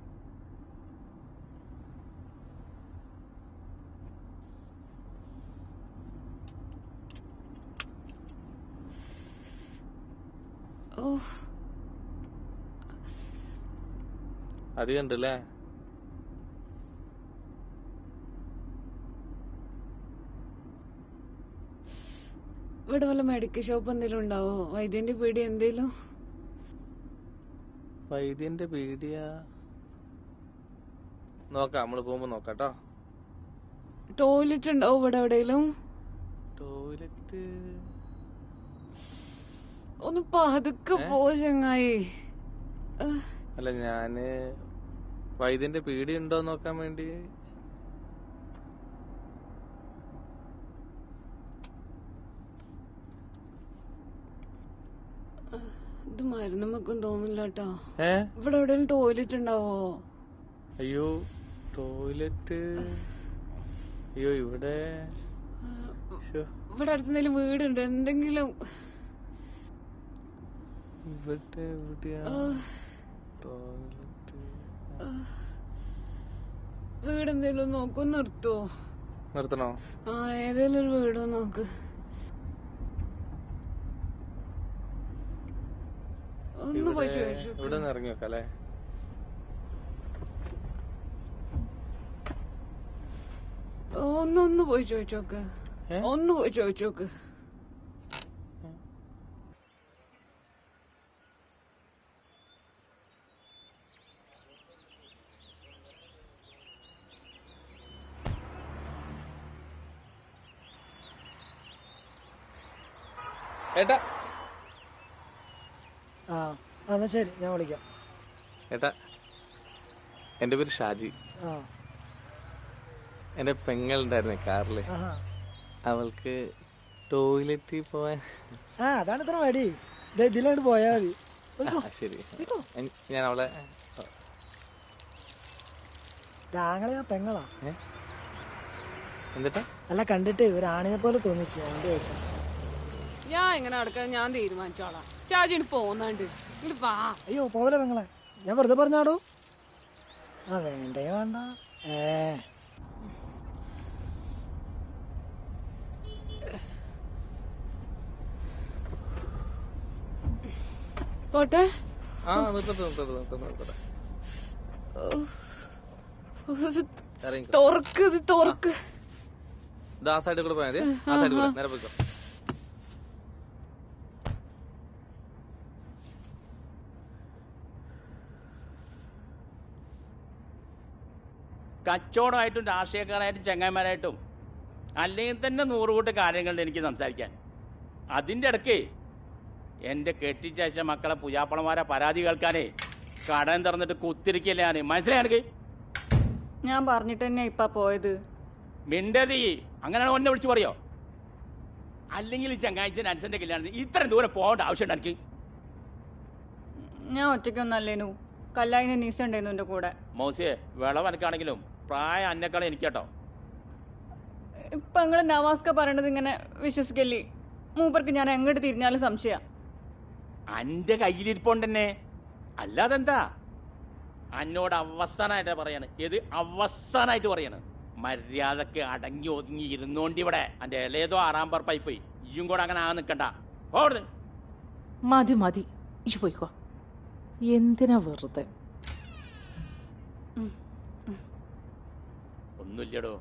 അധികം ഉണ്ടല്ലേ? ഇവിടെ വല്ല മെഡിക്കൽ ഷോപ്പ് എന്തെങ്കിലും ഉണ്ടാവോ? വൈദ്യന്റെ പീടി എന്തേലും? വൈദ്യന്റെ പീടിയാ നോക്കാം, നമ്മള് പോകുമ്പോ നോക്കാട്ടോ. ടോയ്ലറ്റ് ഉണ്ടാവോ ഇവിടെ എവിടെയെങ്കിലും? ടോയ്ലറ്റ് ഒന്ന് പതുക്കെ പോ ചങ്ങായി. അല്ല, ഞാന് വൈദ്യന്റെ പീടി ഉണ്ടോ നോക്കാൻ വേണ്ടി. ഇത് മരുന്ന് വെക്കും തോന്നില്ല കേട്ടോ. ഇവിടെ എവിടെയെങ്കിലും ടോയ്ലറ്റ് ഉണ്ടാവോ? അയ്യോ, ടോയ്ലറ്റ് അയ്യോ ഇവിടെ ഇവിടെ അടുത്തെന്തെങ്കിലും വീടുണ്ട്? എന്തെങ്കിലും ഇവിടെ എവിടെയാ ടോയ്ലറ്റ്? വീടെന്തേലും നോക്കൂ. നിർത്തോ? നിർത്തണോ? ആ, ഏതേലും ഒരു വീടോ നോക്ക്. ഒന്ന് പോയി ചോദിച്ചു. ഇവിടെ നിന്ന് ഇറങ്ങി വെക്കല്ലേ? ഒന്ന് പോയി ചോദിച്ചോക്ക്. ഒന്ന് പോയി ചോദിച്ചോക്ക്. ഏട്ടാ, എന്നാ ശരി, ഞാൻ വിളിക്കാം. ഏട്ടാ, എന്റെ പേര് ഷാജി. എന്റെ പെങ്ങളുണ്ടായിരുന്നേ കാറില്. അവൾക്ക് ടോയ്ലറ്റിൽ പോവാൻ. അതാണ് ഇത്ര മടി. ഇതിലോട്ട് പോയാ മതി. ശരി, ഞാൻ അവളെ. താങ്കളെ ആ പെങ്ങളാ? എന്നിട്ടാ? അല്ല, കണ്ടിട്ട് ഒരു ആണിനെ പോലെ തോന്നിച്ചു. അതിന്റെ ചോദിച്ചാ ഞാൻ എങ്ങനെ നടക്കാൻ ഞാൻ തീരുമാനിച്ചോളാം. ചാജിന് പോന്നാണ്ട് അയ്യോ പോലെ പെങ്ങളെ, ഞാൻ വെറുതെ പറഞ്ഞാടോ. ആ വേണ്ടേ വേണ്ട. പോട്ടെ. ആ നിർത്തട്ടെ. തുറക്ക്. ആ സൈഡിൽ കൂടെ പോയാൽ മതി. ആ സൈഡിൽ കൂടെ നേരെ പോയിക്കോ. കച്ചവടമായിട്ടും രാഷ്ട്രീയക്കാരായിട്ടും ചങ്ങായിമാരായിട്ടും അല്ലെങ്കിൽ തന്നെ 100 കൂട്ട് കാര്യങ്ങളുണ്ട് എനിക്ക് സംസാരിക്കാൻ. അതിൻ്റെ ഇടയ്ക്ക് എൻ്റെ കെട്ടിച്ചയച്ച മക്കളെ പുയ്യാപ്പളമാരെ പരാതി കേൾക്കാനേ കടം തുറന്നിട്ട് കുത്തിരിക്കല്ലേ ഞാൻ. മനസ്സിലായി? ഞാൻ പറഞ്ഞിട്ട് തന്നെ ഇപ്പൊ പോയത്. മിണ്ടതി അങ്ങനെയാണ് ഒന്നെ വിളിച്ച് പറയോ? അല്ലെങ്കിൽ ഈ ചങ്ങാഴ്ച അൻസന്റെ കല്യാണത്തിന് ഇത്രയും ദൂരം പോകേണ്ട ആവശ്യമുണ്ട് എനിക്ക്? ഞാൻ ഒറ്റയ്ക്കൊന്നല്ലേനു, കല്ലായിനെ നീസ ഉണ്ടായിരുന്നു എന്റെ കൂടെ. മൗസിയെ വിളവനക്കാണെങ്കിലും പ്രായം അന്നേക്കാളും എനിക്ക് കേട്ടോ. ഇപ്പൊ നിങ്ങള് നവാസ്ക പറയണത് ഇങ്ങനെ വിശ്വസിക്കല്ലേ? മൂപ്പർക്ക് ഞാൻ എങ്ങോട്ട് തിരിഞ്ഞാലും സംശയ. അന്റെ കയ്യിലിരിപ്പോണ്ടെന്നെ, അല്ലാതെന്താ? അന്നോട് അവസാനായിട്ടാ പറയാണ്. ഏത് അവസാനായിട്ട് പറയാണ്? മര്യാദക്ക് അടങ്ങി ഒതുങ്ങി ഇരുന്നോണ്ട് ഇവിടെ അന്റെ ഇളയതോ 6 പൈപ്പ് ഇയും കൂടെ അങ്ങനെ ആകാൻ നിൽക്കണ്ട. മതി ഇയ്യ് പോയിക്കോ. എന്തിനാ വെറുതെ? ഒന്നുമില്ലടോ,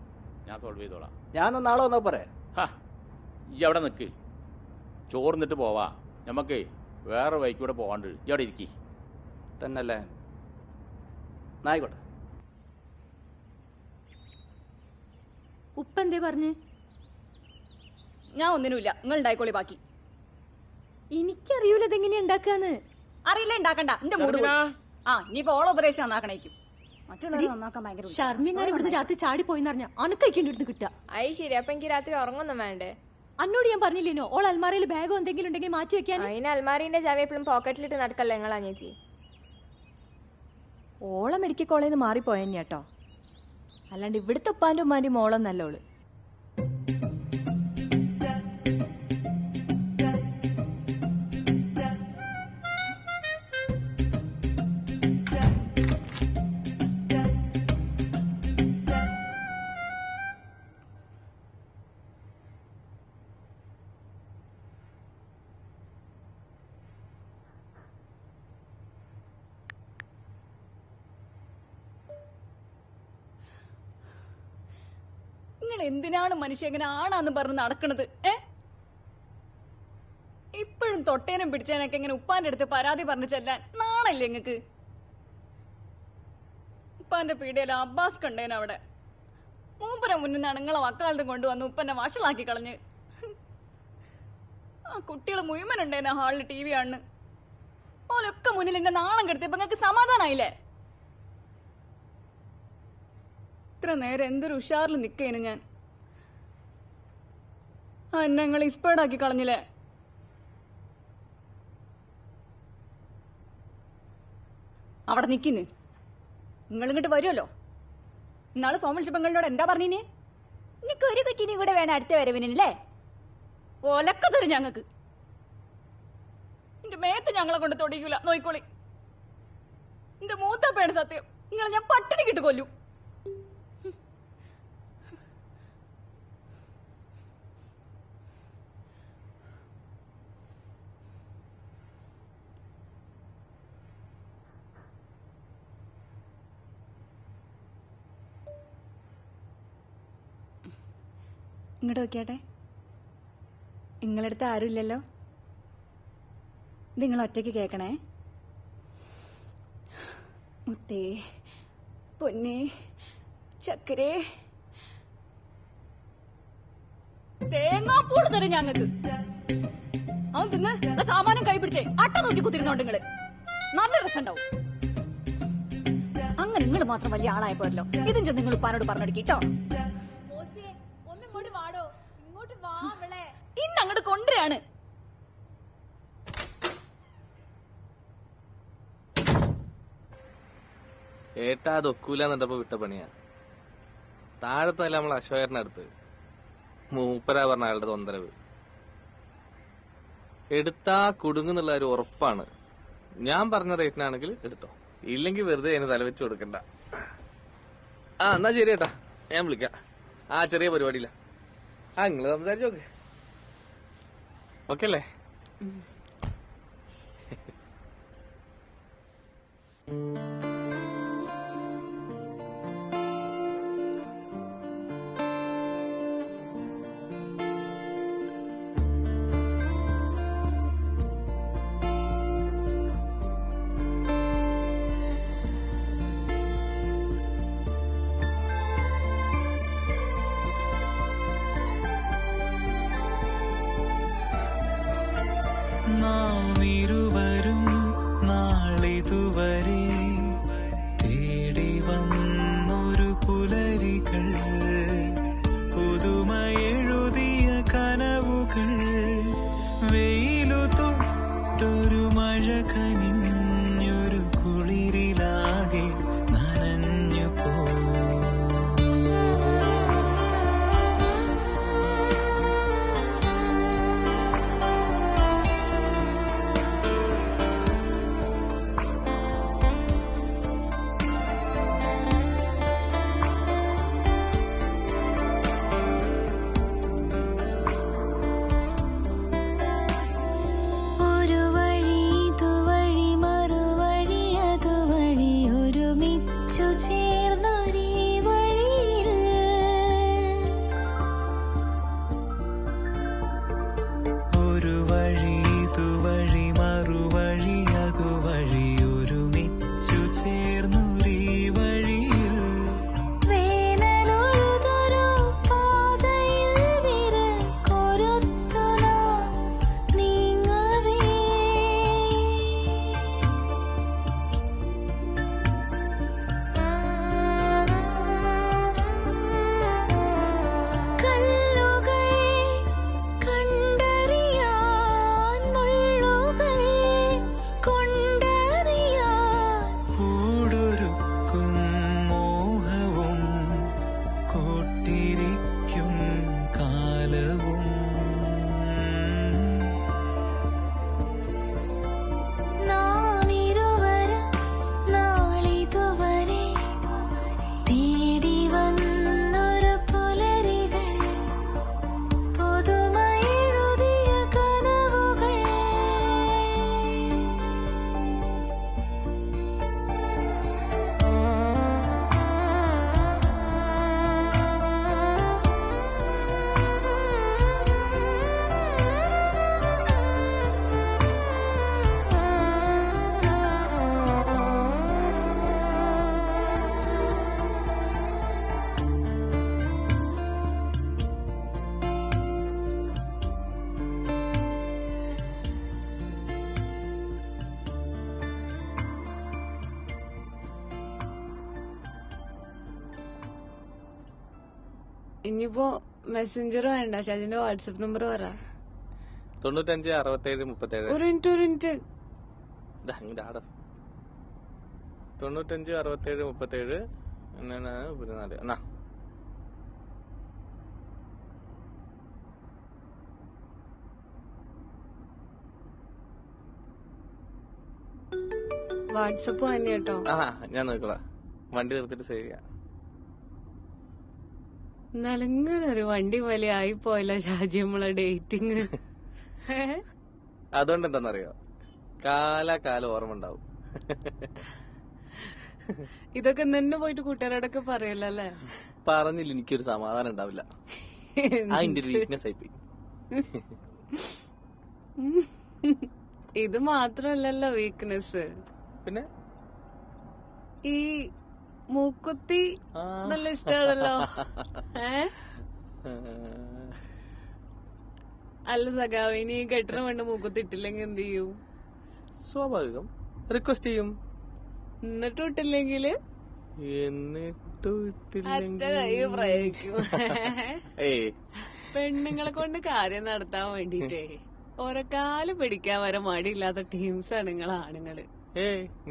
ഞാൻ സോൾവ് ചെയ്തോളാം. ഞാൻ നാളെ വന്നാ പോരെ? ഈ അവിടെ നിൽക്ക്, ചോർന്നിട്ട് പോവാ. നമുക്ക് വേറെ വഴിക്കൂടെ പോകാണ്ട്. ഇവിടെ ഇരിക്കി തന്നല്ലേ? ആയിക്കോട്ടെ. ഉപ്പെന്തേ പറഞ്ഞ്? ഞാൻ ഒന്നിനുമില്ല, നിങ്ങൾ ഉണ്ടായിക്കോളി ബാക്കി. എനിക്കറിയൂല ഇതെങ്ങനെയാ ഉണ്ടാക്കാന്ന്. അറിയില്ല, ഉണ്ടാക്കണ്ട. എന്റെ മൂട് പോയി. ആ ഇനിയിപ്പോ ഓള ഉപദേശം നന്നാക്കണേക്കും. മറ്റുള്ളവരെ നന്നാക്കാൻ ഭയങ്കര ഷർമിങ്ങാൻ ഇവിടുന്ന് രാത്രി ചാടി പോയിന്ന് അനക്കൈക്കേണ്ടി അടുത്ത് കിട്ടുക. അയ് ശരി. അപ്പൊ എനിക്ക് രാത്രി ഉറങ്ങൊന്നും വേണ്ടേ? അന്നോട് ഞാൻ പറഞ്ഞില്ലേനോ ഓൾ അൽമാരയിൽ ബാഗോ എന്തെങ്കിലും ഉണ്ടെങ്കിൽ മാറ്റി വെക്കാൻ. അതിന് അൽമാരിന്റെ ചാവി എപ്പോഴും പോക്കറ്റിലിട്ട് നടക്കല്ലേ നിങ്ങൾ അനിയത്തി? ഓളെ മെഡിക്കൽ കോളേജിൽ നിന്ന് മാറിപ്പോയെന്നെ കേട്ടോ, അല്ലാണ്ട് ഇവിടുത്തെ ഉപ്പാൻ്റെ ഉമ്മാൻ്റെ മോളൊന്നല്ലോള്. നിങ്ങൾ എന്തിനാണ് മനുഷ്യ ഇങ്ങനെ ആണാന്ന് പറഞ്ഞ് നടക്കണത്? ഇപ്പോഴും തൊട്ടേനും പിടിച്ചേനൊക്കെ ഇങ്ങനെ ഉപ്പാന്റെ അടുത്ത് പരാതി പറഞ്ഞു ചെല്ലാൻ നാണല്ലേ നിങ്ങക്ക്? ഉപ്പാന്റെ പീടികയിൽ അബ്ബാസ് കണ്ടേന അവിടെ. മൂപ്പര മുന്നിൽ നിന്ന് നിങ്ങളെ വക്കാലത്ത് കൊണ്ടുവന്ന് ഉപ്പന്നെ വഷളാക്കി കളഞ്ഞ്. ആ കുട്ടികൾ മുഴുവനുണ്ടേന ഹാളിൽ TV കാണുന്നു. ഓലൊക്കെ മുന്നിൽ എന്നെ നാണം കെടുത്തിയപ്പോ നിങ്ങൾക്ക് സമാധാനായില്ലേ? ഇത്ര നേരം എന്തൊരു ഉഷാറിൽ നിൽക്കേനു ഞാൻ. ആ എന്നെ നിങ്ങൾ ഇൻസ്പയർഡ് ആക്കി കളഞ്ഞില്ലേ? അവിടെ നിൽക്കുന്നു. നിങ്ങൾ ഇങ്ങോട്ട് വരുമല്ലോ. ഇന്നാള് ഫോൺ വിളിച്ചപ്പോ നിങ്ങളോട് എന്താ പറഞ്ഞിനെ? നിനക്ക് ഒരു കുറ്റീനെയും കൂടെ വേണം അടുത്ത വരവിനല്ലേ? ഒലക്ക തരും ഞങ്ങക്ക്. എന്റെ മേത്ത് ഞങ്ങളെ കൊണ്ട് തൊടിക്കൂല, നോയിക്കോളി. എന്റെ മൂത്തപ്പയാണ് സത്യം. നിങ്ങൾ ഞാൻ പട്ടിണി കിട്ടു കൊല്ലും. ഇങ്ങോട്ട് നോക്കിയാട്ടെ. നിങ്ങളടുത്ത് ആരുമില്ലല്ലോ. നിങ്ങൾ ഒറ്റയ്ക്ക് കേൾക്കണേ. മുത്തേ, പൊന്നേ, ചക്കരേ, തേങ്ങാപ്പൂള് തരും ഞങ്ങക്ക്. അവൻ തിന്ന് സാമാനം കൈ പിടിച്ചേ അട്ട നോക്കി കുത്തിരുന്നോണ്ട് നിങ്ങള് നല്ല രസമുണ്ടാവും. അങ്ങനെ നിങ്ങൾ മാത്രം വലിയ ആളായ പോരല്ലോ. ഇതും ചെന്ന് നിങ്ങൾ ഉപ്പാനോട് പറഞ്ഞെടുക്കിട്ടോ. ഇന്ന് അങ്ങോട്ട് കൊണ്ടുവരാണ്. ഏട്ടാ അതൊക്കൂലെന്നിട്ടപ്പോ വിട്ട പണിയാ. താഴത്തല്ല നമ്മൾ അശോകരുടെ അടുത്ത് മൂപ്പരാ പറഞ്ഞ അയാളുടെ തൊന്തരവ് എടുത്താ കുടുങ്ങുന്നുള്ള ഒരു ഉറപ്പാണ്. ഞാൻ പറഞ്ഞ റേറ്റിനാണെങ്കിൽ എടുത്തോ, ഇല്ലെങ്കിൽ വെറുതെ അതിന് തലവെച്ച് കൊടുക്കണ്ട. എന്നാ ശരി ഏട്ടാ, ഞാൻ വിളിക്കാം. ചെറിയ പരിപാടിയില്ല. നിങ്ങള് സംസാരിച്ചു നോക്ക്. ഓക്കെ അല്ലേ? നാം ഇരുവരും നാളിതുവരെ തേടി വന്നൊരു പുലരികൾ, പുതുമയെഴുതിയ കനവുകൾ, വെയിലു തൊട്ടൊരു മഴ കനിഞ്ഞൊരു കുളിരിലാകെ നനഞ്ഞു പോ. ഇനിയിപ്പോ മെസ്സഞ്ചർ വേണ്ട, ഷാജിന്റെ വാട്സപ്പ് നമ്പർ പറ. 95 67 37. ഒരു മിനിറ്റ് 95 67 37 14. എന്നാ വാട്സപ്പ് തന്നെ കേട്ടോ. ഞാൻ നോക്കളാ, വണ്ടി നിർത്തിട്ട് സേവ് ചെയ്യാം. എന്നാലും ഇങ്ങനെ ഒരു വണ്ടി പോലെ ആയി പോയല്ലോ ഷാജി നമ്മളെ ഡേറ്റിങ്. അതുകൊണ്ട് എന്താന്നറിയോ, കാലാകാലം ഓർമ്മ ഉണ്ടാവും. ഇതൊക്കെ തന്നെ പോയിട്ട് കൂട്ടുകാരോടൊക്കെ പറയല്ലോ അല്ലേ? പറഞ്ഞില്ല എനിക്കൊരു സമാധാനം ഉണ്ടാവില്ല. അതിന്റെ ഒരു വീക്ക്നെസ് ആയിപ്പോയി. ഇത് മാത്രല്ലല്ലോ വീക്ക്നെസ്, പിന്നെ ഈ മൂക്കുത്തി നല്ല ഇഷ്ടാണല്ലോ. അല്ല സഖാവ്, ഇനി കെട്ടിന് വേണ്ട മൂക്കുത്തി ഇട്ടില്ലെങ്കിൽ എന്ത് ചെയ്യും? സ്വാഭാവികം റിക്വസ്റ്റ് ചെയ്യും. എന്നിട്ടും ഇട്ടില്ലെങ്കില് പ്രയോഗിക്കും. പെണ്ണുങ്ങളെ കൊണ്ട് കാര്യം നടത്താൻ വേണ്ടിട്ടേ ഓരോ കാല് പിടിക്കാൻ വരെ മടിയില്ലാത്ത ടീംസാണ് നിങ്ങൾ ആണുങ്ങള്.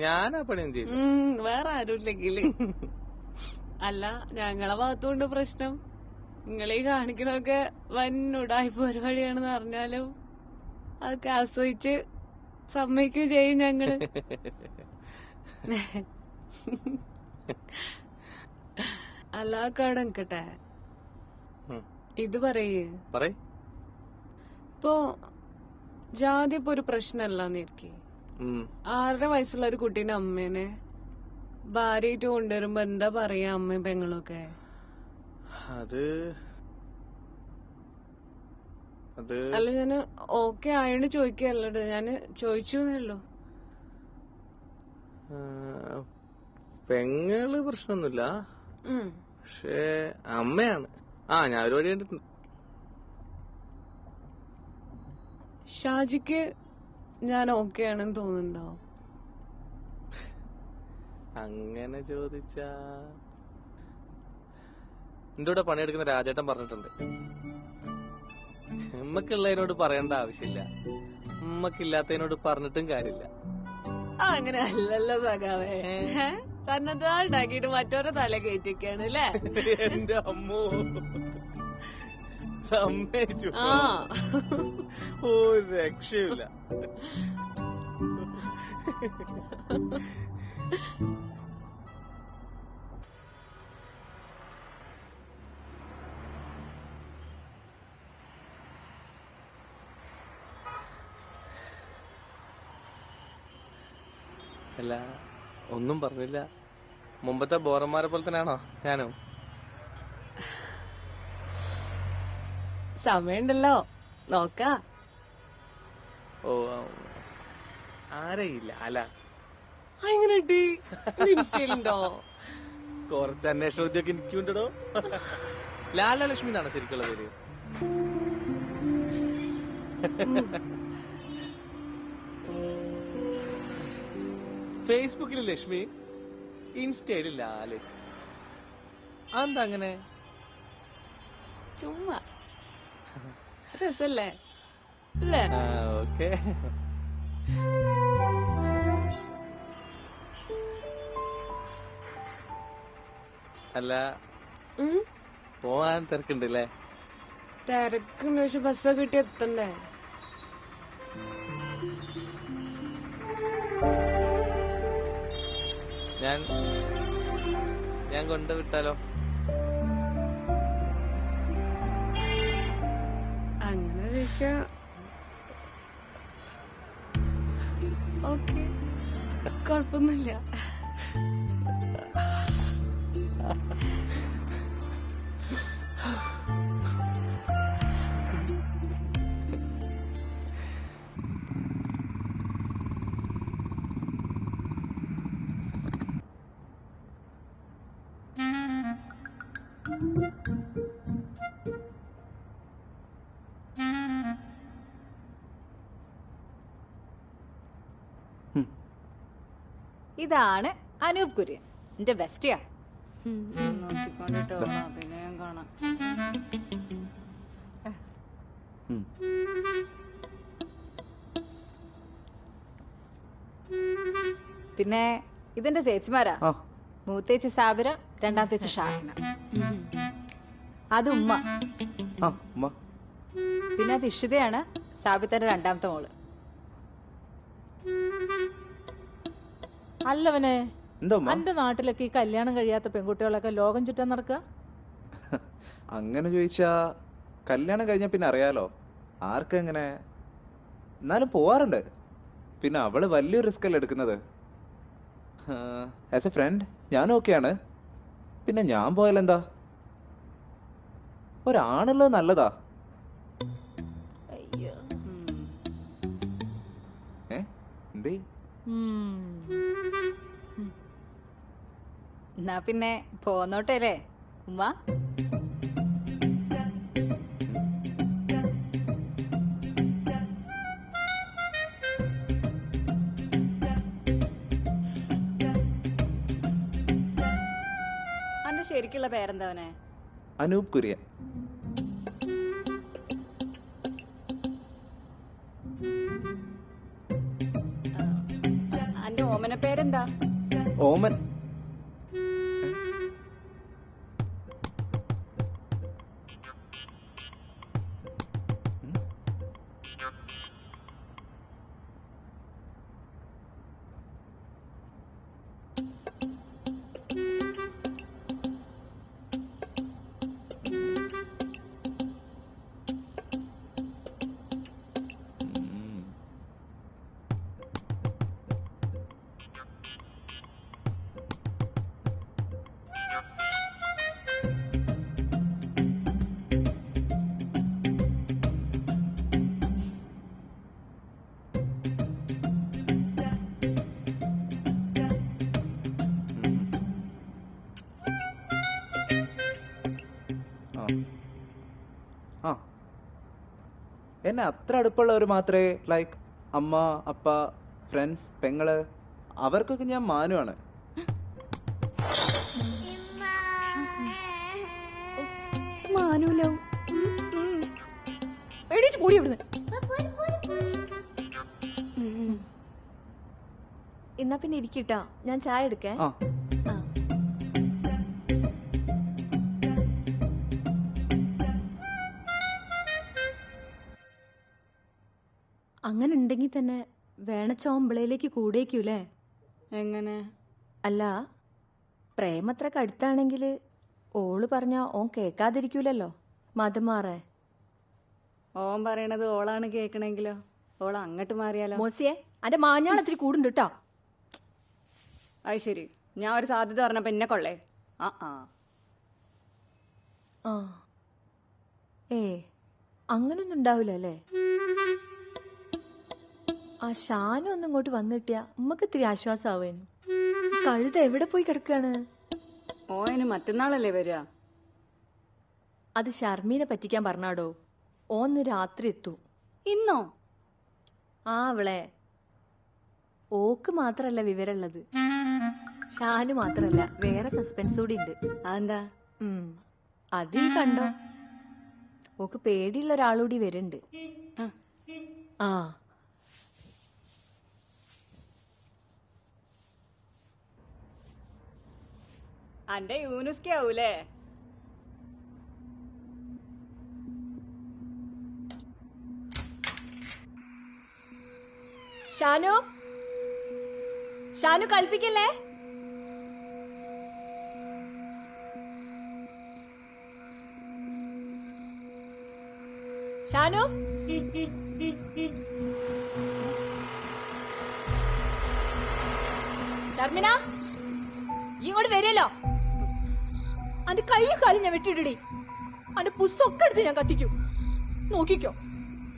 ഞാനാ പണിയും ചെയ്യും, വേറെ ആരുമില്ലെങ്കില്. അല്ല, ഞങ്ങളെ ഭാഗത്തുകൊണ്ട് പ്രശ്നം നിങ്ങളീ കാണിക്കണൊക്കെ വൻ ഉടായ്പ പരിപാടിയാണെന്ന് പറഞ്ഞാലും അതൊക്കെ ആസ്വദിച്ച് സമ്മതിക്കുകയും ചെയ്യും ഞങ്ങള്. അല്ലാക്കാട് നിക്കട്ടെ, ഇത് പറയേ ഇപ്പൊ ജാതി ഇപ്പൊ ഒരു പ്രശ്നമല്ലാന്നിരിക്കെ 6 വയസ്സുള്ള ഒരു കുട്ടീന്റെ അമ്മേനെ ഭാര്യയായിട്ട് കൊണ്ടുവരുമ്പോ എന്താ പറയാ അമ്മയും പെങ്ങളൊക്കെ? അല്ല ഞാന് ഓക്കെ ആയോണ്ട് ചോദിക്കല്ലോ, ഞാന് ചോദിച്ചു എന്നല്ലോ. പെങ്ങള് പ്രശ്നമൊന്നുമില്ല, പക്ഷേ അമ്മയാണ്. ഞാൻ ഒരു വഴി കണ്ടിട്ടുണ്ട്. ഷാജിക്ക് ഞാൻ ഓക്കെ ആണെന്ന് തോന്നുന്നുണ്ടോ? അങ്ങനെ ചോദിച്ചാ എന്റെ കൂടെ പണിയെടുക്കുന്ന രാജേട്ടൻ പറഞ്ഞിട്ടുണ്ട്, ഉമ്മക്കുള്ളതിനോട് പറയേണ്ട ആവശ്യമില്ല, ഉമ്മക്കില്ലാത്തതിനോട് പറഞ്ഞിട്ടും കാര്യമില്ല. അങ്ങനെ അല്ലല്ലോ സഖാവേ, തന്നതാ ഉണ്ടാക്കിയിട്ട് മറ്റോരെ തല കയറ്റിക്കാണ് അല്ലേ? എന്റെ അമ്മോ സമ്മതിച്ചു, ഒരു രക്ഷയില്ല. അല്ല, ഒന്നും പറഞ്ഞില്ല. മുമ്പത്തെ ബോറന്മാരെ പോലെ തന്നെയാണോ ഞാനും? സമയമുണ്ടല്ലോ, നോക്കാ. ഓ, ആരെയില്ല അല്ല. എങ്ങനെ കിട്ടി? ഇൻസ്റ്റയിലുണ്ടോ? കുറച്ച് അന്വേഷണ ബുദ്ധിയൊക്കെ എനിക്കുണ്ടോ. ലാലലക്ഷ്മി എന്നാണ് ശരിക്കുള്ള പേര്. ഫേസ്ബുക്കിൽ ലക്ഷ്മി, ഇൻസ്റ്റയില് ലാല്. അതെന്താ അങ്ങനെ? ചുമ്മാ രസല്ലേ അല്ലേ? ഓക്കെ. അല്ല, പോവാൻ തിരക്കുണ്ടല്ലേ? തിരക്കുണ്ട്, പക്ഷെ ബസ്സൊക്കെ കിട്ടി എത്തണ്ടേ? ഞാൻ കൊണ്ടുവിട്ടാലോ? അങ്ങനെ ചോദിച്ചാ ഓക്കെ, കുഴപ്പമൊന്നുമില്ല. ഇതാണ് അനൂപ് കുര്യൻ, എന്റെ ബെസ്റ്റിയാ. നോക്കിക്കൊണ്ടിട്ടോ, അഭിനയം കാണാം. പിന്നെ ഇതെന്റെ ചേച്ചിമാരാ. മൂത്തേച്ചി സാബിര, രണ്ടാമത്തേച്ചി ഷാഹിന. അത് ഉമ്മ. പിന്നെ അത് ഇഷിതയാണ്, സാബിത്തന്റെ രണ്ടാമത്തെ മോള്. അല്ലവനെ, എന്റെ നാട്ടിലൊക്കെ ഈ കല്യാണം കഴിയാത്ത പെൺകുട്ടികളൊക്കെ ലോകം ചുറ്റാൻ നടക്കുക. അങ്ങനെ ചോദിച്ചാ കല്യാണം കഴിഞ്ഞ പിന്നെ അറിയാലോ ആർക്കെങ്ങനെ. എന്നാലും പോവാറുണ്ട്. പിന്നെ അവള് വലിയൊരു റിസ്ക് അല്ല എടുക്കുന്നത്. ആസ് എ ഫ്രണ്ട് ഞാൻ ഓക്കെയാണ്. പിന്നെ ഞാൻ പോയാലെന്താ? ഒരാണുള്ളത് നല്ലതാ. എന്തേ? എന്നാ പിന്നെ പോന്നോട്ടെ അല്ലേ ഉമ്മ? അന്റെ ശരിക്കുള്ള പേരെന്താവനെ? അനൂപ് കുര്യൻ. അന്റെ ഓമന പേരെന്താ? ഓമൻ. ആ എന്നെ അത്ര അടുപ്പമുള്ളവർ മാത്രമേ ലൈക്ക് അമ്മ അപ്പ ഫ്രണ്ട്സ് പെങ്ങള് അവർക്കൊക്കെ ഞാൻ മാനുവാണ്. മാനൂലോ എണീച്ച് കൂടി ഇവിടുന്ന്. എന്നാ പിന്നെ ഇരിക്കട്ടാ, ഞാൻ ചായ എടുക്കേ. ആ അങ്ങനെ ഉണ്ടെങ്കിൽ തന്നെ വേണച്ചോമ്പളയിലേക്ക് കൂടേക്കൂലേ? എങ്ങനെ? അല്ല, പ്രേമത്ര കടുത്താണെങ്കിൽ ഓള് പറഞ്ഞ ഓൻ കേക്കാതിരിക്കൂലല്ലോ മതം മാറേ. ഓൻ പറയണത് ഓളാണ് കേക്കണെങ്കിലോ ഓൾ അങ്ങോട്ട് മാറിയാലോ? മോസിയെ അന്റെ മാഞ്ഞാളത്തിരി കൂടുണ്ട് കേട്ടോ. അത് ശരി, ഞാൻ ഒരു സാധ്യത പറഞ്ഞപ്പോ എന്നെ കൊള്ളേ. ആ ആ ആ ഏ അങ്ങനൊന്നും ഉണ്ടാവില്ല അല്ലേ? ആ ഷാനു ഒന്നും ഇങ്ങോട്ട് വന്നിട്ടിയാ ഉമ്മക്ക് ഇത്തിരി ആശ്വാസാവേനു. കഴുത എവിടെ പോയി കിടക്കാണ്? ഓന് മറ്റന്നാളല്ലേ വരിക? അത് ഷർമീനെ പറ്റിക്കാൻ പറഞ്ഞാടോ. ഓന്ന് രാത്രി എത്തൂ. ഇന്നോ? ആ അവളെ ഓക്ക് മാത്രല്ല വിവരമുള്ളത്, ഷാനു മാത്രല്ല വേറെ സസ്പെൻസ് കൂടി ഉണ്ട്. അതെന്താ? അതീ കണ്ടോ, ഓക്ക് പേടിയുള്ള ഒരാളൂടി വരുന്നുണ്ട്. ആ അന്റെ യൂനുസ്കാവൂലേ? ഷാനു, ഷാനു കളിപ്പിക്കല്ലേ? ഷാനു, ഷർമിന ഇങ്ങോട്ട് വരില്ലോ. അന്റെ കൈയും കാലും ഞാൻ വെട്ടിയിടടി. അന്റെ പുസ്തകം എടുത്ത് ഞാൻ കത്തിക്കും, നോക്കിക്കോ.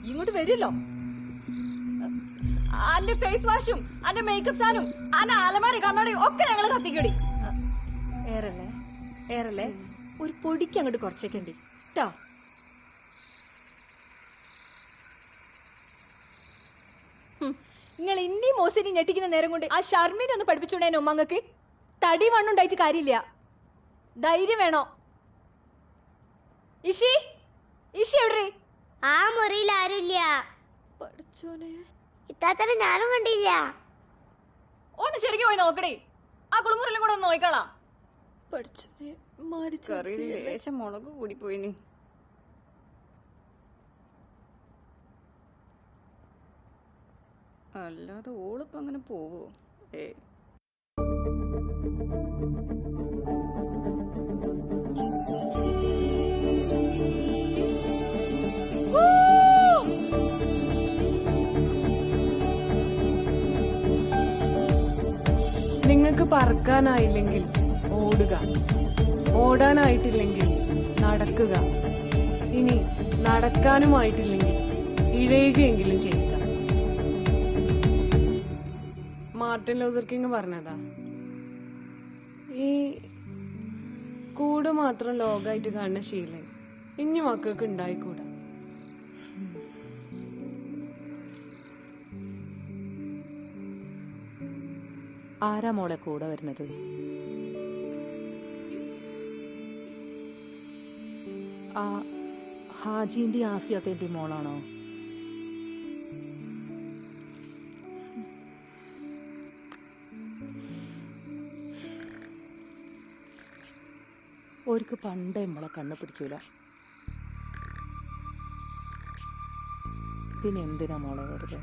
ഇങ്ങോട്ട് വരില്ലോ. അന്റെ ഫേസ് വാഷും അന്റെ മേക്കപ്പ് സാധനം അന്റെ അലമാരി കണ്ണാടിയും ഒക്കെ ഞങ്ങള് കത്തിക്കടി. ഏറല്ലേ ഏറല്ലേ, ഒരു പൊടിക്ക് അങ്ങോട്ട് കുറച്ചേക്കണ്ടി കേട്ടോ. നിങ്ങൾ ഇനി മോസിനി ഞെട്ടിക്കുന്ന നേരം കൊണ്ട് ആ ഷർമിനെ ഒന്ന് പഠിപ്പിച്ചോണ്ടേനോ ഉമ്മങ്ങക്ക്? തടി വണ്ണുണ്ടായിട്ട് കാര്യമില്ല, ധൈര്യം വേണോ. ഇഷി, ഇഷി എവിടെ? ആ മുറിയിൽ ആരുമില്ല. പഠിച്ചോനെ, ഇത്താത്തനെ ഞാനും കണ്ടില്ല. ഒന്ന് ശരിക്കും പോയി നോക്കണേ. ആ കുളിമുറിലും കൂടെ ഒന്ന് നോക്കിക്കളാം. പഠിച്ചോനെ, കറിയിൽ ലേശം മുളക് കൂടിപ്പോയിനി. അല്ലാതെ ഓളിപ്പോ അങ്ങനെ പോവോ? ഏ നിങ്ങൾക്ക് പറക്കാനായില്ലെങ്കിൽ ഓടുക, ഓടാനായിട്ടില്ലെങ്കിൽ നടക്കുക, ഇനി നടക്കാനുമായിട്ടില്ലെങ്കിൽ ഇഴയുകയെങ്കിലും ചെയ്യുക. മാർട്ടിൻ ലൂതർ കിങ് പറഞ്ഞതാ. ഈ കൂട് മാത്രം ലോകമായിട്ട് കാണുന്ന ശീലം ഇനി മക്കൾക്ക് ഉണ്ടായിക്കൂടാ. ആരാ മോളെ കൂടെ വരുന്നത്? ആ ഹാജിന്റെ ആസിയാത്തേന്റെ മോളാണോ? ഒരിക്കൽ പണ്ടേ നമ്മളെ കണ്ണു പിടിക്കൂല, പിന്നെ എന്തിനാ മോളെ വെറുതെ?